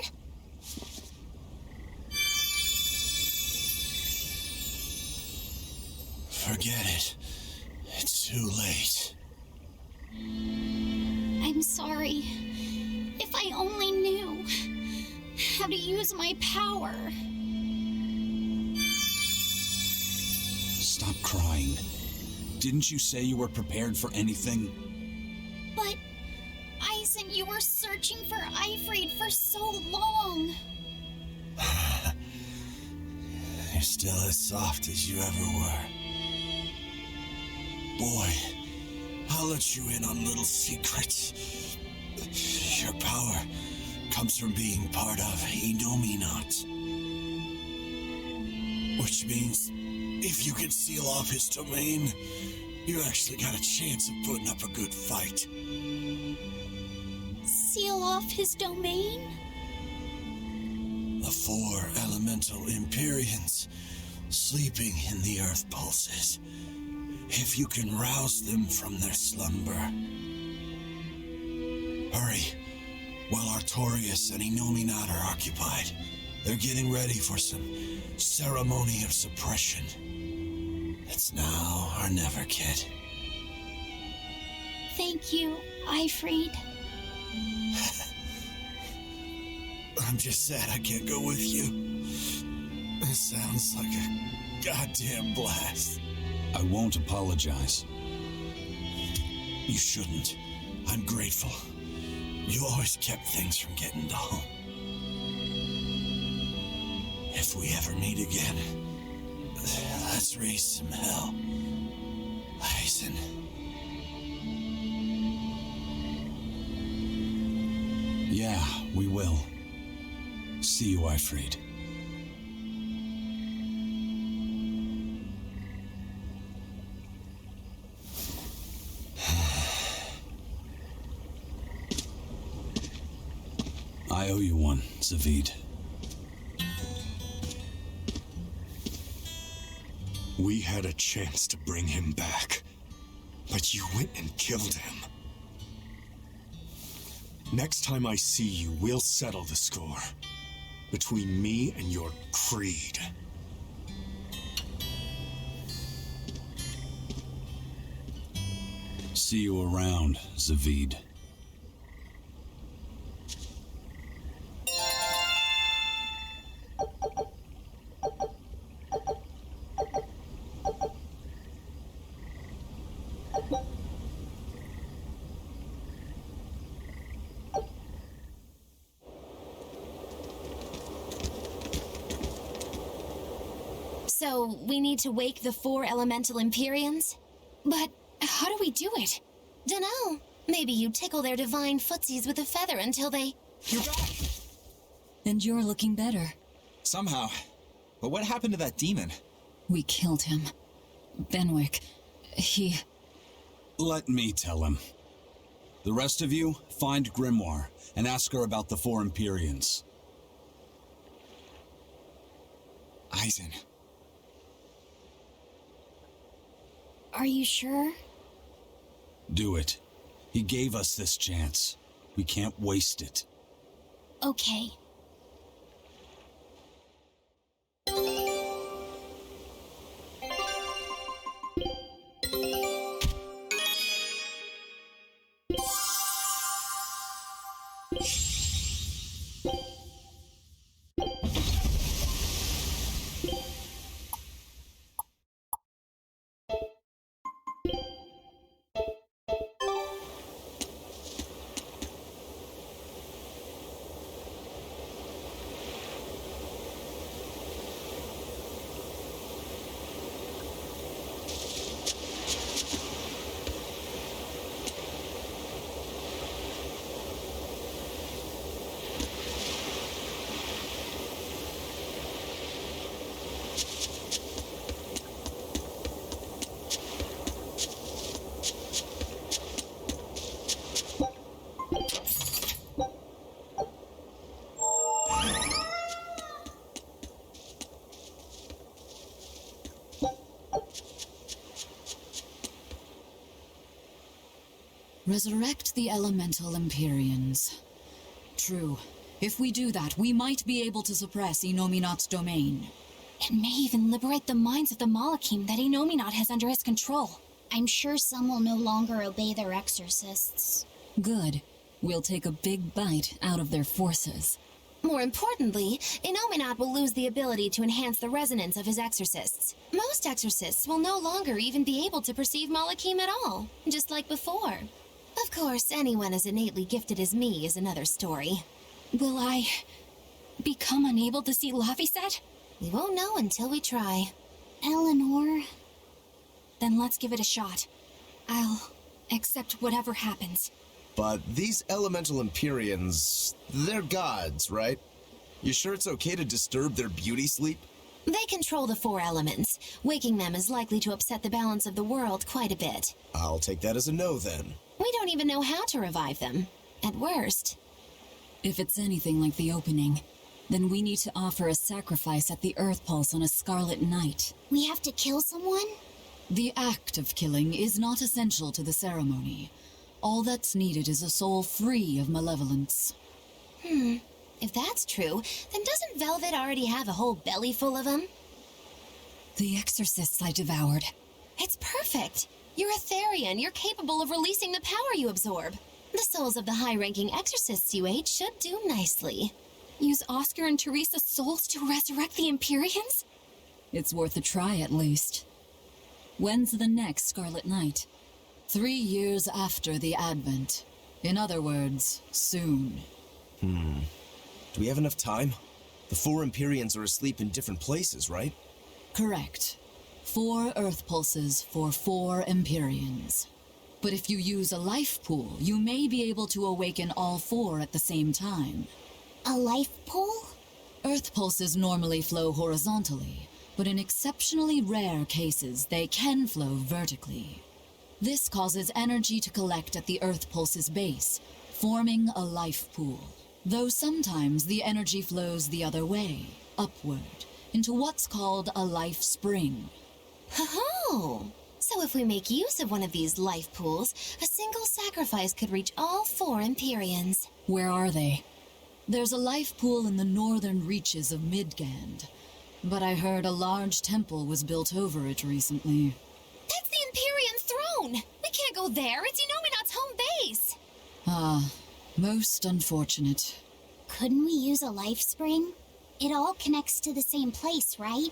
Forget it. It's too late. I'm sorry. If I only knew how to use my power. Stop crying. Didn't you say you were prepared for anything? But, Eisen, you were searching for Ifrid for so long. You're still as soft as you ever were. Boy, I'll let you in on little secrets. Your power comes from being part of Indominat. Which means, if you can seal off his domain, you actually got a chance of putting up a good fight. Seal off his domain? The 4 elemental Empyreans sleeping in the earth pulses. If you can rouse them from their slumber. Hurry, while Artorias and Indominat are occupied. They're getting ready for some ceremony of suppression. It's now or never, kid. Thank you, Ifrid. I'm just sad I can't go with you. It sounds like a goddamn blast. I won't apologize. You shouldn't. I'm grateful. You always kept things from getting dull. If we ever meet again, let's raise some hell. Eisen. Yeah, we will. See you, Ifrid. I owe you one, Zavid. We had a chance to bring him back, but you went and killed him. Next time I see you, we'll settle the score. Between me and your creed. See you around, Zavid. So, we need to wake the 4 elemental Empyreans? But how do we do it? Dunno. Maybe you tickle their divine footsies with a feather until they... You're back! And you're looking better. Somehow. But what happened to that demon? We killed him. Benwick, he... Let me tell him. The rest of you, find Grimoire and ask her about the 4 Empyreans. Eisen. Are you sure? Do it. He gave us this chance. We can't waste it. Okay. Resurrect the elemental Empyreans. True. If we do that, we might be able to suppress Inominat's domain. It may even liberate the minds of the Malachim that Inominat has under his control. I'm sure some will no longer obey their exorcists. Good. We'll take a big bite out of their forces. More importantly, Inominat will lose the ability to enhance the resonance of his exorcists. Most exorcists will no longer even be able to perceive Malachim at all, just like before. Of course, anyone as innately gifted as me is another story. Will I become unable to see Laphicet? We won't know until we try. Eleanor? Then let's give it a shot. I'll accept whatever happens. But these elemental Empyreans, they're gods, right? You sure it's okay to disturb their beauty sleep? They control the 4 elements. Waking them is likely to upset the balance of the world quite a bit. I'll take that as a no, then. We don't even know how to revive them. At worst. If it's anything like the opening, then we need to offer a sacrifice at the Earth Pulse on a Scarlet Night. We have to kill someone? The act of killing is not essential to the ceremony. All that's needed is a soul free of malevolence. If that's true, then doesn't Velvet already have a whole belly full of them? The exorcists I devoured. It's perfect. You're a Therian. You're capable of releasing the power you absorb. The souls of the high-ranking exorcists you ate should do nicely. Use Oscar and Teresa's souls to resurrect the Empyreans? It's worth a try, at least. When's the next Scarlet Night? 3 years after the Advent. In other words, soon. Do we have enough time? The 4 Empyreans are asleep in different places, right? Correct. 4 Earth Pulses for 4 Empyreans. But if you use a life pool, you may be able to awaken all 4 at the same time. A life pool? Earth Pulses normally flow horizontally, but in exceptionally rare cases, they can flow vertically. This causes energy to collect at the Earth Pulse's base, forming a life pool. Though sometimes the energy flows the other way, upward, into what's called a life spring. Oh! So if we make use of one of these life pools, a single sacrifice could reach all 4 Empyreans. Where are they? There's a life pool in the northern reaches of Midgand, but I heard a large temple was built over it recently. That's the Empyrean throne! We can't go there, it's Inominat's home base! Ah, most unfortunate. Couldn't we use a life spring? It all connects to the same place, right?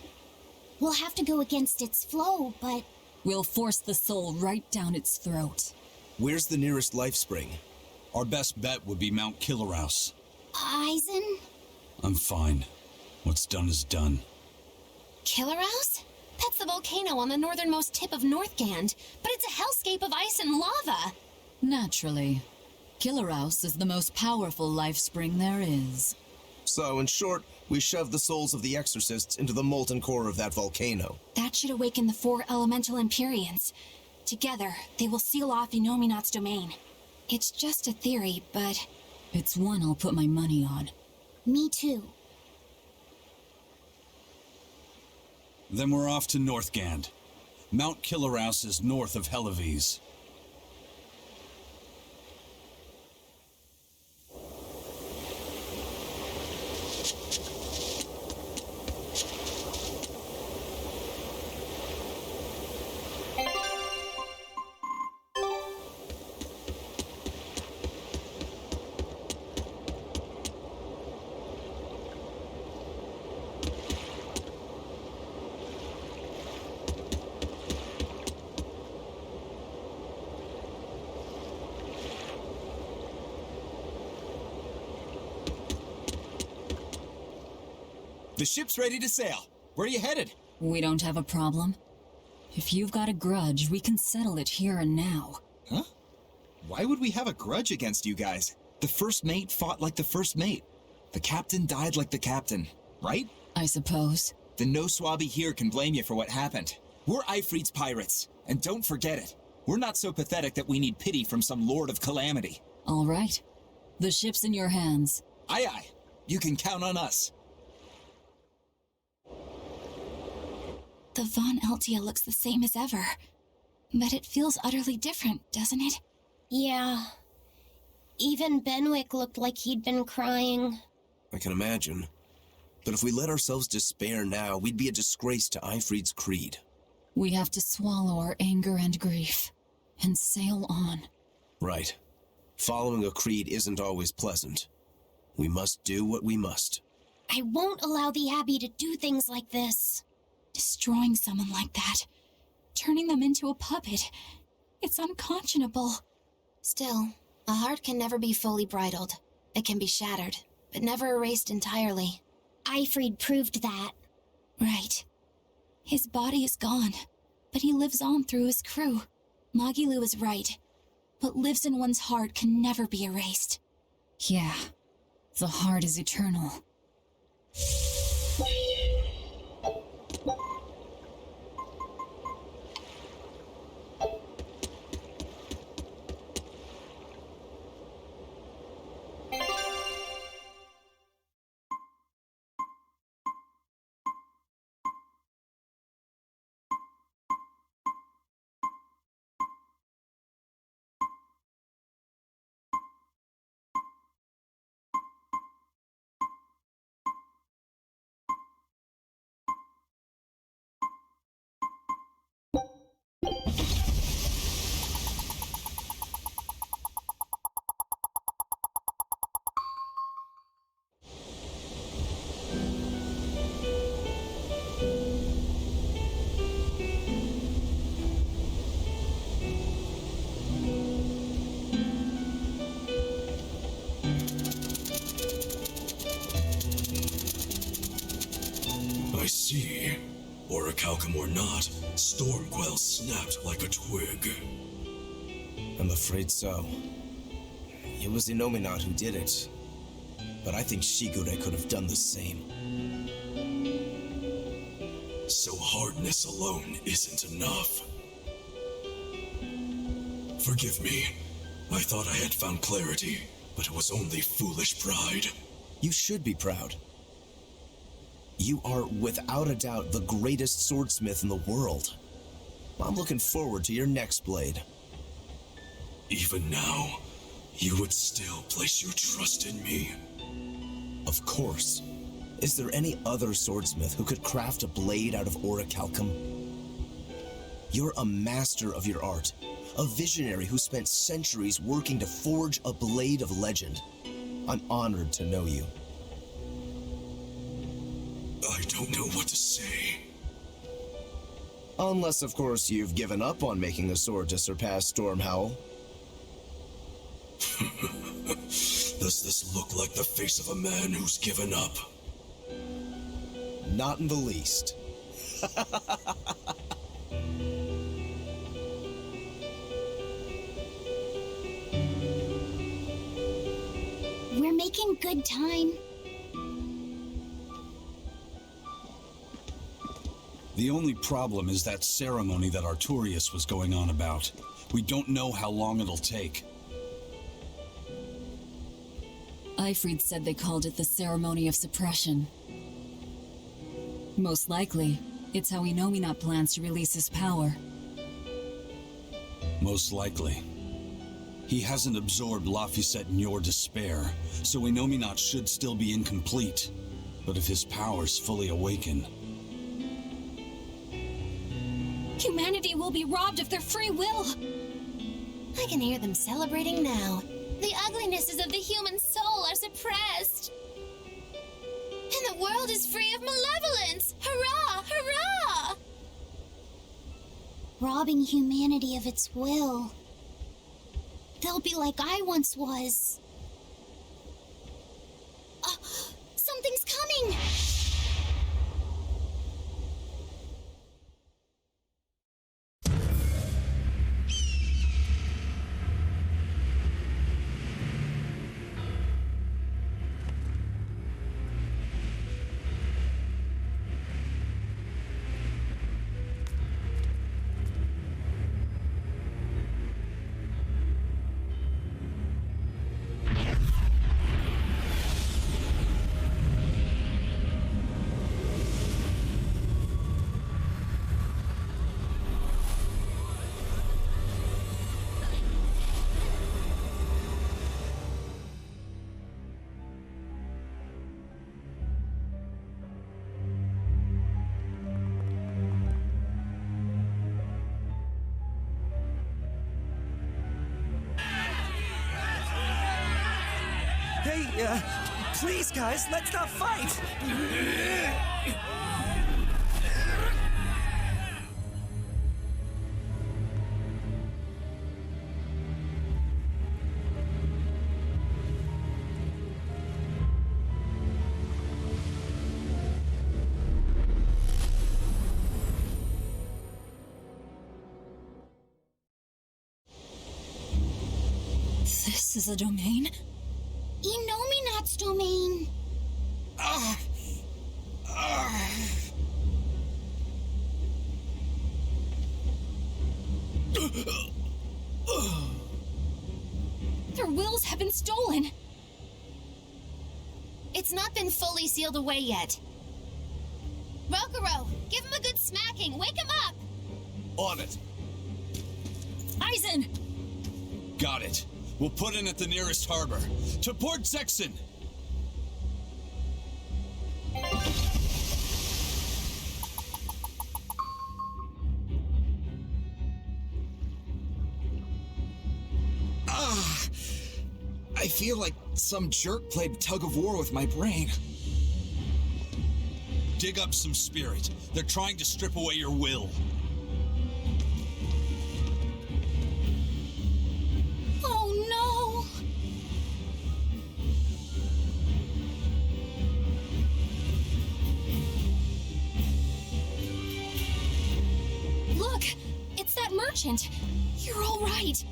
We'll have to go against its flow, but... We'll force the soul right down its throat. Where's the nearest life spring? Our best bet would be Mount Killerhouse. Eisen? I'm fine. What's done is done. Killerhouse? That's the volcano on the northernmost tip of Northgand, but it's a hellscape of ice and lava. Naturally. Killerhouse is the most powerful life spring there is. So, in short, we shove the souls of the exorcists into the molten core of that volcano. That should awaken the 4 elemental Empyreans. Together, they will seal off Inominat's domain. It's just a theory, but... It's one I'll put my money on. Me too. Then we're off to Northgand. Mount Killerhouse is north of Helives. The ship's ready to sail. Where are you headed? We don't have a problem. If you've got a grudge, we can settle it here and now. Huh? Why would we have a grudge against you guys? The first mate fought like the first mate. The captain died like the captain, right? I suppose. Then no swabby here can blame you for what happened. We're Ifrit's pirates, and don't forget it. We're not so pathetic that we need pity from some lord of calamity. All right. The ship's in your hands. Aye, aye. You can count on us. The Von Eltia looks the same as ever. But it feels utterly different, doesn't it? Yeah. Even Benwick looked like he'd been crying. I can imagine. But if we let ourselves despair now, we'd be a disgrace to Ifrid's creed. We have to swallow our anger and grief, and sail on. Right. Following a creed isn't always pleasant. We must do what we must. I won't allow the Abbey to do things like this. Destroying someone like that, turning them into a puppet, it's unconscionable. Still, a heart can never be fully bridled. It can be shattered, but never erased entirely. Ifrid proved that. Right. His body is gone, but he lives on through his crew. Magilu is right. What lives in one's heart can never be erased. Yeah, the heart is eternal. I see. Orichalcum or not, Stormquell snapped like a twig. I'm afraid so. It was Innominat who did it. But I think Shigure could have done the same. So hardness alone isn't enough. Forgive me. I thought I had found clarity, but it was only foolish pride. You should be proud. You are, without a doubt, the greatest swordsmith in the world. I'm looking forward to your next blade. Even now, you would still place your trust in me. Of course. Is there any other swordsmith who could craft a blade out of orichalcum? You're a master of your art, a visionary who spent centuries working to forge a blade of legend. I'm honored to know you. I don't know what to say. Unless, of course, you've given up on making a sword to surpass Stormhowl. Does this look like the face of a man who's given up? Not in the least. We're making good time. The only problem is that ceremony that Arturius was going on about. We don't know how long it'll take. Ifrid said they called it the Ceremony of Suppression. Most likely, it's how Innominat plans to release his power. Most likely. He hasn't absorbed Laphicet in your despair, so Innominat should still be incomplete. But if his powers fully awaken... Humanity will be robbed of their free will. I can hear them celebrating now. The uglinesses of the human soul are suppressed. And the world is free of malevolence! Hurrah! Hurrah! Robbing humanity of its will. They'll be like I once was. Something's coming! Please, guys, let's not fight! This is a domain? Inominat's domain. Their wills have been stolen. It's not been fully sealed away yet. Rokuro, give him a good smacking. Wake him up! On it. Aizen! Got it. We'll put in at the nearest harbor. To Port Zexon! I feel like some jerk played tug of war with my brain. Dig up some spirit. They're trying to strip away your will. Oh no! Look, it's that merchant. You're all right.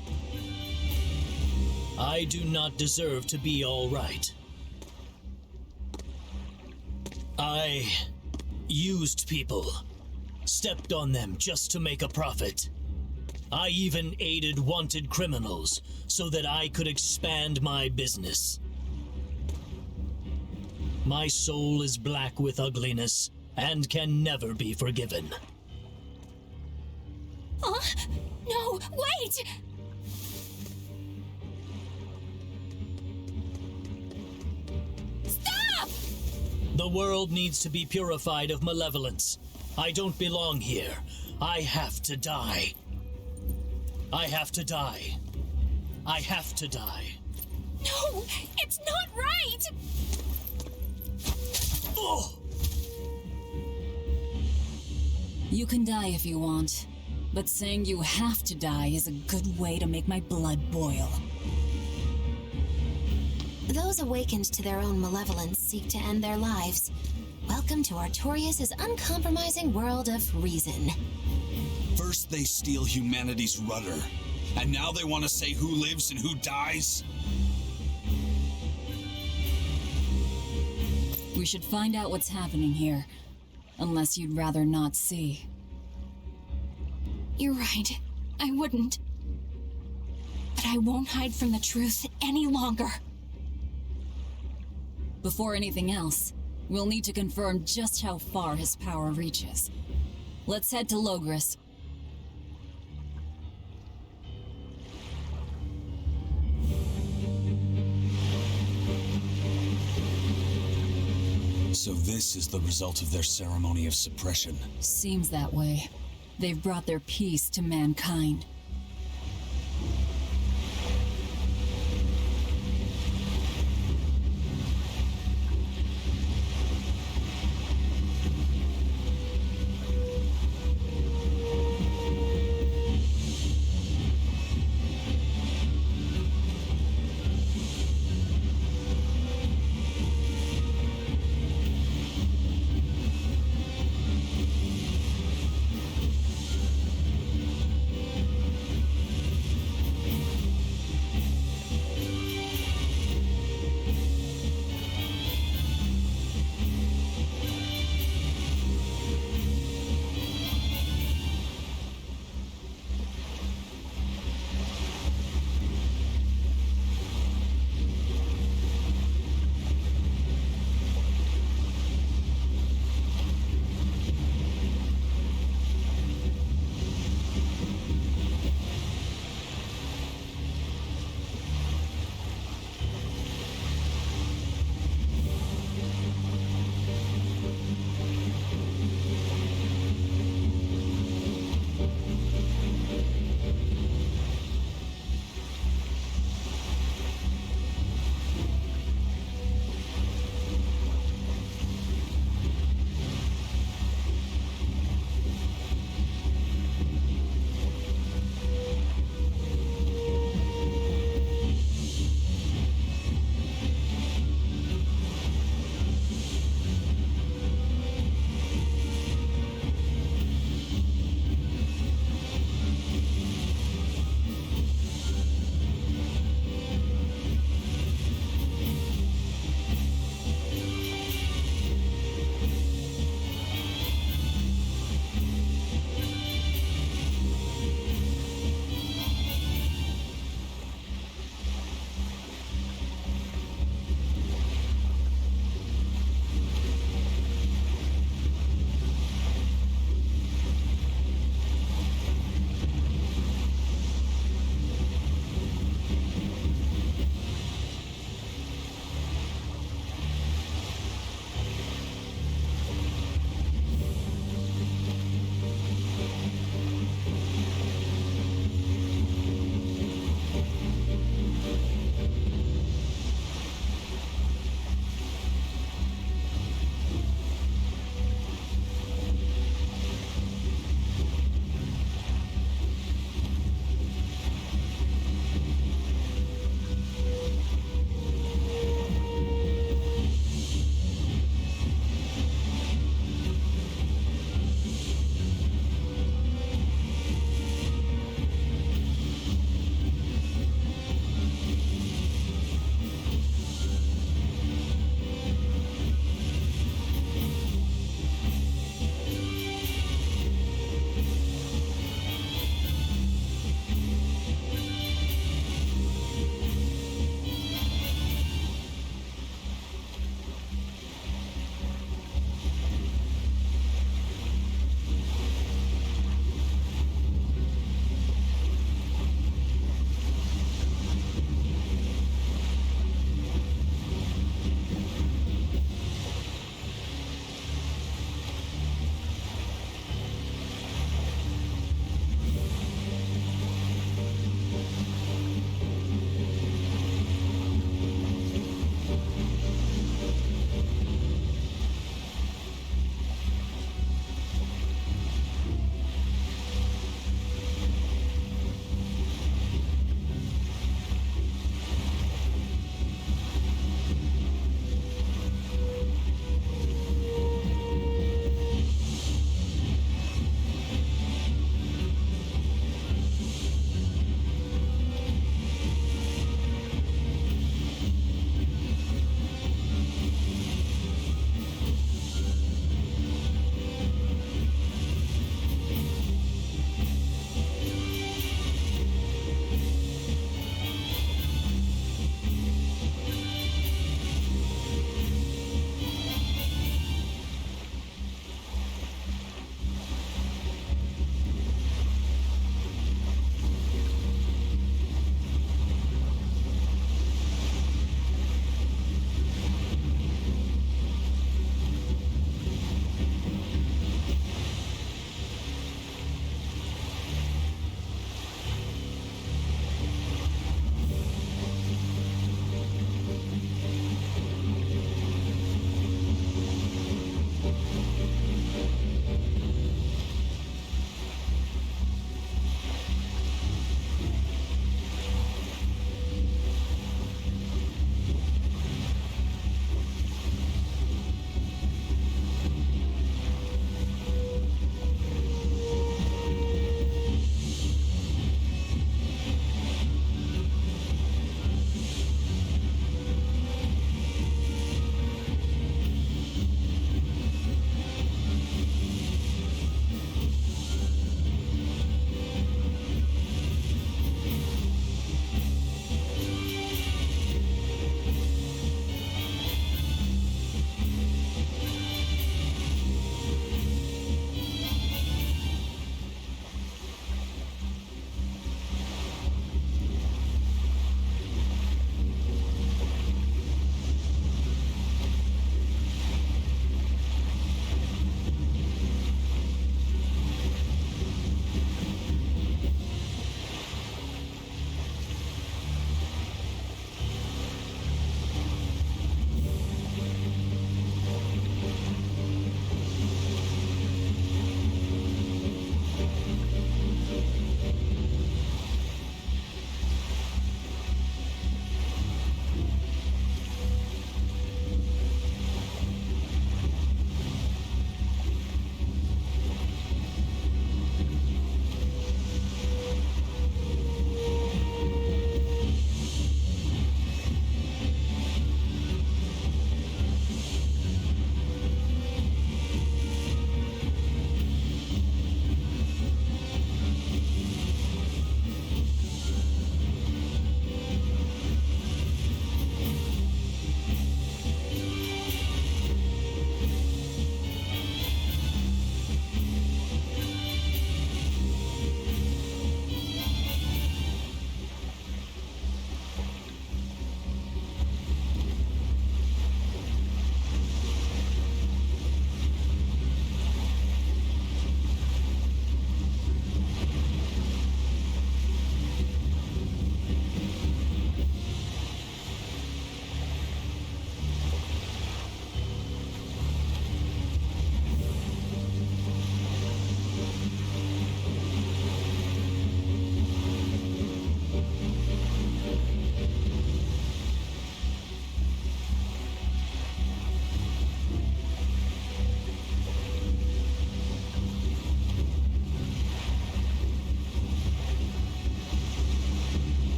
I do not deserve to be all right. I used people, stepped on them just to make a profit. I even aided wanted criminals so that I could expand my business. My soul is black with ugliness and can never be forgiven. No, wait! Stop! The world needs to be purified of malevolence. I don't belong here. I have to die. I have to die. I have to die. No, it's not right! Oh! You can die if you want, but saying you have to die is a good way to make my blood boil. Those awakened to their own malevolence seek to end their lives. Welcome to Artorias' uncompromising world of reason. First they steal humanity's rudder, and now they want to say who lives and who dies? We should find out what's happening here, unless you'd rather not see. You're right. I wouldn't. But I won't hide from the truth any longer. Before anything else, we'll need to confirm just how far his power reaches. Let's head to Logris. So this is the result of their ceremony of suppression. Seems that way. They've brought their peace to mankind.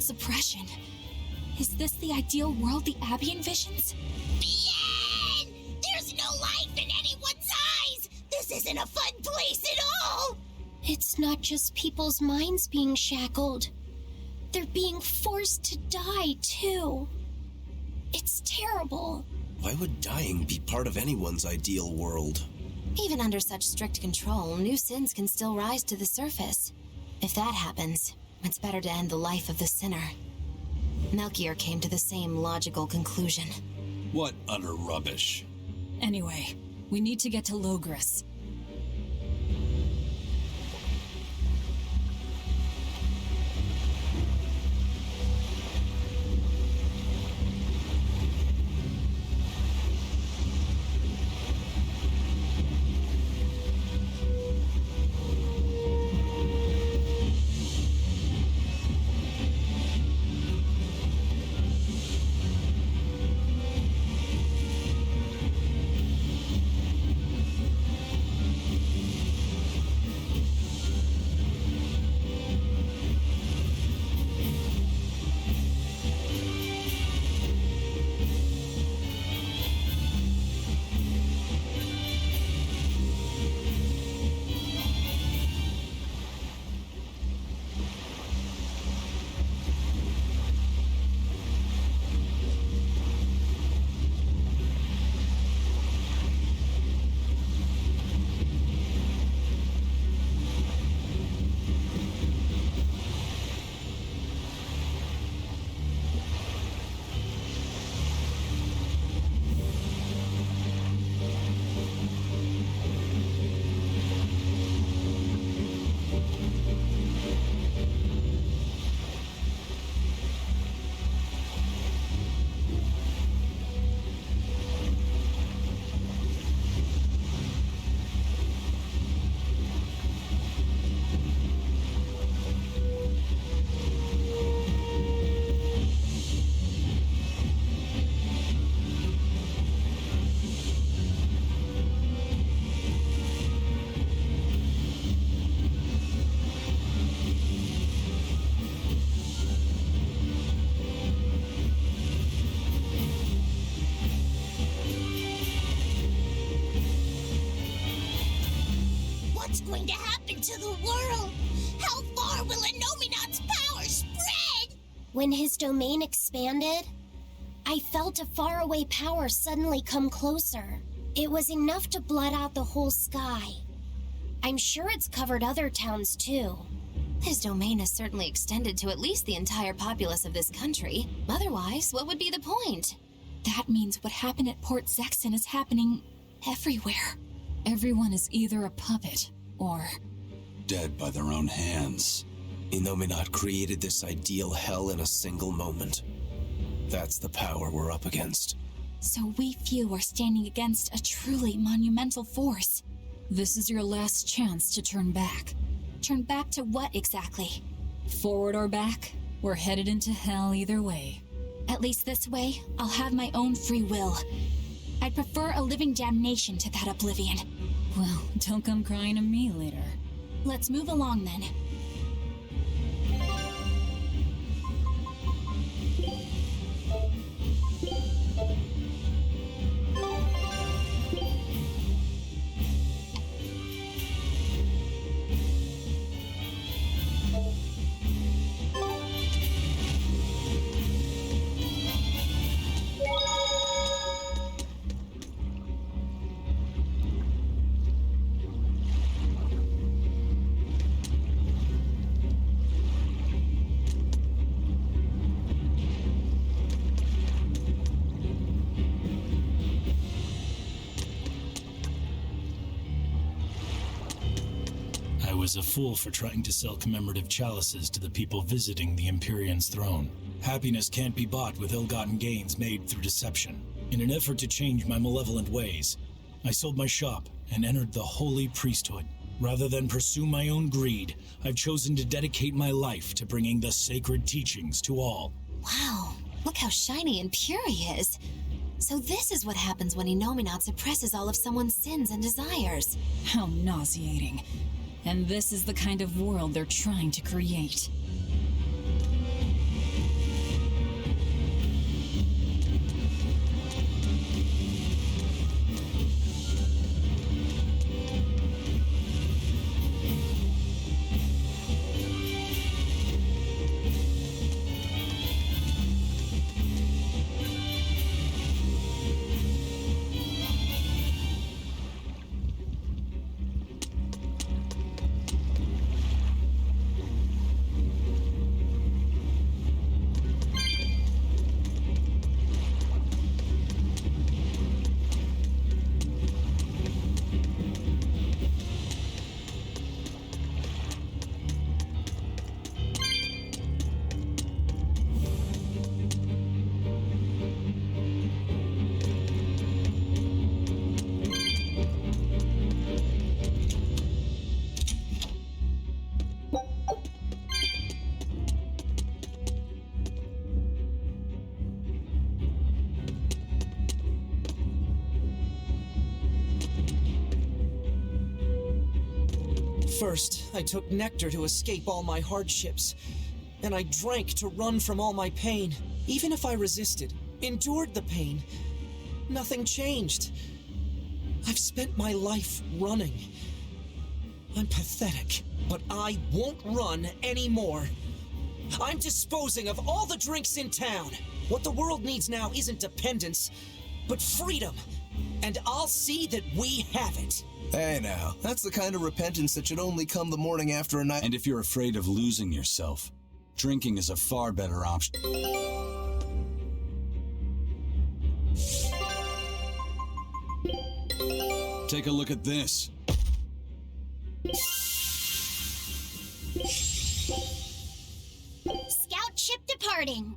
suppression. Is this the ideal world the Abbey envisions? The end! There's no life in anyone's eyes! This isn't a fun place at all! It's not just people's minds being shackled. They're being forced to die, too. It's terrible. Why would dying be part of anyone's ideal world? Even under such strict control, new sins can still rise to the surface. If that happens, it's better to end the life of the sinner. Melchior came to the same logical conclusion. What utter rubbish. Anyway, we need to get to Logris. What's going to happen to the world? How far will Inominat's power spread? When his domain expanded, I felt a faraway power suddenly come closer. It was enough to blot out the whole sky. I'm sure it's covered other towns too. His domain is certainly extended to at least the entire populace of this country. Otherwise, what would be the point? That means what happened at Port Zexon is happening everywhere. Everyone is either a puppet or dead by their own hands. Inominat created this ideal hell in a single moment. That's the power we're up against. So we few are standing against a truly monumental force. This is your last chance to turn back. Turn back to what exactly? Forward or back, we're headed into hell either way. At least this way, I'll have my own free will. I'd prefer a living damnation to that oblivion. Well, don't come crying to me later. Let's move along then. I was a fool for trying to sell commemorative chalices to the people visiting the Empyrean's throne. Happiness can't be bought with ill-gotten gains made through deception. In an effort to change my malevolent ways, I sold my shop and entered the holy priesthood. Rather than pursue my own greed, I've chosen to dedicate my life to bringing the sacred teachings to all. Wow, look how shiny and pure he is. So this is what happens when Inominat suppresses all of someone's sins and desires. How nauseating. And this is the kind of world they're trying to create. First, I took nectar to escape all my hardships, and I drank to run from all my pain. Even if I resisted, endured the pain, nothing changed. I've spent my life running. I'm pathetic, but I won't run anymore. I'm disposing of all the drinks in town. What the world needs now isn't dependence, but freedom. And I'll see that we have it. Hey now, that's the kind of repentance that should only come the morning after a night. And if you're afraid of losing yourself, drinking is a far better option. Take a look at this. Scout ship departing.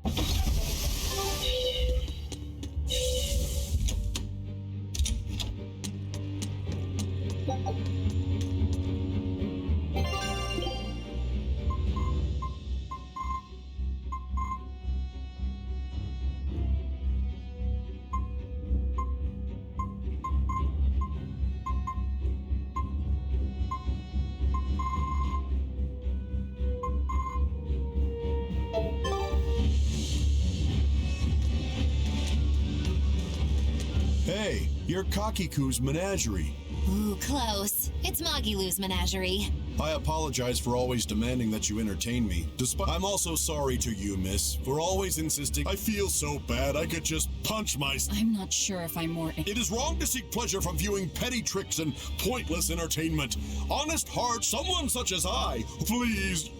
Hey, you're Kakiku's menagerie. Ooh, close. It's Magilu's menagerie. I apologize for always demanding that you entertain me. I'm also sorry to you, miss, for always insisting. I feel so bad I could just punch I'm not sure if I'm more... It is wrong to seek pleasure from viewing petty tricks and pointless entertainment. Honest heart, someone such as I, please,